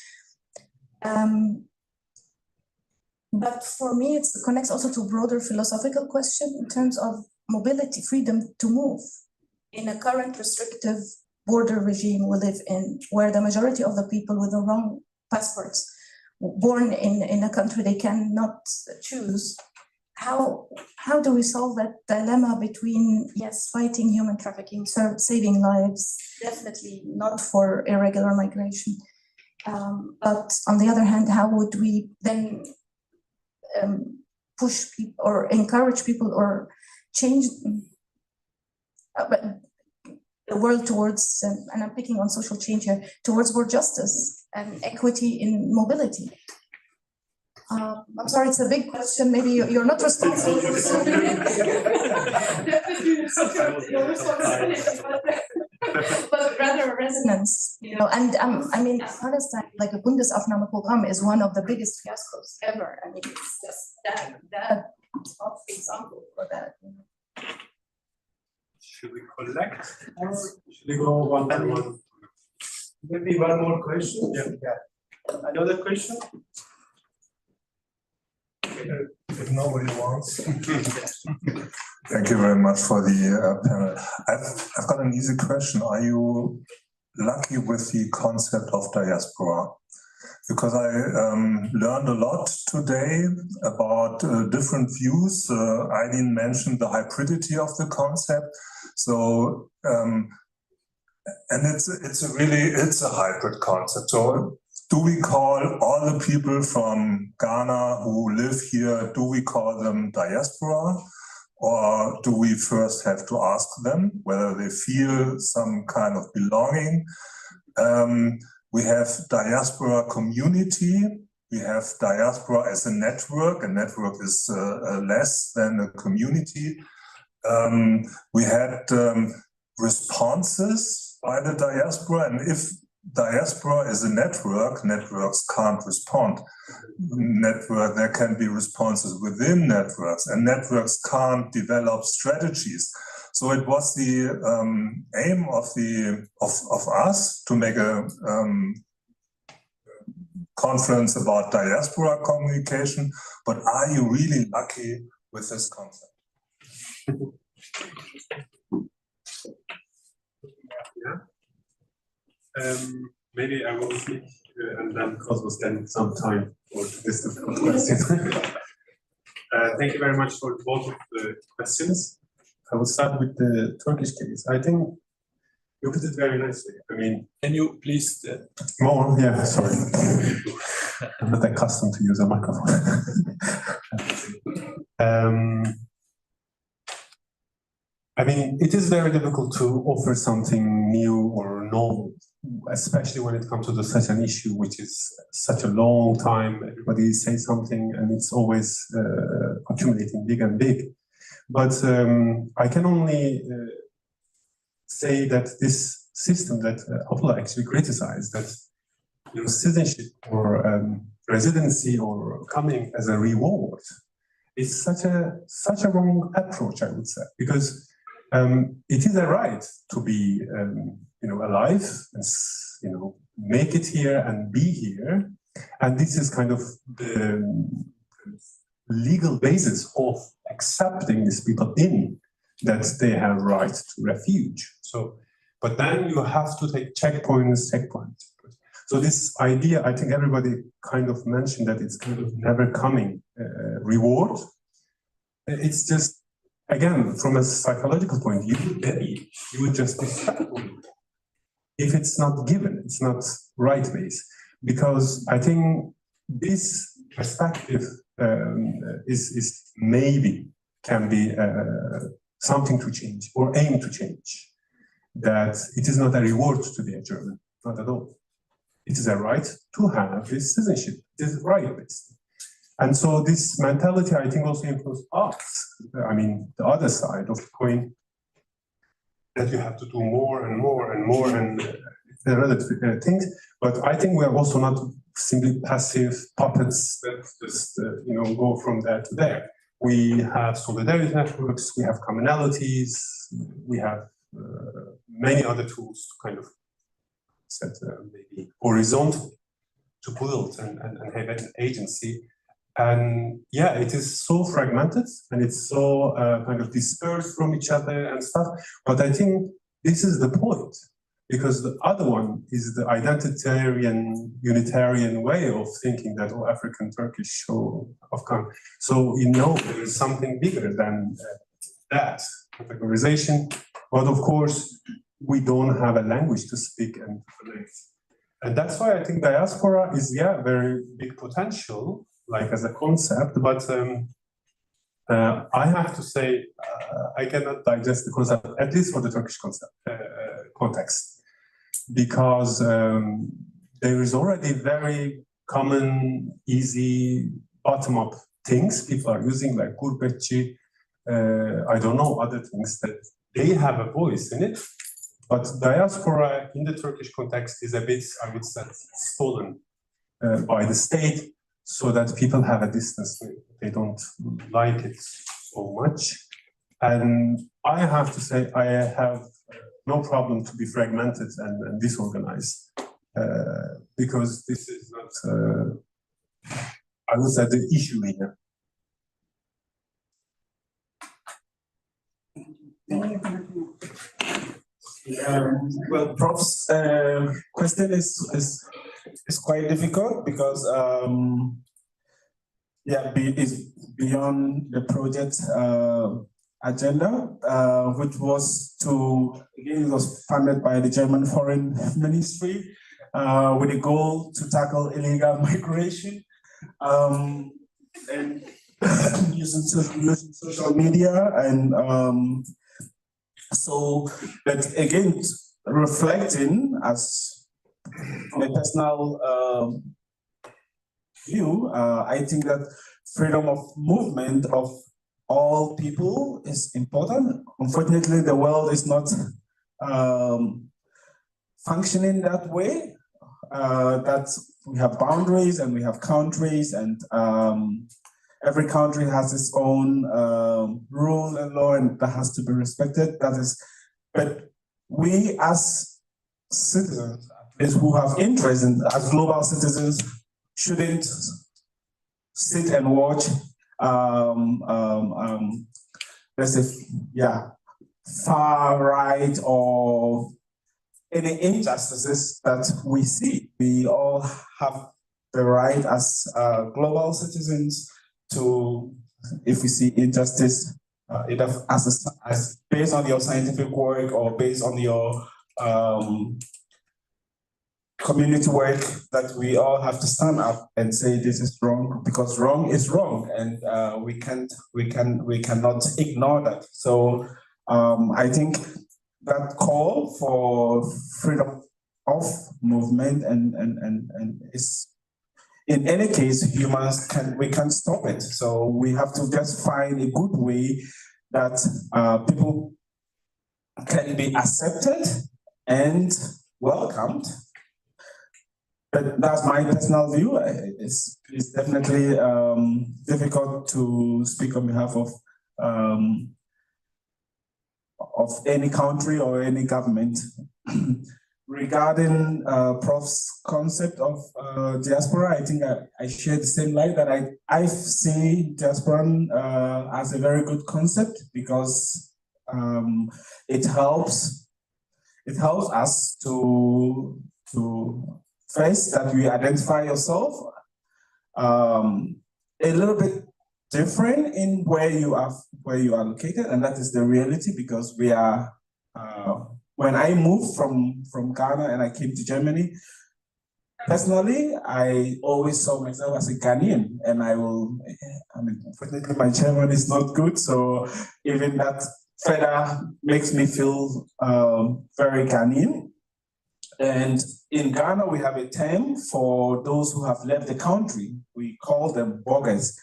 But for me, it connects also to a broader philosophical question in terms of mobility, freedom to move in a current restrictive border regime we live in, where the majority of the people with the wrong passports, born in a country they cannot choose. How do we solve that dilemma between, yes, fighting human trafficking, saving lives, definitely not for irregular migration, but on the other hand, how would we then push people or encourage people or change the world towards, and I'm picking on social change here, towards more justice and equity in mobility? I'm sorry, it's a big question. Maybe you're not responsible for this. But rather a resonance, and I mean, Palestine, like a Bundesaufnahmeprogramm, is one of the biggest fiascos ever. I mean, it's just that example for that. Should we collect or should we go one by one? Maybe one more question? Yeah. Another question? If nobody wants. Thank you very much for the panel. I've got an easy question. Are you lucky with the concept of diaspora? Because I learned a lot today about different views. Eileen mentioned the hybridity of the concept. So, and it's a hybrid concept. So, do we call all the people from Ghana who live here, do we call them diaspora? Or do we first have to ask them whether they feel some kind of belonging? We have diaspora community. We have diaspora as a network. A network is less than a community. We had responses by the diaspora, and if diaspora is a network, networks can't respond. There can be responses within networks, and networks can't develop strategies. So it was the aim of us to make a conference about diaspora communication. But are you really lucky with this concept? Maybe I will speak and then Cosmo spend some time for this difficult question. Thank you very much for both of the questions. I will start with the Turkish case. I think you put it very nicely. I mean, can you please more? Yeah, sorry. I'm not accustomed to use a microphone. I mean, it is very difficult to offer something new or novel, especially when it comes to such an issue, which is such a long time. Everybody says something and it's always accumulating big and big. But I can only say that this system that Abdullah actually criticized, that citizenship or residency or coming as a reward, is such a wrong approach, I would say, because it is a right to be alive and make it here and be here, and this is kind of the legal basis of accepting these people in, that they have right to refuge. So, but then you have to take checkpoints. So this idea, I think everybody kind of mentioned that it's kind of never coming reward. It's just, again, from a psychological point, you would just be stuck with it. If it's not given, it's not right-based. Because I think this perspective is maybe can be something to change or aim to change. That it is not a reward to be a German, not at all. It is a right to have this citizenship. It is right-based. And so this mentality, I think, also influences us. I mean, the other side of the coin, that you have to do more and more and more, and there are other things. But I think we are also not simply passive puppets that just go from there to there. We have solidarity networks, we have commonalities, we have many other tools to kind of set maybe horizontal to build and have an agency. And yeah, it is so fragmented and it's so kind of dispersed from each other and stuff. But I think this is the point, because the other one is the identitarian, unitarian way of thinking that, oh, African, Turkish, or Afghan. So, there is something bigger than that categorization. But of course, we don't have a language to speak and connect. And that's why I think diaspora is, very big potential, like as a concept, but I have to say, I cannot digest the concept, at least for the Turkish context, because there is already very common, easy, bottom-up things people are using, like gurbetçi, I don't know, other things that they have a voice in it. But diaspora in the Turkish context is a bit, I would say, stolen by the state, so that people have a distance. They don't like it so much. And I have to say, I have no problem to be fragmented and disorganized, because this is not, I would say, the issue here. Well, Prof's question is quite difficult because it's beyond the project agenda, which was it was funded by the German Foreign Ministry with a goal to tackle illegal migration and using social media but again, reflecting, as from a personal view, I think that freedom of movement of all people is important. Unfortunately, the world is not functioning that way. That we have boundaries and we have countries, and every country has its own rule and law, and that has to be respected. That is, but we as citizens, who have interest in, as global citizens, shouldn't sit and watch. Let's say, far right or any injustices that we see. We all have the right as global citizens to, if we see injustice, either as based on your scientific work or based on your community work, that we all have to stand up and say this is wrong, because wrong is wrong, and we cannot ignore that. So I think that call for freedom of movement and is, in any case, we can't stop it. So we have to just find a good way that people can be accepted and welcomed. But that's my personal view. It's definitely difficult to speak on behalf of any country or any government. Regarding Prof's concept of diaspora, I think I share the same light, that I see diaspora as a very good concept, because it helps us to first, that we identify yourself a little bit different in where you are located, and that is the reality, because we are. When I moved from Ghana and I came to Germany, personally, I always saw myself as a Ghanaian, and unfortunately, my German is not good, so even that further makes me feel very Ghanaian. And in Ghana, we have a term for those who have left the country. We call them boggers,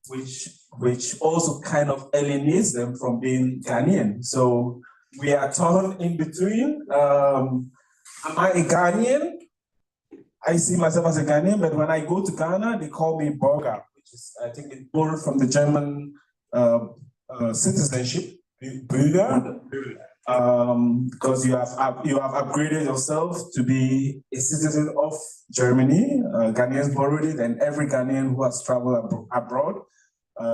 which also kind of alienates them from being Ghanaian. So we are torn in between. Am I a Ghanaian? I see myself as a Ghanaian, but when I go to Ghana, they call me Burger, which is, I think, it's borrowed from the German citizenship, Bürger. Because you have upgraded yourself to be a citizen of Germany. Ghanaians borrowed it, and every Ghanaian who has traveled abroad,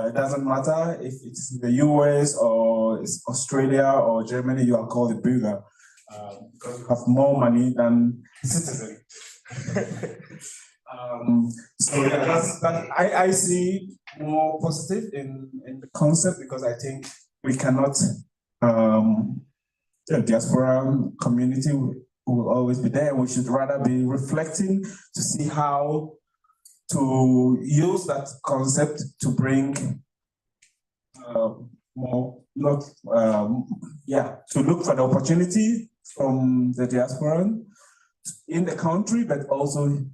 it doesn't matter if it's the US or it's Australia or Germany, you are called a Bürger, because you have more money than citizen. So yeah, I see more positive in the concept, because I think we cannot. The diaspora community will always be there. We should rather be reflecting to see how to use that concept to bring to look for the opportunity from the diaspora in the country, but also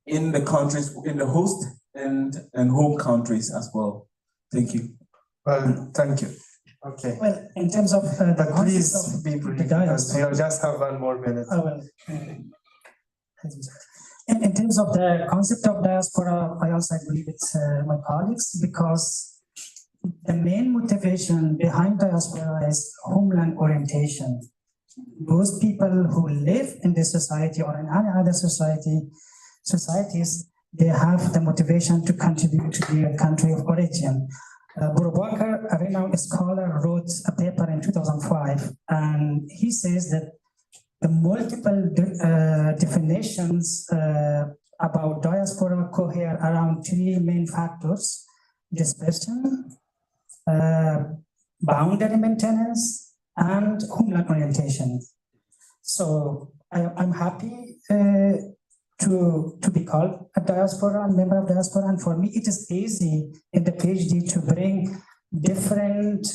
in the countries, in the host and home countries as well. Thank you. Well, thank you. Okay. Well, in terms of the please concept be of brief, the because diaspora, we just have 1 more minute. In terms of the concept of diaspora, I also agree with my colleagues, because the main motivation behind diaspora is homeland orientation. Those people who live in this society or in any other societies, they have the motivation to contribute to their country of origin. Burubakar, a renowned scholar, wrote a paper in 2005, and he says that the multiple definitions about diaspora cohere around 3 main factors: dispersion, boundary maintenance, and homeland orientation. So I'm happy to be called a diaspora, a member of diaspora, and for me it is easy in the PhD to bring different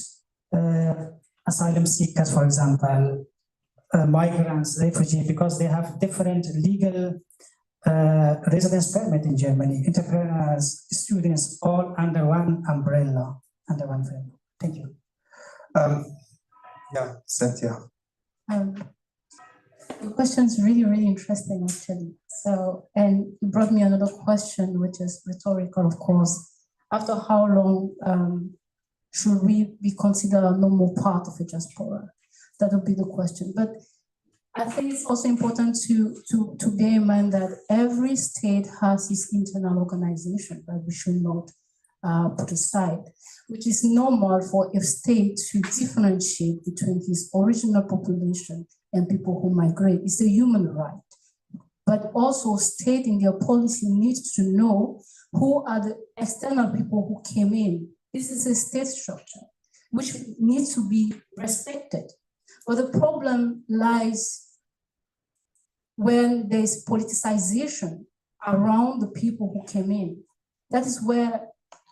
asylum seekers, for example, migrants, refugees, because they have different legal residence permit in Germany, entrepreneurs, students, all under one umbrella, under one framework. Thank you. Yeah, Cynthia. The question is really, really interesting, actually. So, and it brought me another question, which is rhetorical, of course. After how long should we be considered a normal part of a diaspora? That would be the question. But I think it's also important to bear in mind that every state has its internal organization that we should not put aside, which is normal for a state to differentiate between his original population and people who migrate. It's a human right. But also state in their policy needs to know who are the external people who came in. This is a state structure, which needs to be respected. But the problem lies when there's politicization around the people who came in. That is where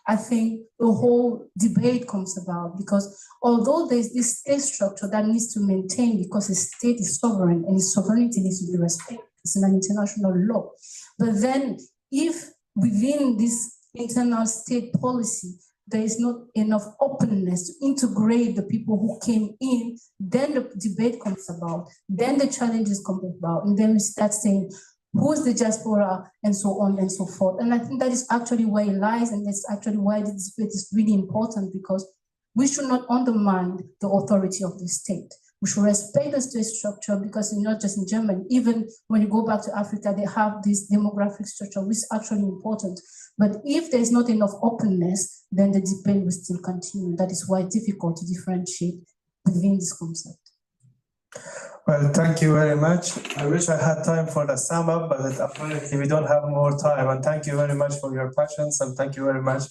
I think the whole debate comes about, because although there's this state structure that needs to maintain, because the state is sovereign and its sovereignty needs to be respected, it's an international law. But then if within this internal state policy, there is not enough openness to integrate the people who came in, then the debate comes about, then the challenges come about, and then we start saying, who's the diaspora, and so on and so forth. And I think that is actually where it lies, and that's actually why this debate is really important, because we should not undermine the authority of the state. We should respect the state structure, because it's not just in Germany. Even when you go back to Africa, they have this demographic structure, which is actually important. But if there's not enough openness, then the debate will still continue. That is why it's difficult to differentiate within this concept. Well, thank you very much. I wish I had time for the sum up, but apparently we don't have more time. And thank you very much for your patience, and thank you very much.